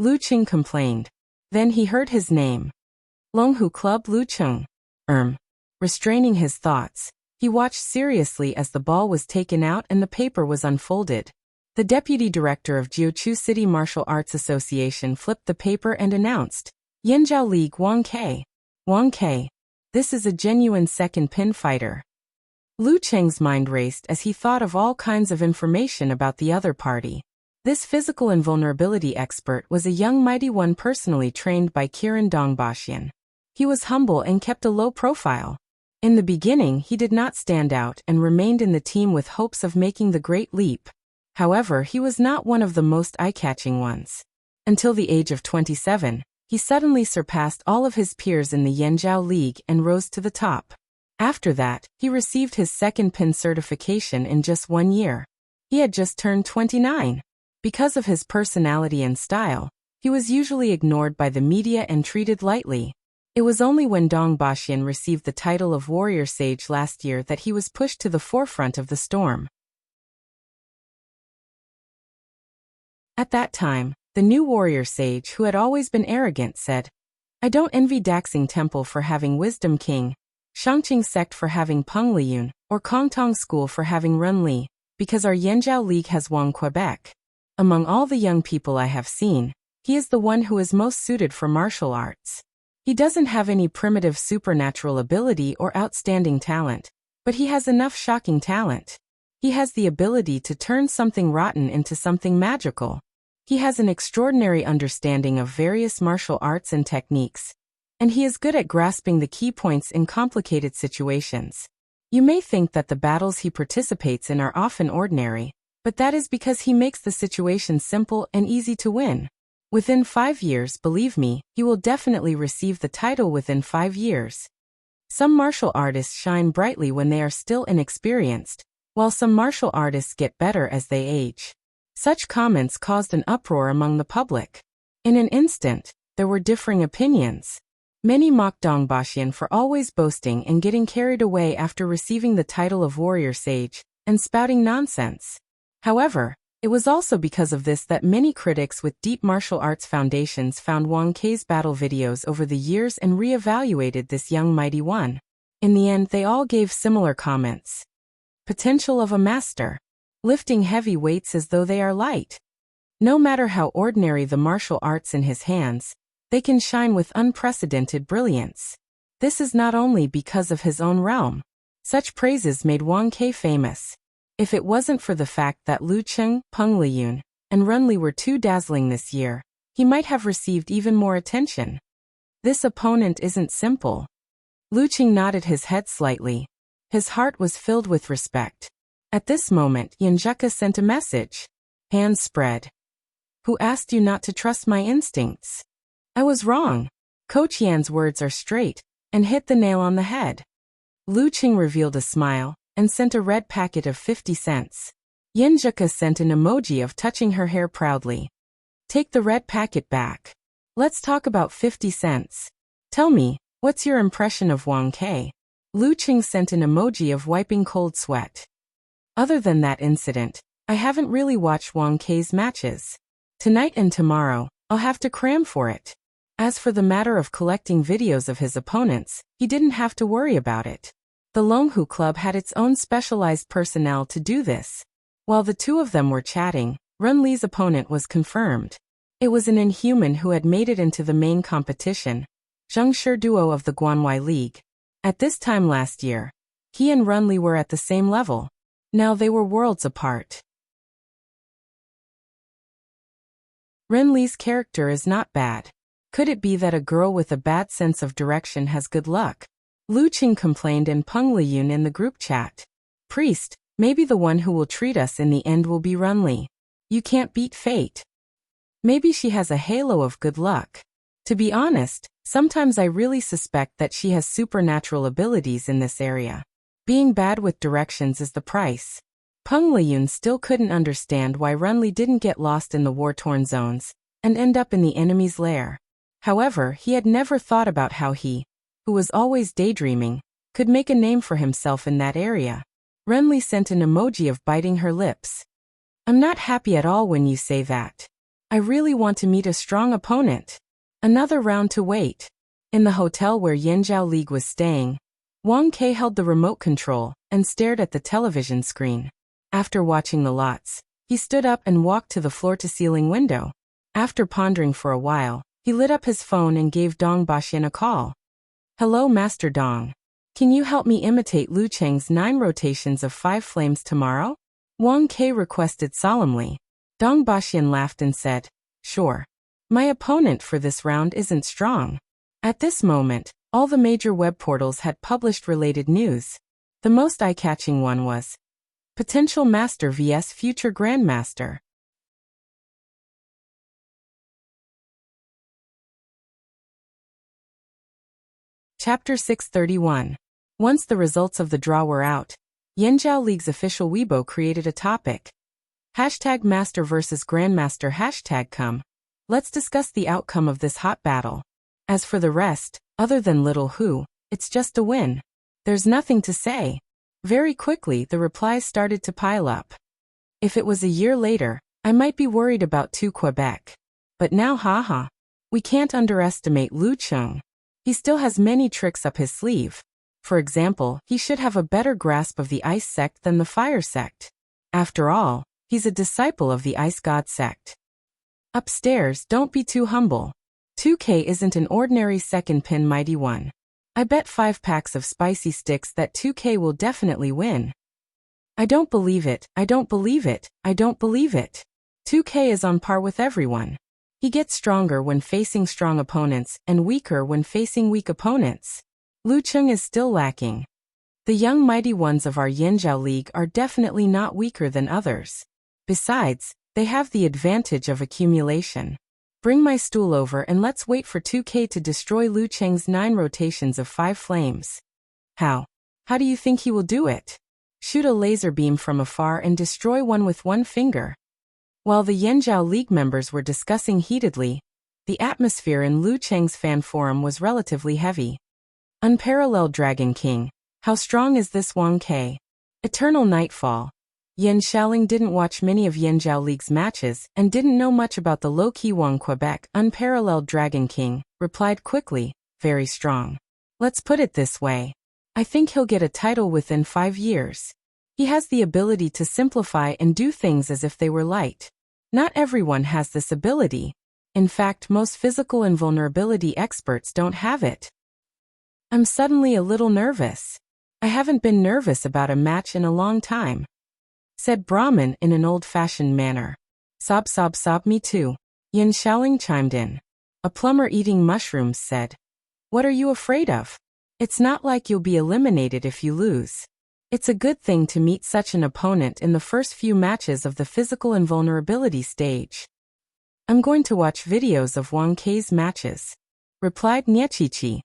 Lucheng complained. Then he heard his name. Longhu Club Lucheng. Restraining his thoughts, he watched seriously as the ball was taken out and the paper was unfolded. The deputy director of Jiuchu City Martial Arts Association flipped the paper and announced, Yanjiao League Wang Ke. Wang Ke. This is a genuine second pin fighter. Lucheng's mind raced as he thought of all kinds of information about the other party. This physical invulnerability expert was a young mighty one personally trained by Kiran Dongbaxian. He was humble and kept a low profile. In the beginning, he did not stand out and remained in the team with hopes of making the great leap. However, he was not one of the most eye-catching ones. Until the age of 27, he suddenly surpassed all of his peers in the Yanjiao League and rose to the top. After that, he received his second pin certification in just 1 year. He had just turned 29. Because of his personality and style, he was usually ignored by the media and treated lightly. It was only when Dong Baxian received the title of Warrior Sage last year that he was pushed to the forefront of the storm. At that time, the new warrior sage, who had always been arrogant, said, I don't envy Daxing Temple for having Wisdom King, Shangqing Sect for having Peng Liyun, or Kongtong School for having Ren Li, because our Yanjiao League has Wang Quebec. Among all the young people I have seen, he is the one who is most suited for martial arts. He doesn't have any primitive supernatural ability or outstanding talent, but he has enough shocking talent. He has the ability to turn something rotten into something magical. He has an extraordinary understanding of various martial arts and techniques, and he is good at grasping the key points in complicated situations. You may think that the battles he participates in are often ordinary, but that is because he makes the situation simple and easy to win. Within 5 years, believe me, he will definitely receive the title within 5 years. Some martial artists shine brightly when they are still inexperienced, while some martial artists get better as they age. Such comments caused an uproar among the public. In an instant, there were differing opinions. Many mocked Dongbashian for always boasting and getting carried away after receiving the title of warrior sage, and spouting nonsense. However, it was also because of this that many critics with deep martial arts foundations found Wang Kei's battle videos over the years and re-evaluated this young mighty one. In the end, they all gave similar comments. Potential of a master. Lifting heavy weights as though they are light. No matter how ordinary the martial arts in his hands, they can shine with unprecedented brilliance. This is not only because of his own realm. Such praises made Wang Kei famous. If it wasn't for the fact that Lu Cheng, Peng Liyun, and Run Li were too dazzling this year, he might have received even more attention. This opponent isn't simple. Lu Cheng nodded his head slightly. His heart was filled with respect. At this moment, Yanjuka sent a message. Hands spread. Who asked you not to trust my instincts? I was wrong. Coach Yan's words are straight, and hit the nail on the head. Lu Cheng revealed a smile, and sent a red packet of 50 cents. Yanjuka sent an emoji of touching her hair proudly. Take the red packet back. Let's talk about 50 cents. Tell me, what's your impression of Wang Kei? Lu Cheng sent an emoji of wiping cold sweat. Other than that incident, I haven't really watched Wang Kei's matches. Tonight and tomorrow, I'll have to cram for it. As for the matter of collecting videos of his opponents, he didn't have to worry about it. The Longhu Club had its own specialized personnel to do this. While the two of them were chatting, Run Li's opponent was confirmed. It was an inhuman who had made it into the main competition, Zheng Shi duo of the Guanwei League. At this time last year, he and Run Li were at the same level. Now they were worlds apart. Ren Li's character is not bad. Could it be that a girl with a bad sense of direction has good luck? Lu Qing complained and Peng Liyun in the group chat. Priest, maybe the one who will treat us in the end will be Run Li. You can't beat fate. Maybe she has a halo of good luck. To be honest, sometimes I really suspect that she has supernatural abilities in this area. Being bad with directions is the price. Peng Liyun still couldn't understand why Run Li didn't get lost in the war-torn zones and end up in the enemy's lair. However, he had never thought about how he, who was always daydreaming, could make a name for himself in that area. Run Li sent an emoji of biting her lips. I'm not happy at all when you say that. I really want to meet a strong opponent. Another round to wait. In the hotel where Yanjiao League was staying, Wang Kei held the remote control and stared at the television screen. After watching the lots, he stood up and walked to the floor-to-ceiling window. After pondering for a while, he lit up his phone and gave Dong Bashin a call. Hello, Master Dong. Can you help me imitate Lu Cheng's 9 rotations of 5 flames tomorrow? Wang Kei requested solemnly. Dong Bashin laughed and said, Sure. My opponent for this round isn't strong. At this moment, all the major web portals had published related news. The most eye-catching one was Potential Master vs Future Grandmaster. Chapter 631. Once the results of the draw were out, Yanjiao League's official Weibo created a topic. Hashtag Master vs Grandmaster hashtag come. Let's discuss the outcome of this hot battle. As for the rest, other than Little Hu, it's just a win. There's nothing to say. Very quickly the replies started to pile up. If it was a year later, I might be worried about 2 Quebec. But now haha. We can't underestimate Lu Cheng. He still has many tricks up his sleeve. For example, he should have a better grasp of the Ice Sect than the Fire Sect. After all, he's a disciple of the Ice God Sect. Upstairs, don't be too humble. 2K isn't an ordinary second pin mighty one. I bet 5 packs of spicy sticks that 2K will definitely win. I don't believe it, I don't believe it, I don't believe it. 2K is on par with everyone. He gets stronger when facing strong opponents and weaker when facing weak opponents. Lu Cheng is still lacking. The young mighty ones of our Yinzhao League are definitely not weaker than others. Besides, they have the advantage of accumulation. Bring my stool over and let's wait for 2K to destroy Lu Cheng's 9 rotations of 5 flames. How? How do you think he will do it? Shoot a laser beam from afar and destroy one with one finger. While the Yinzhao League members were discussing heatedly, the atmosphere in Lu Cheng's fan forum was relatively heavy. Unparalleled Dragon King, how strong is this Wang Ke? Eternal Nightfall. Yan Xiaoling didn't watch many of Yinzhao League's matches and didn't know much about the low-key Wang Quebec. Unparalleled Dragon King replied quickly, very strong. Let's put it this way. I think he'll get a title within 5 years. He has the ability to simplify and do things as if they were light. Not everyone has this ability. In fact, most physical invulnerability experts don't have it. I'm suddenly a little nervous. I haven't been nervous about a match in a long time, said Brahmin in an old-fashioned manner. Sob sob sob, me too. Yan Xiaoling chimed in. A plumber eating mushrooms said, what are you afraid of? It's not like you'll be eliminated if you lose. It's a good thing to meet such an opponent in the first few matches of the physical invulnerability stage. I'm going to watch videos of Wang Ke's matches, replied Niechichi.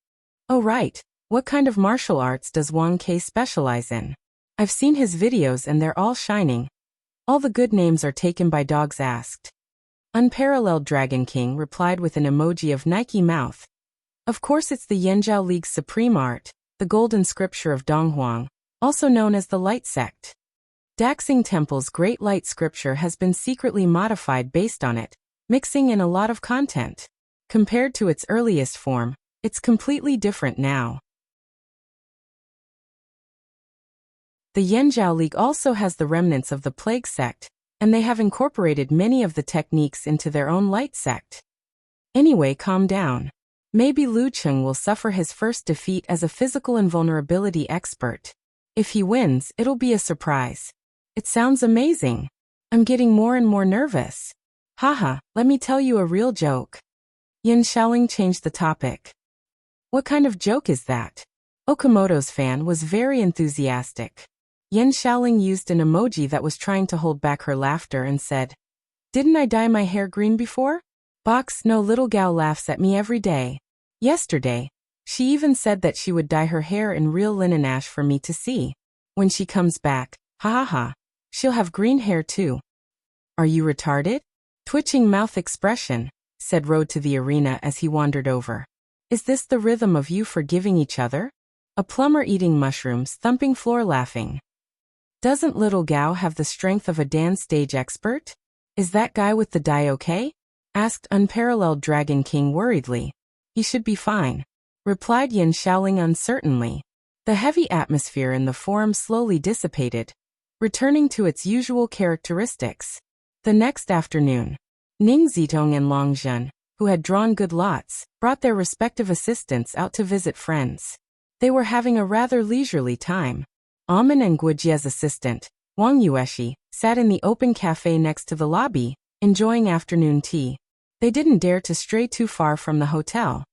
Oh right, what kind of martial arts does Wang Ke specialize in? I've seen his videos and they're all shining. All the good names are taken by dogs asked. Unparalleled Dragon King replied with an emoji of Nike mouth. Of course it's the Yinzhao League's supreme art, the golden scripture of Donghuang, also known as the Light Sect. Daxing Temple's Great Light Scripture has been secretly modified based on it, mixing in a lot of content. Compared to its earliest form, it's completely different now. The Yinzhao League also has the remnants of the Plague Sect, and they have incorporated many of the techniques into their own Light Sect. Anyway, calm down. Maybe Lu Cheng will suffer his first defeat as a physical invulnerability expert. If he wins, it'll be a surprise. It sounds amazing. I'm getting more and more nervous. Haha, let me tell you a real joke. Yan Xiaoling changed the topic. What kind of joke is that? Okamoto's fan was very enthusiastic. Yan Xiaoling used an emoji that was trying to hold back her laughter and said, didn't I dye my hair green before? Box, no, little gal laughs at me every day. Yesterday, she even said that she would dye her hair in real linen ash for me to see. When she comes back, ha ha ha, she'll have green hair too. Are you retarded? Twitching mouth expression, said Road to the arena as he wandered over. Is this the rhythm of you forgiving each other? A plumber eating mushrooms, thumping floor laughing. Doesn't little Gao have the strength of a dance stage expert? Is that guy with the dye okay? Asked Unparalleled Dragon King worriedly. He should be fine, replied Yan Xiaoling uncertainly. The heavy atmosphere in the forum slowly dissipated, returning to its usual characteristics. The next afternoon, Ning Zitong and Long Zhen, who had drawn good lots, brought their respective assistants out to visit friends. They were having a rather leisurely time. Amen and Guojie's assistant, Wang Yueshi, sat in the open cafe next to the lobby, enjoying afternoon tea. They didn't dare to stray too far from the hotel.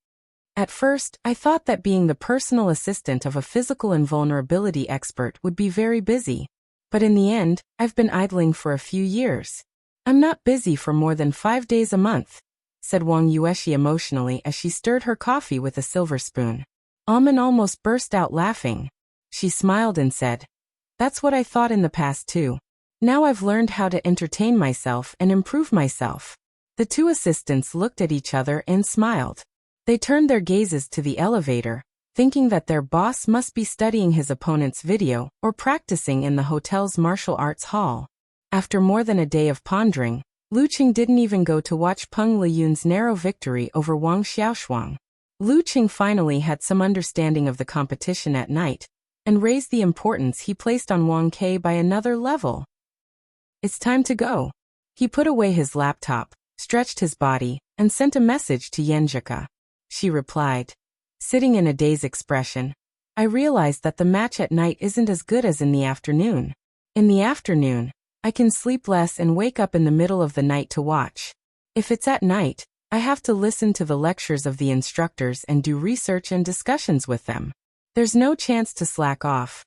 At first, I thought that being the personal assistant of a physical invulnerability expert would be very busy. But in the end, I've been idling for a few years. I'm not busy for more than 5 days a month, said Wang Yueshi emotionally as she stirred her coffee with a silver spoon. Amen almost burst out laughing. She smiled and said, that's what I thought in the past too. Now I've learned how to entertain myself and improve myself. The two assistants looked at each other and smiled. They turned their gazes to the elevator, thinking that their boss must be studying his opponent's video or practicing in the hotel's martial arts hall. After more than a day of pondering, Lu Qing didn't even go to watch Peng Liyun's narrow victory over Wang Xiaoshuang. Lu Qing finally had some understanding of the competition at night, and raised the importance he placed on Wang Ke by another level. It's time to go. He put away his laptop, stretched his body, and sent a message to Yenjika. She replied, sitting in a dazed expression, I realized that the match at night isn't as good as in the afternoon. In the afternoon, I can sleep less and wake up in the middle of the night to watch. If it's at night, I have to listen to the lectures of the instructors and do research and discussions with them. There's no chance to slack off.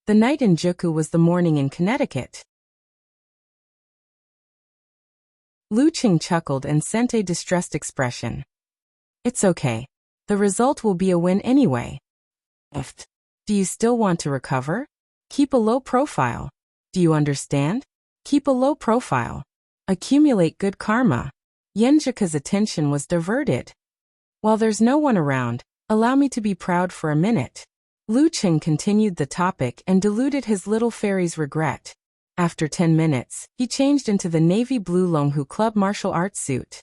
The night in Juku was the morning in Connecticut. Lu Qing chuckled and sent a distressed expression. It's okay. The result will be a win anyway. Do you still want to recover? Keep a low profile. Do you understand? Keep a low profile. Accumulate good karma. Yenjika's attention was diverted. While there's no one around, allow me to be proud for a minute. Lu Qing continued the topic and diluted his little fairy's regret. After 10 minutes, he changed into the navy blue Longhu Club martial arts suit.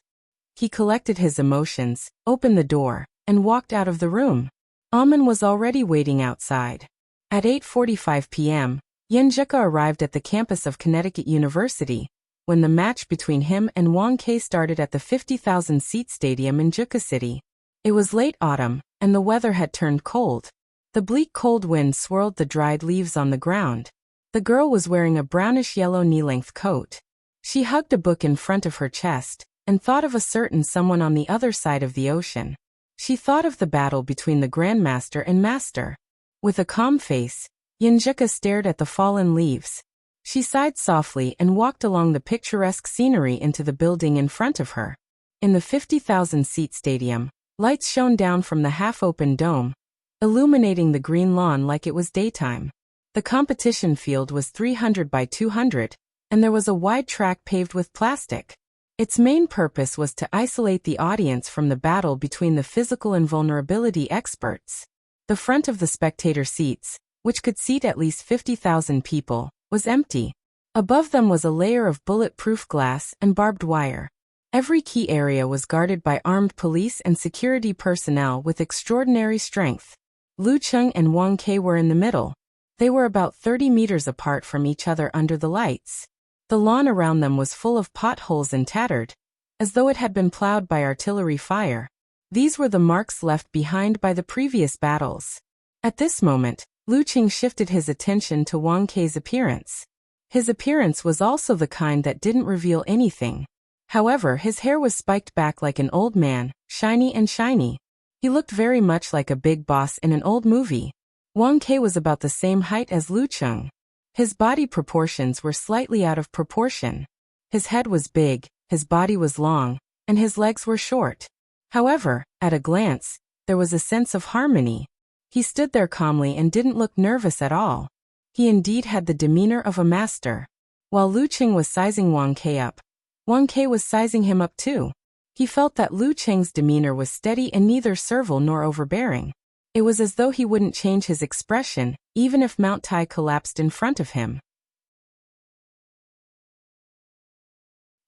He collected his emotions, opened the door, and walked out of the room. Amen was already waiting outside. At 8:45 p.m., Yenjika arrived at the campus of Connecticut University, when the match between him and Wang Kei started at the 50,000-seat stadium in Juku City. It was late autumn, and the weather had turned cold. The bleak cold wind swirled the dried leaves on the ground. The girl was wearing a brownish-yellow knee-length coat. She hugged a book in front of her chest, and thought of a certain someone on the other side of the ocean. She thought of the battle between the Grandmaster and Master. With a calm face, Yenjika stared at the fallen leaves. She sighed softly and walked along the picturesque scenery into the building in front of her. In the 50,000-seat stadium, lights shone down from the half-open dome, illuminating the green lawn like it was daytime. The competition field was 300 by 200, and there was a wide track paved with plastic. Its main purpose was to isolate the audience from the battle between the physical and vulnerability experts. The front of the spectator seats, which could seat at least 50,000 people, was empty. Above them was a layer of bulletproof glass and barbed wire. Every key area was guarded by armed police and security personnel with extraordinary strength. Lu Qing and Wang Kei were in the middle. They were about 30 meters apart from each other under the lights. The lawn around them was full of potholes and tattered, as though it had been plowed by artillery fire. These were the marks left behind by the previous battles. At this moment, Lu Qing shifted his attention to Wang Kei's appearance. His appearance was also the kind that didn't reveal anything. However, his hair was spiked back like an old man, shiny and shiny. He looked very much like a big boss in an old movie. Wang Kei was about the same height as Lu Qing. His body proportions were slightly out of proportion. His head was big, his body was long, and his legs were short. However, at a glance, there was a sense of harmony. He stood there calmly and didn't look nervous at all. He indeed had the demeanor of a master. While Lu Qing was sizing Wang Kei up, Wang Kei was sizing him up too. He felt that Lu Qing's demeanor was steady and neither servile nor overbearing. It was as though he wouldn't change his expression, even if Mount Tai collapsed in front of him.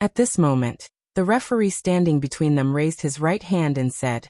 At this moment, the referee standing between them raised his right hand and said,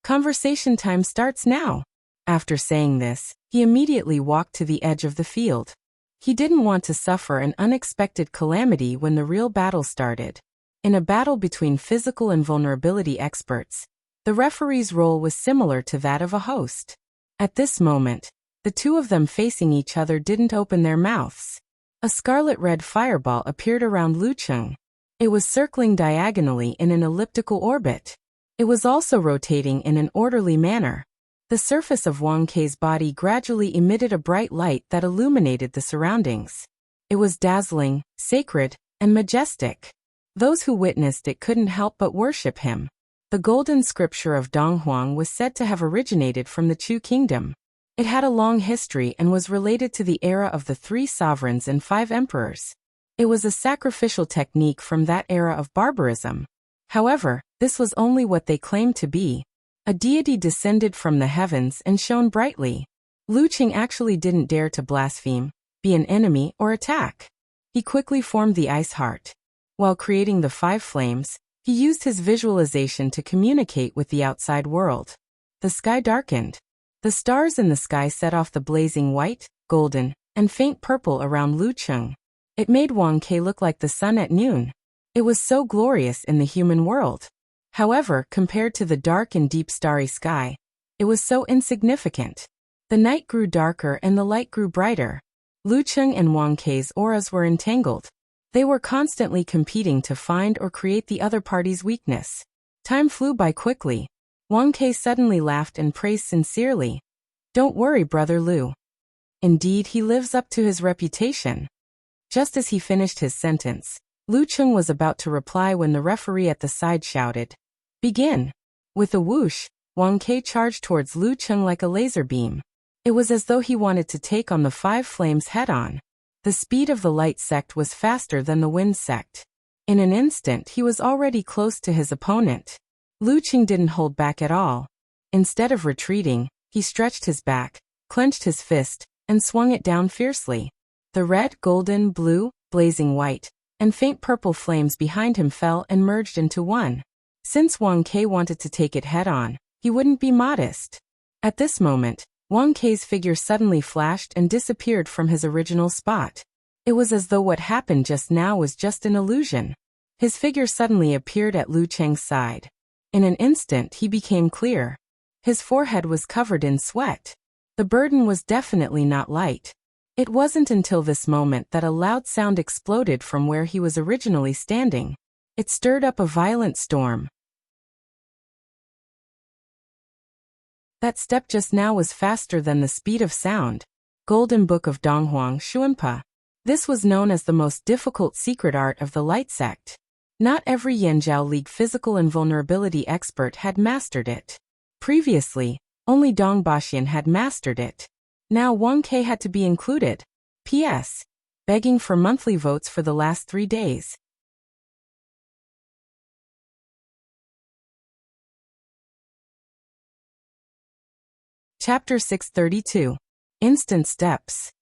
"Conversation time starts now." After saying this, he immediately walked to the edge of the field. He didn't want to suffer an unexpected calamity when the real battle started. In a battle between physical and vulnerability experts, the referee's role was similar to that of a host. At this moment, the two of them facing each other didn't open their mouths. A scarlet-red fireball appeared around Lu Qing. It was circling diagonally in an elliptical orbit. It was also rotating in an orderly manner. The surface of Wang Kei's body gradually emitted a bright light that illuminated the surroundings. It was dazzling, sacred, and majestic. Those who witnessed it couldn't help but worship him. The golden scripture of Donghuang was said to have originated from the Chu kingdom. It had a long history and was related to the era of the 3 sovereigns and 5 emperors. It was a sacrificial technique from that era of barbarism. However, this was only what they claimed to be. A deity descended from the heavens and shone brightly. Lu Qing actually didn't dare to blaspheme, be an enemy, or attack. He quickly formed the ice heart. While creating the 5 flames, he used his visualization to communicate with the outside world. The sky darkened. The stars in the sky set off the blazing white, golden, and faint purple around Lu Qing. It made Wang Kei look like the sun at noon. It was so glorious in the human world. However, compared to the dark and deep starry sky, it was so insignificant. The night grew darker and the light grew brighter. Lu Cheng and Wang Kei's auras were entangled. They were constantly competing to find or create the other party's weakness. Time flew by quickly. Wang Kei suddenly laughed and praised sincerely. "Don't worry, brother Lu. Indeed, he lives up to his reputation." Just as he finished his sentence, Lu Cheng was about to reply when the referee at the side shouted, "Begin!" With a whoosh, Wang Kei charged towards Lu Cheng like a laser beam. It was as though he wanted to take on the five flames head-on. The speed of the light sect was faster than the wind sect. In an instant he was already close to his opponent. Lu Cheng didn't hold back at all. Instead of retreating, he stretched his back, clenched his fist, and swung it down fiercely. The red, golden, blue, blazing white, and faint purple flames behind him fell and merged into one. Since Wang Kei wanted to take it head-on, he wouldn't be modest. At this moment, Wang Kei's figure suddenly flashed and disappeared from his original spot. It was as though what happened just now was just an illusion. His figure suddenly appeared at Lu Cheng's side. In an instant he became clear. His forehead was covered in sweat. The burden was definitely not light. It wasn't until this moment that a loud sound exploded from where he was originally standing. It stirred up a violent storm. That step just now was faster than the speed of sound. Golden Book of Donghuang Xuanpa. This was known as the most difficult secret art of the Light Sect. Not every Yanjiao League physical invulnerability expert had mastered it. Previously, only Dong Baxian had mastered it. Now Wang Kei had to be included. P.S. Begging for monthly votes for the last 3 days. Chapter 632. Instant Steps.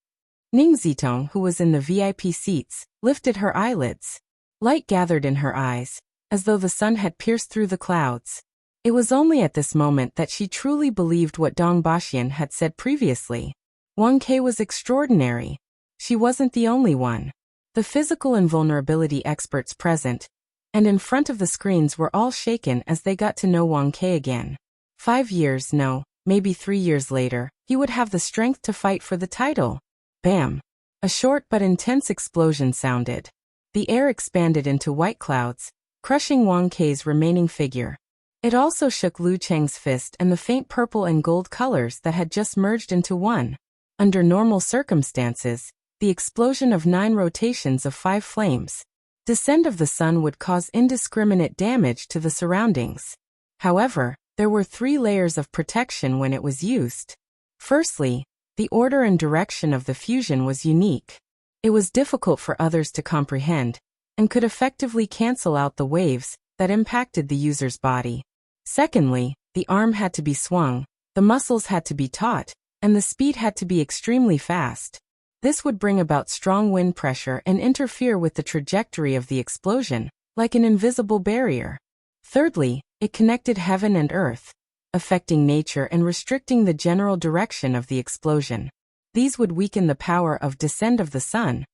Ning Zitong, who was in the VIP seats, lifted her eyelids. Light gathered in her eyes, as though the sun had pierced through the clouds. It was only at this moment that she truly believed what Dong Baxian had said previously. Wang Kei was extraordinary. She wasn't the only one. The physical invulnerability experts present, and in front of the screens were all shaken as they got to know Wang Kei again. 5 years, no, maybe 3 years later, he would have the strength to fight for the title. Bam! A short but intense explosion sounded. The air expanded into white clouds, crushing Wang Kei's remaining figure. It also shook Lu Cheng's fist and the faint purple and gold colors that had just merged into one. Under normal circumstances, the explosion of 9 rotations of 5 flames. Descent of the sun would cause indiscriminate damage to the surroundings. However, there were 3 layers of protection when it was used. Firstly, the order and direction of the fusion was unique. It was difficult for others to comprehend, and could effectively cancel out the waves that impacted the user's body. Secondly, the arm had to be swung, the muscles had to be taut, and the speed had to be extremely fast. This would bring about strong wind pressure and interfere with the trajectory of the explosion, like an invisible barrier. Thirdly, it connected heaven and earth, affecting nature and restricting the general direction of the explosion. These would weaken the power of descent of the sun,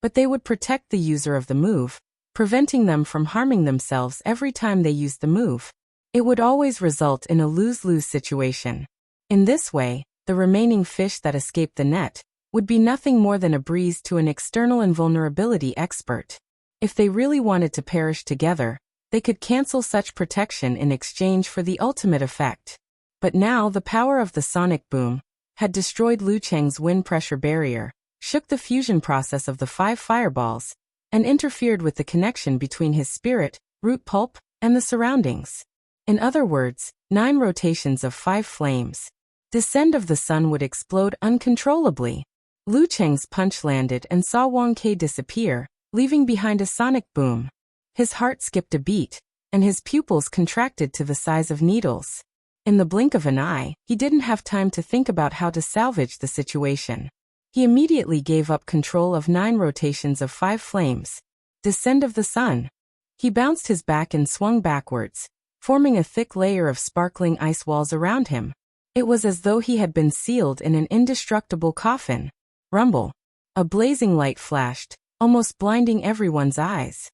but they would protect the user of the move, preventing them from harming themselves every time they used the move. It would always result in a lose-lose situation. In this way, the remaining fish that escaped the net would be nothing more than a breeze to an external invulnerability expert. If they really wanted to perish together, they could cancel such protection in exchange for the ultimate effect. But now the power of the sonic boom had destroyed Lu Cheng's wind pressure barrier, shook the fusion process of the 5 fireballs, and interfered with the connection between his spirit, root pulp, and the surroundings. In other words, 9 rotations of 5 flames. Descent of the sun would explode uncontrollably. Lu Cheng's punch landed and saw Wang Kei disappear, leaving behind a sonic boom. His heart skipped a beat, and his pupils contracted to the size of needles. In the blink of an eye, he didn't have time to think about how to salvage the situation. He immediately gave up control of 9 rotations of 5 flames. Descent of the sun. He bounced his back and swung backwards, forming a thick layer of sparkling ice walls around him. It was as though he had been sealed in an indestructible coffin. Rumble. A blazing light flashed, almost blinding everyone's eyes.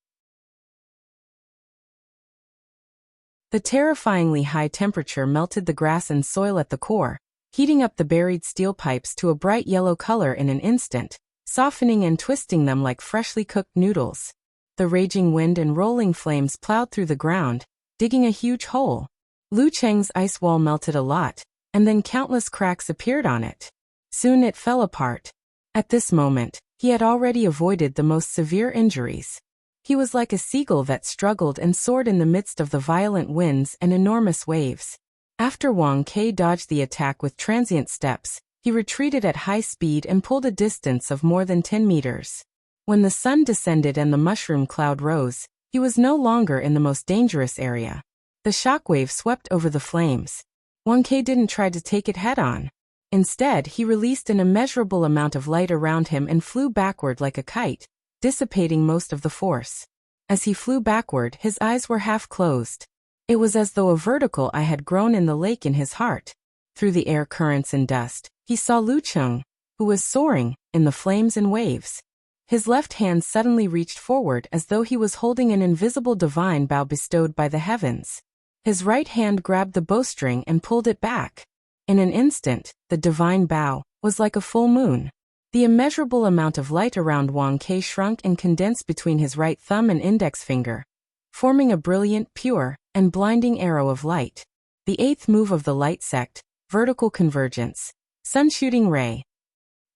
The terrifyingly high temperature melted the grass and soil at the core, heating up the buried steel pipes to a bright yellow color in an instant, softening and twisting them like freshly cooked noodles. The raging wind and rolling flames plowed through the ground, digging a huge hole. Lu Cheng's ice wall melted a lot, and then countless cracks appeared on it. Soon it fell apart. At this moment, he had already avoided the most severe injuries. He was like a seagull that struggled and soared in the midst of the violent winds and enormous waves. After Wang Kai dodged the attack with transient steps, he retreated at high speed and pulled a distance of more than 10 meters. When the sun descended and the mushroom cloud rose, he was no longer in the most dangerous area. The shockwave swept over the flames. Wang Kai didn't try to take it head-on. Instead, he released an immeasurable amount of light around him and flew backward like a kite, dissipating most of the force. As he flew backward, his eyes were half closed. It was as though a vertical eye had grown in the lake in his heart. Through the air currents and dust, he saw Lu Cheng, who was soaring in the flames and waves. His left hand suddenly reached forward as though he was holding an invisible divine bow bestowed by the heavens. His right hand grabbed the bowstring and pulled it back. In an instant, the divine bow was like a full moon. The immeasurable amount of light around Wang Kai shrunk and condensed between his right thumb and index finger, forming a brilliant, pure, and blinding arrow of light. The eighth move of the light sect, vertical convergence, sun-shooting ray.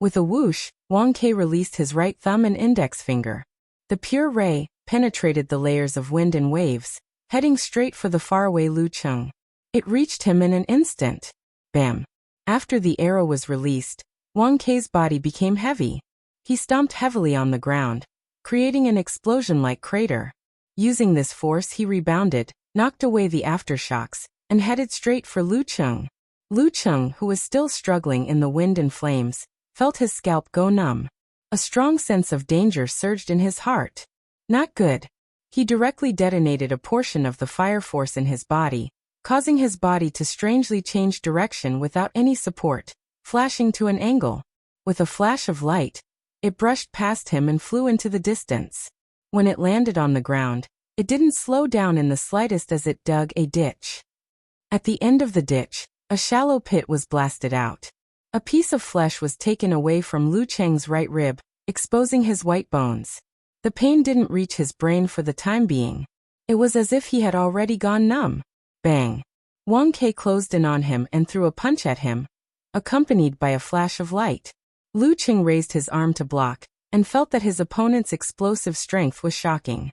With a whoosh, Wang Kai released his right thumb and index finger. The pure ray penetrated the layers of wind and waves, heading straight for the faraway Lu Cheng. It reached him in an instant. Bam! After the arrow was released, Wang Kai's body became heavy. He stomped heavily on the ground, creating an explosion-like crater. Using this force, he rebounded, knocked away the aftershocks, and headed straight for Lu Cheng. Lu Cheng, who was still struggling in the wind and flames, felt his scalp go numb. A strong sense of danger surged in his heart. Not good. He directly detonated a portion of the fire force in his body, causing his body to strangely change direction without any support, flashing to an angle. With a flash of light, it brushed past him and flew into the distance. When it landed on the ground, it didn't slow down in the slightest as it dug a ditch. At the end of the ditch, a shallow pit was blasted out. A piece of flesh was taken away from Lu Cheng's right rib, exposing his white bones. The pain didn't reach his brain for the time being. It was as if he had already gone numb. Bang! Wang Kai closed in on him and threw a punch at him, accompanied by a flash of light. Lu Cheng raised his arm to block, and felt that his opponent's explosive strength was shocking.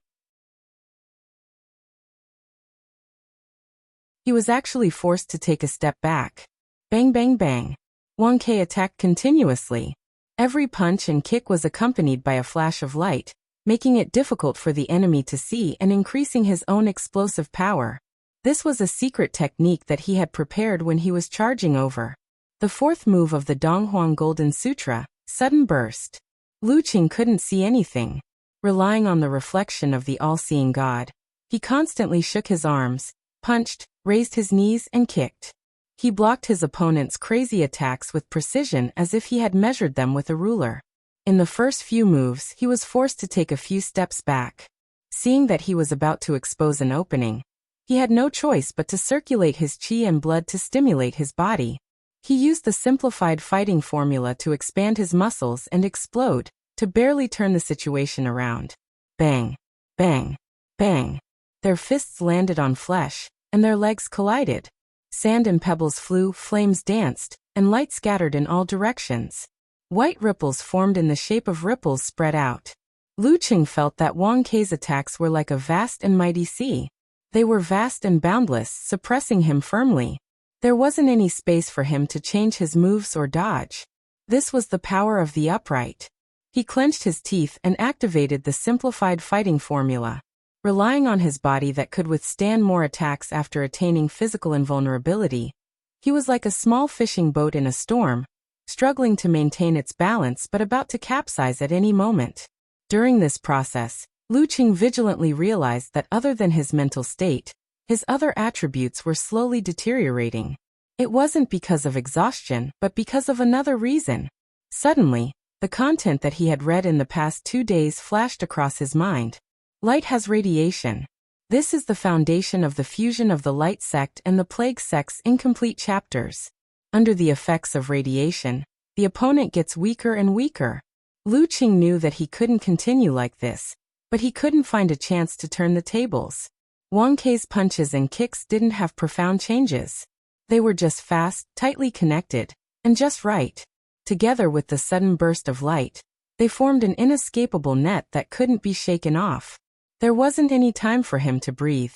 He was actually forced to take a step back. Bang bang bang. Wang Kai attacked continuously. Every punch and kick was accompanied by a flash of light, making it difficult for the enemy to see and increasing his own explosive power. This was a secret technique that he had prepared when he was charging over. The fourth move of the Donghuang Golden Sutra, sudden burst. Lu Cheng couldn't see anything. Relying on the reflection of the all-seeing God, he constantly shook his arms, punched, raised his knees and kicked. He blocked his opponent's crazy attacks with precision as if he had measured them with a ruler. In the first few moves, he was forced to take a few steps back. Seeing that he was about to expose an opening, he had no choice but to circulate his qi and blood to stimulate his body. He used the simplified fighting formula to expand his muscles and explode, to barely turn the situation around. Bang! Bang! Bang! Their fists landed on flesh, and their legs collided. Sand and pebbles flew, flames danced, and light scattered in all directions. White ripples formed in the shape of ripples spread out. Lu Cheng felt that Wang Kai's attacks were like a vast and mighty sea. They were vast and boundless, suppressing him firmly. There wasn't any space for him to change his moves or dodge. This was the power of the upright. He clenched his teeth and activated the simplified fighting formula. Relying on his body that could withstand more attacks after attaining physical invulnerability, he was like a small fishing boat in a storm, struggling to maintain its balance but about to capsize at any moment. During this process, Lu Cheng vigilantly realized that other than his mental state, his other attributes were slowly deteriorating. It wasn't because of exhaustion, but because of another reason. Suddenly, the content that he had read in the past 2 days flashed across his mind. Light has radiation. This is the foundation of the fusion of the light sect and the plague sect's incomplete chapters. Under the effects of radiation, the opponent gets weaker and weaker. Lu Qing knew that he couldn't continue like this, but he couldn't find a chance to turn the tables. Wang Kei's punches and kicks didn't have profound changes. They were just fast, tightly connected, and just right. Together with the sudden burst of light, they formed an inescapable net that couldn't be shaken off. There wasn't any time for him to breathe.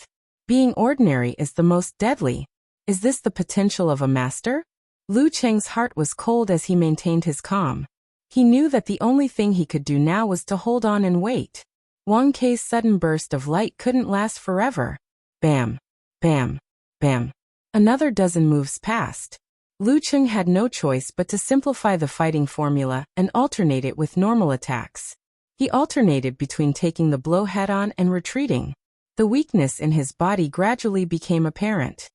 Being ordinary is the most deadly. Is this the potential of a master? Lu Cheng's heart was cold as he maintained his calm. He knew that the only thing he could do now was to hold on and wait. Wang Kei's sudden burst of light couldn't last forever. Bam, bam, bam. Another dozen moves passed. Lu Cheng had no choice but to simplify the fighting formula and alternate it with normal attacks. He alternated between taking the blow head-on and retreating. The weakness in his body gradually became apparent.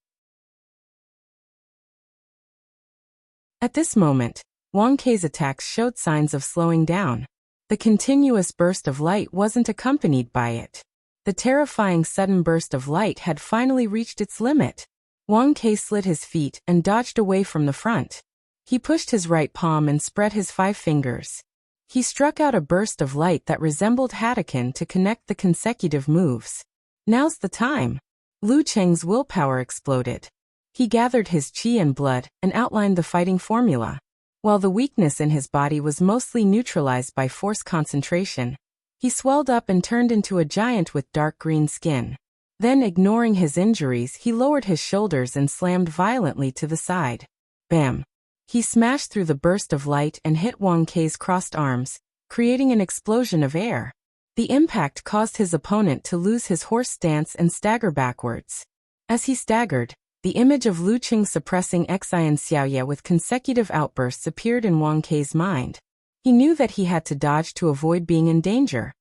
At this moment, Wang Kei's attacks showed signs of slowing down. The continuous burst of light wasn't accompanied by it. The terrifying sudden burst of light had finally reached its limit. Wang Kei slid his feet and dodged away from the front. He pushed his right palm and spread his 5 fingers. He struck out a burst of light that resembled Hadouken to connect the consecutive moves. Now's the time. Lu Cheng's willpower exploded. He gathered his qi and blood and outlined the fighting formula. While the weakness in his body was mostly neutralized by force concentration, he swelled up and turned into a giant with dark green skin. Then, ignoring his injuries, he lowered his shoulders and slammed violently to the side. Bam! He smashed through the burst of light and hit Wang Kei's crossed arms, creating an explosion of air. The impact caused his opponent to lose his horse stance and stagger backwards. As he staggered, the image of Lu Qing suppressing Xian Xiaoye with consecutive outbursts appeared in Wang Kei's mind. He knew that he had to dodge to avoid being in danger.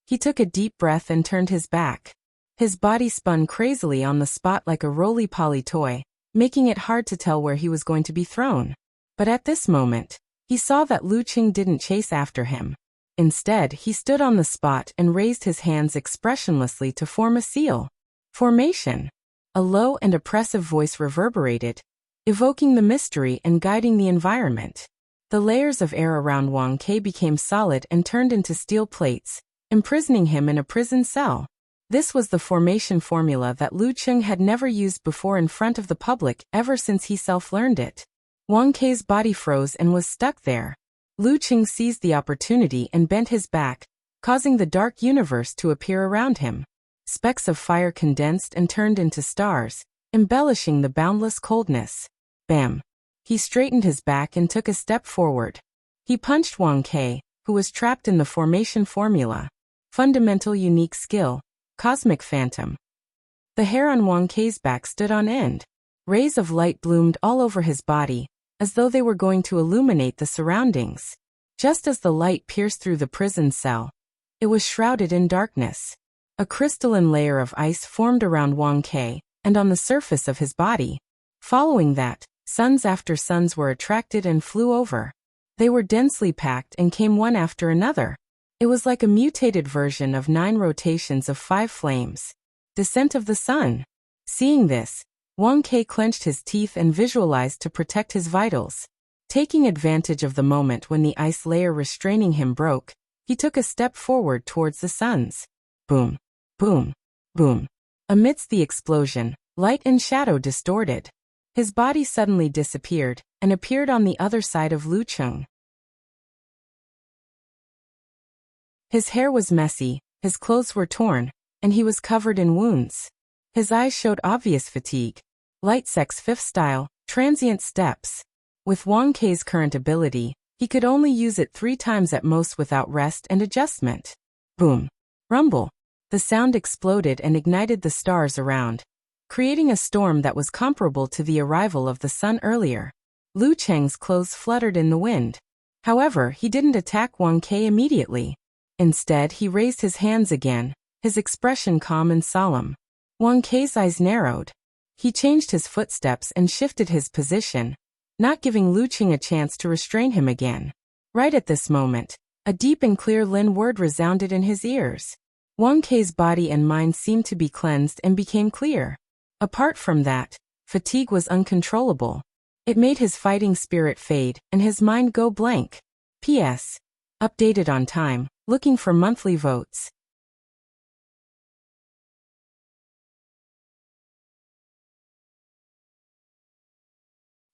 He took a deep breath and turned his back. His body spun crazily on the spot like a roly-poly toy, making it hard to tell where he was going to be thrown. But at this moment, he saw that Lu Qing didn't chase after him. Instead, he stood on the spot and raised his hands expressionlessly to form a seal. Formation. A low and oppressive voice reverberated, evoking the mystery and guiding the environment. The layers of air around Wang Kei became solid and turned into steel plates, imprisoning him in a prison cell. This was the formation formula that Lu Qing had never used before in front of the public ever since he self-learned it. Wang Kei's body froze and was stuck there. Lu Qing seized the opportunity and bent his back, causing the dark universe to appear around him. Specks of fire condensed and turned into stars, embellishing the boundless coldness. Bam! He straightened his back and took a step forward. He punched Wang Kei, who was trapped in the formation formula. Fundamental unique skill, Cosmic Phantom. The hair on Wang Kei's back stood on end. Rays of light bloomed all over his body, as though they were going to illuminate the surroundings. Just as the light pierced through the prison cell, it was shrouded in darkness. A crystalline layer of ice formed around Wang Kei and on the surface of his body. Following that, suns after suns were attracted and flew over. They were densely packed and came one after another. It was like a mutated version of 9 rotations of 5 flames. Descent of the sun. Seeing this, Wang Kei clenched his teeth and visualized to protect his vitals. Taking advantage of the moment when the ice layer restraining him broke, he took a step forward towards the suns. Boom, boom, boom. Amidst the explosion, light and shadow distorted. His body suddenly disappeared and appeared on the other side of Lu Cheng. His hair was messy, his clothes were torn, and he was covered in wounds. His eyes showed obvious fatigue. Light Sect's 5th style, transient steps. With Wang Kei's current ability, he could only use it 3 times at most without rest and adjustment. Boom. Rumble. The sound exploded and ignited the stars around, creating a storm that was comparable to the arrival of the sun earlier. Lu Cheng's clothes fluttered in the wind. However, he didn't attack Wang Kei immediately. Instead, he raised his hands again, his expression calm and solemn. Wang Kei's eyes narrowed. He changed his footsteps and shifted his position, not giving Lu Qing a chance to restrain him again. Right at this moment, a deep and clear Lin word resounded in his ears. Wang Kei's body and mind seemed to be cleansed and became clear. Apart from that, fatigue was uncontrollable. It made his fighting spirit fade and his mind go blank. P.S. Updated on time, looking for monthly votes.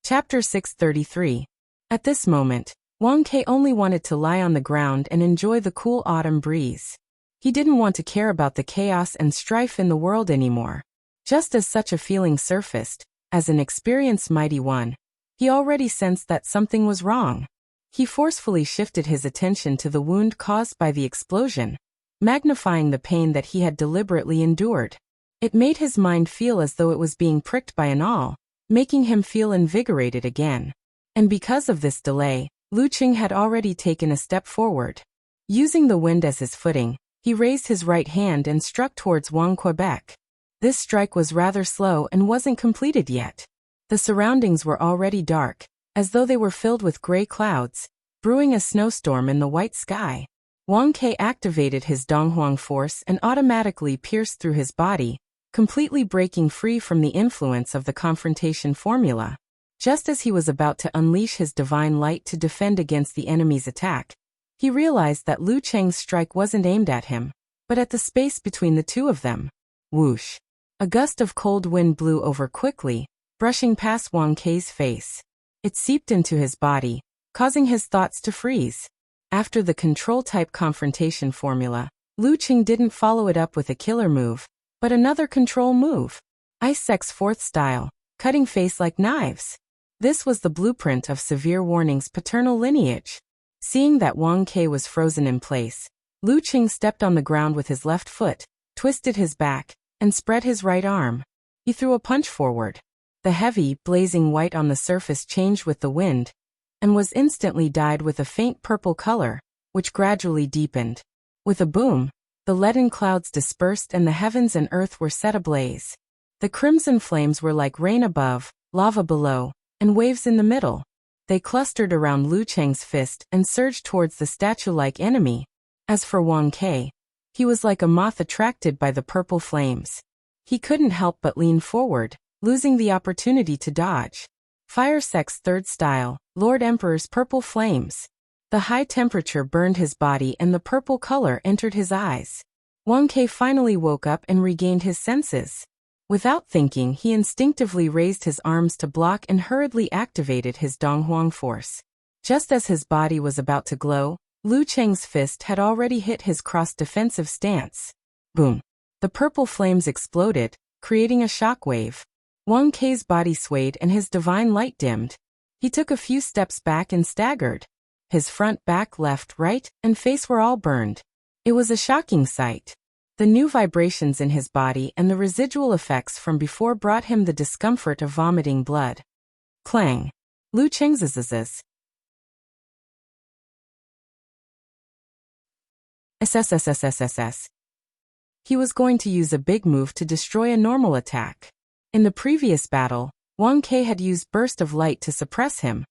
Chapter 633. At this moment, Wang Kei only wanted to lie on the ground and enjoy the cool autumn breeze. He didn't want to care about the chaos and strife in the world anymore. Just as such a feeling surfaced, as an experienced mighty one, he already sensed that something was wrong. He forcefully shifted his attention to the wound caused by the explosion, magnifying the pain that he had deliberately endured. It made his mind feel as though it was being pricked by an awl, making him feel invigorated again. And because of this delay, Lu Qing had already taken a step forward. Using the wind as his footing, he raised his right hand and struck towards Wang Quebec. This strike was rather slow and wasn't completed yet. The surroundings were already dark, as though they were filled with gray clouds, brewing a snowstorm in the white sky. Wang Kei activated his Donghuang force and automatically pierced through his body, completely breaking free from the influence of the confrontation formula. Just as he was about to unleash his divine light to defend against the enemy's attack, he realized that Lu Cheng's strike wasn't aimed at him, but at the space between the two of them. Whoosh! A gust of cold wind blew over quickly, brushing past Wang Kei's face. It seeped into his body, causing his thoughts to freeze. After the control-type confrontation formula, Lu Qing didn't follow it up with a killer move, but another control move. Ice Sex 4th style, cutting face like knives. This was the blueprint of Severe Warning's paternal lineage. Seeing that Wang Kei was frozen in place, Lu Qing stepped on the ground with his left foot, twisted his back, and spread his right arm. He threw a punch forward. The heavy, blazing white on the surface changed with the wind, and was instantly dyed with a faint purple color, which gradually deepened. With a boom, the leaden clouds dispersed and the heavens and earth were set ablaze. The crimson flames were like rain above, lava below, and waves in the middle. They clustered around Lu Cheng's fist and surged towards the statue-like enemy. As for Wang Kei, he was like a moth attracted by the purple flames. He couldn't help but lean forward, losing the opportunity to dodge. Fire Sex 3rd style, Lord Emperor's purple flames. The high temperature burned his body and the purple color entered his eyes. Wang Kei finally woke up and regained his senses. Without thinking, he instinctively raised his arms to block and hurriedly activated his Donghuang force. Just as his body was about to glow, Lu Cheng's fist had already hit his cross-defensive stance. Boom! The purple flames exploded, creating a shockwave. Wang Kei's body swayed and his divine light dimmed. He took a few steps back and staggered. His front, back, left, right, and face were all burned. It was a shocking sight. The new vibrations in his body and the residual effects from before brought him the discomfort of vomiting blood. Clang! Lu Cheng's SSSSSSS. He was going to use a big move to destroy a normal attack. In the previous battle, Wang Kei had used Burst of Light to suppress him,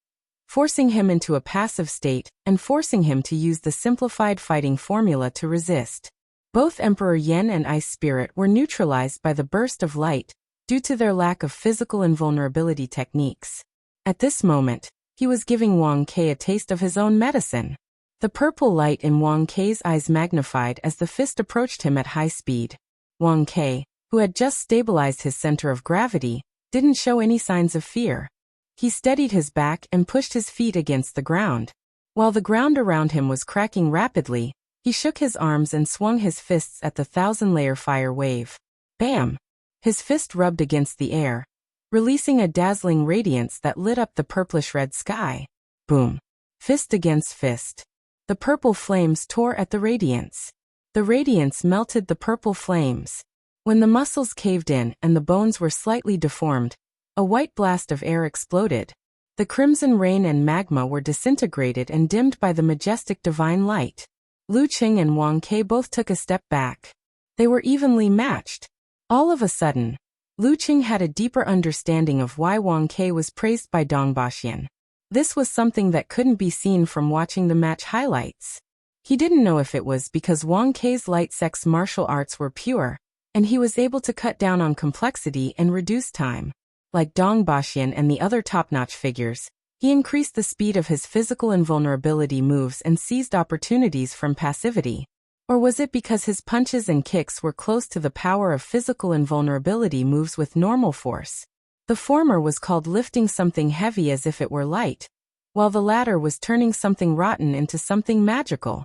forcing him into a passive state and forcing him to use the simplified fighting formula to resist. Both Emperor Yen and Ice Spirit were neutralized by the Burst of Light due to their lack of physical invulnerability techniques. At this moment, he was giving Wang Kei a taste of his own medicine. The purple light in Wang Kei's eyes magnified as the fist approached him at high speed. Wang Kei, who had just stabilized his center of gravity, didn't show any signs of fear. He steadied his back and pushed his feet against the ground. While the ground around him was cracking rapidly, he shook his arms and swung his fists at the 1,000-layer fire wave. Bam! His fist rubbed against the air, releasing a dazzling radiance that lit up the purplish-red sky. Boom! Fist against fist. The purple flames tore at the radiance. The radiance melted the purple flames. When the muscles caved in and the bones were slightly deformed, a white blast of air exploded. The crimson rain and magma were disintegrated and dimmed by the majestic divine light. Lu Qing and Wang Kei both took a step back. They were evenly matched. All of a sudden, Lu Qing had a deeper understanding of why Wang Kei was praised by Dongbaxian. This was something that couldn't be seen from watching the match highlights. He didn't know if it was because Wang Kei's light sex martial arts were pure, and he was able to cut down on complexity and reduce time. Like Dong Baxian and the other top-notch figures, he increased the speed of his physical invulnerability moves and seized opportunities from passivity. Or was it because his punches and kicks were close to the power of physical invulnerability moves with normal force? The former was called lifting something heavy as if it were light, while the latter was turning something rotten into something magical.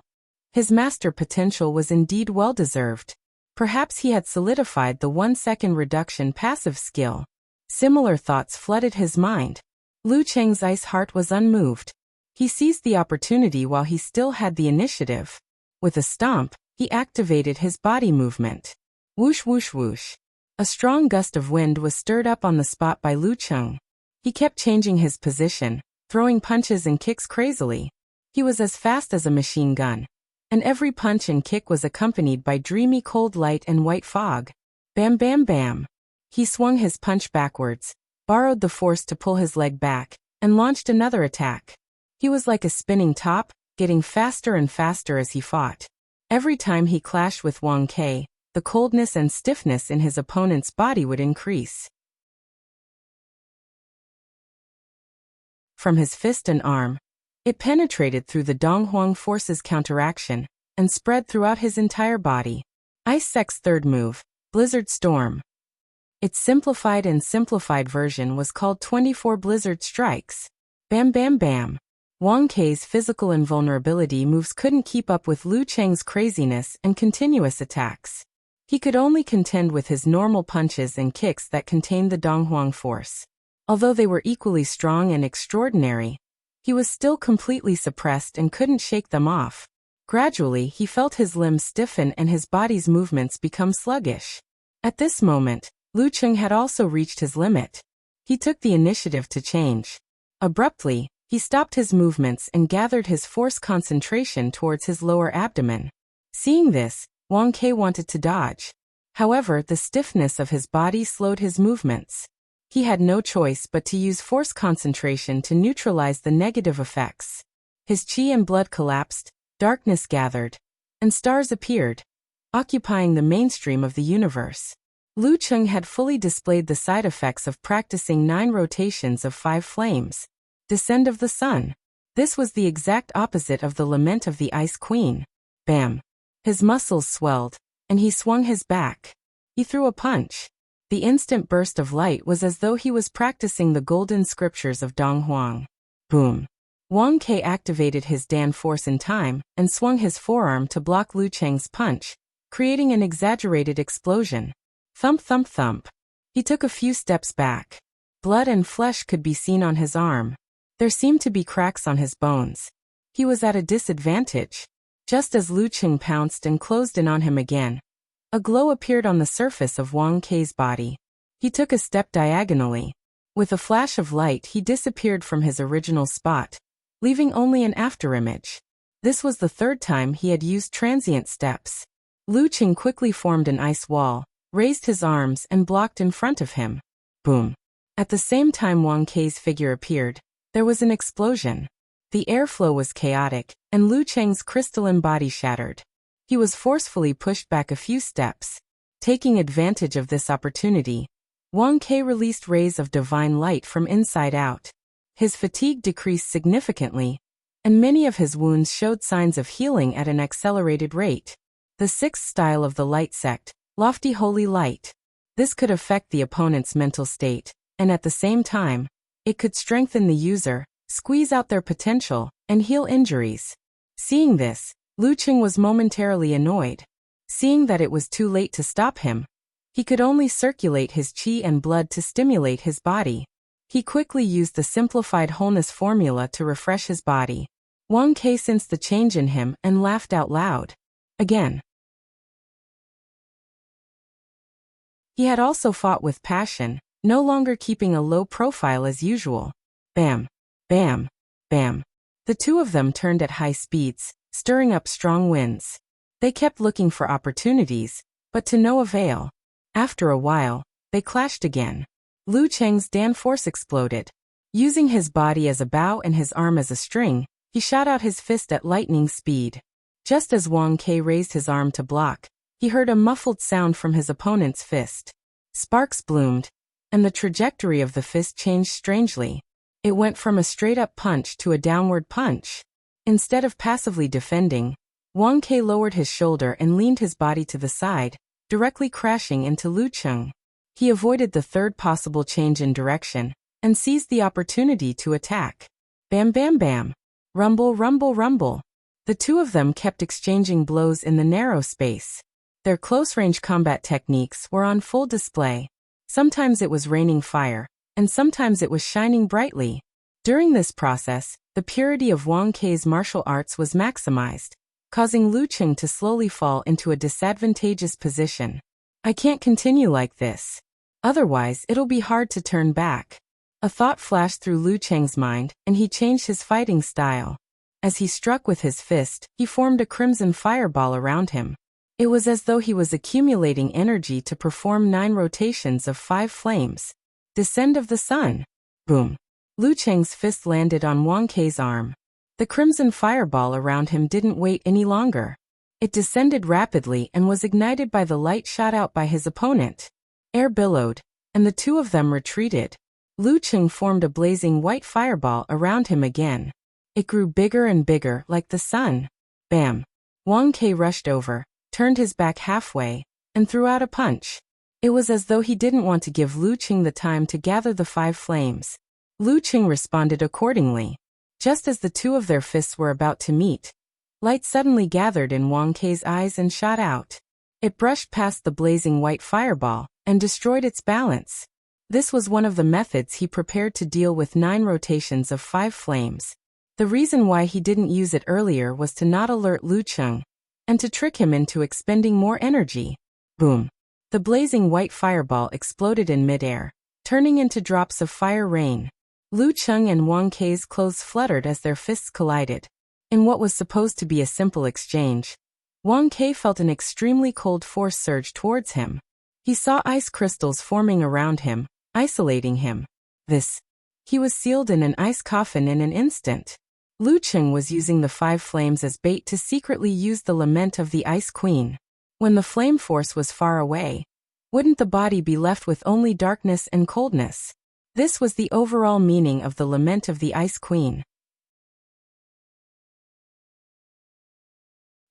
His master potential was indeed well-deserved. Perhaps he had solidified the 1-second reduction passive skill. Similar thoughts flooded his mind. Lu Cheng's ice heart was unmoved. He seized the opportunity while he still had the initiative. With a stomp, he activated his body movement. Whoosh whoosh whoosh. A strong gust of wind was stirred up on the spot by Lu Cheng. He kept changing his position, throwing punches and kicks crazily. He was as fast as a machine gun, and every punch and kick was accompanied by dreamy cold light and white fog. Bam bam bam. He swung his punch backwards, borrowed the force to pull his leg back, and launched another attack. He was like a spinning top, getting faster and faster as he fought. Every time he clashed with Wang Kei, the coldness and stiffness in his opponent's body would increase. From his fist and arm, it penetrated through the Donghuang force's counteraction and spread throughout his entire body. Ice Sec's third move, Blizzard Storm. Its simplified and simplified version was called 24 Blizzard Strikes. Bam bam bam. Wang Kei's physical invulnerability moves couldn't keep up with Lu Cheng's craziness and continuous attacks. He could only contend with his normal punches and kicks that contained the Donghuang force. Although they were equally strong and extraordinary, he was still completely suppressed and couldn't shake them off. Gradually, he felt his limbs stiffen and his body's movements become sluggish. At this moment, Lu Cheng had also reached his limit. He took the initiative to change. Abruptly, he stopped his movements and gathered his force concentration towards his lower abdomen. Seeing this, Wang Kei wanted to dodge. However, the stiffness of his body slowed his movements. He had no choice but to use force concentration to neutralize the negative effects. His qi and blood collapsed, darkness gathered, and stars appeared, occupying the mainstream of the universe. Lu Cheng had fully displayed the side effects of practicing 9 rotations of 5 flames. Descent of the sun. This was the exact opposite of the lament of the Ice Queen. Bam. His muscles swelled, and he swung his back. He threw a punch. The instant burst of light was as though he was practicing the golden scriptures of Donghuang. Boom. Wang Kei activated his Dan force in time and swung his forearm to block Lu Cheng's punch, creating an exaggerated explosion. Thump thump thump. He took a few steps back. Blood and flesh could be seen on his arm. There seemed to be cracks on his bones. He was at a disadvantage. Just as Lu Cheng pounced and closed in on him again, a glow appeared on the surface of Wang Kei's body. He took a step diagonally. With a flash of light, he disappeared from his original spot, leaving only an afterimage. This was the 3rd time he had used transient steps. Lu Cheng quickly formed an ice wall, raised his arms and blocked in front of him. Boom. At the same time Wang Kei's figure appeared, there was an explosion. The airflow was chaotic, and Lu Cheng's crystalline body shattered. He was forcefully pushed back a few steps. Taking advantage of this opportunity, Wang Kei released rays of divine light from inside out. His fatigue decreased significantly, and many of his wounds showed signs of healing at an accelerated rate. The 6th style of the light sect, Lofty Holy Light. This could affect the opponent's mental state, and at the same time, it could strengthen the user, squeeze out their potential, and heal injuries. Seeing this, Lu Cheng was momentarily annoyed. Seeing that it was too late to stop him, he could only circulate his qi and blood to stimulate his body. He quickly used the simplified wholeness formula to refresh his body. Wang Kei sensed the change in him and laughed out loud. Again. He had also fought with passion, no longer keeping a low profile as usual. Bam. Bam. Bam. The two of them turned at high speeds, stirring up strong winds. They kept looking for opportunities, but to no avail. After a while, they clashed again. Lu Cheng's Dan force exploded. Using his body as a bow and his arm as a string, he shot out his fist at lightning speed. Just as Wang Ke raised his arm to block, he heard a muffled sound from his opponent's fist. Sparks bloomed, and the trajectory of the fist changed strangely. It went from a straight-up punch to a downward punch. Instead of passively defending, Wang Ke lowered his shoulder and leaned his body to the side, directly crashing into Lu Cheng. He avoided the third possible change in direction, and seized the opportunity to attack. Bam bam bam. Rumble rumble rumble. The two of them kept exchanging blows in the narrow space. Their close-range combat techniques were on full display. Sometimes it was raining fire, and sometimes it was shining brightly. During this process, the purity of Wang Ke's martial arts was maximized, causing Lu Cheng to slowly fall into a disadvantageous position. I can't continue like this. Otherwise, it'll be hard to turn back. A thought flashed through Lu Cheng's mind, and he changed his fighting style. As he struck with his fist, he formed a crimson fireball around him. It was as though he was accumulating energy to perform 9 rotations of 5 flames. Descend of the sun. Boom. Lu Cheng's fist landed on Wang Ke's arm. The crimson fireball around him didn't wait any longer. It descended rapidly and was ignited by the light shot out by his opponent. Air billowed, and the two of them retreated. Lu Cheng formed a blazing white fireball around him again. It grew bigger and bigger like the sun. Bam. Wang Ke rushed over, turned his back halfway, and threw out a punch. It was as though he didn't want to give Lu Cheng the time to gather the 5 flames. Lu Cheng responded accordingly. Just as the two of their fists were about to meet, light suddenly gathered in Wang Ke's eyes and shot out. It brushed past the blazing white fireball and destroyed its balance. This was one of the methods he prepared to deal with 9 rotations of 5 flames. The reason why he didn't use it earlier was to not alert Lu Cheng, and to trick him into expending more energy. Boom. The blazing white fireball exploded in midair, turning into drops of fire rain. Lu Cheng and Wang Ke's clothes fluttered as their fists collided. In what was supposed to be a simple exchange, Wang Ke felt an extremely cold force surge towards him. He saw ice crystals forming around him, isolating him. He was sealed in an ice coffin in an instant. Lu Cheng was using the 5 flames as bait to secretly use the lament of the Ice Queen. When the flame force was far away, wouldn't the body be left with only darkness and coldness? This was the overall meaning of the lament of the Ice Queen.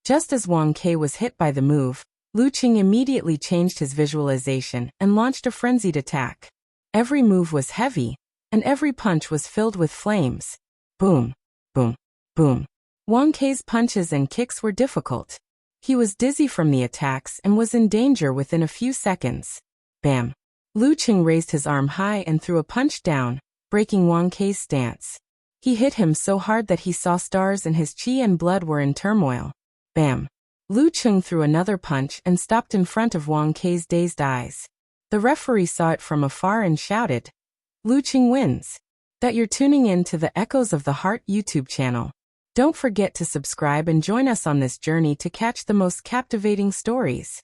Just as Wang Ke was hit by the move, Lu Cheng immediately changed his visualization and launched a frenzied attack. Every move was heavy, and every punch was filled with flames. Boom, boom, boom. Wang Ke's punches and kicks were difficult. He was dizzy from the attacks and was in danger within a few seconds. Bam. Lu Cheng raised his arm high and threw a punch down, breaking Wang Ke's stance. He hit him so hard that he saw stars and his chi and blood were in turmoil. Bam. Lu Cheng threw another punch and stopped in front of Wang Ke's dazed eyes. The referee saw it from afar and shouted, "Lu Cheng wins." That you're tuning in to the Echoes of the Heart YouTube channel. Don't forget to subscribe and join us on this journey to catch the most captivating stories.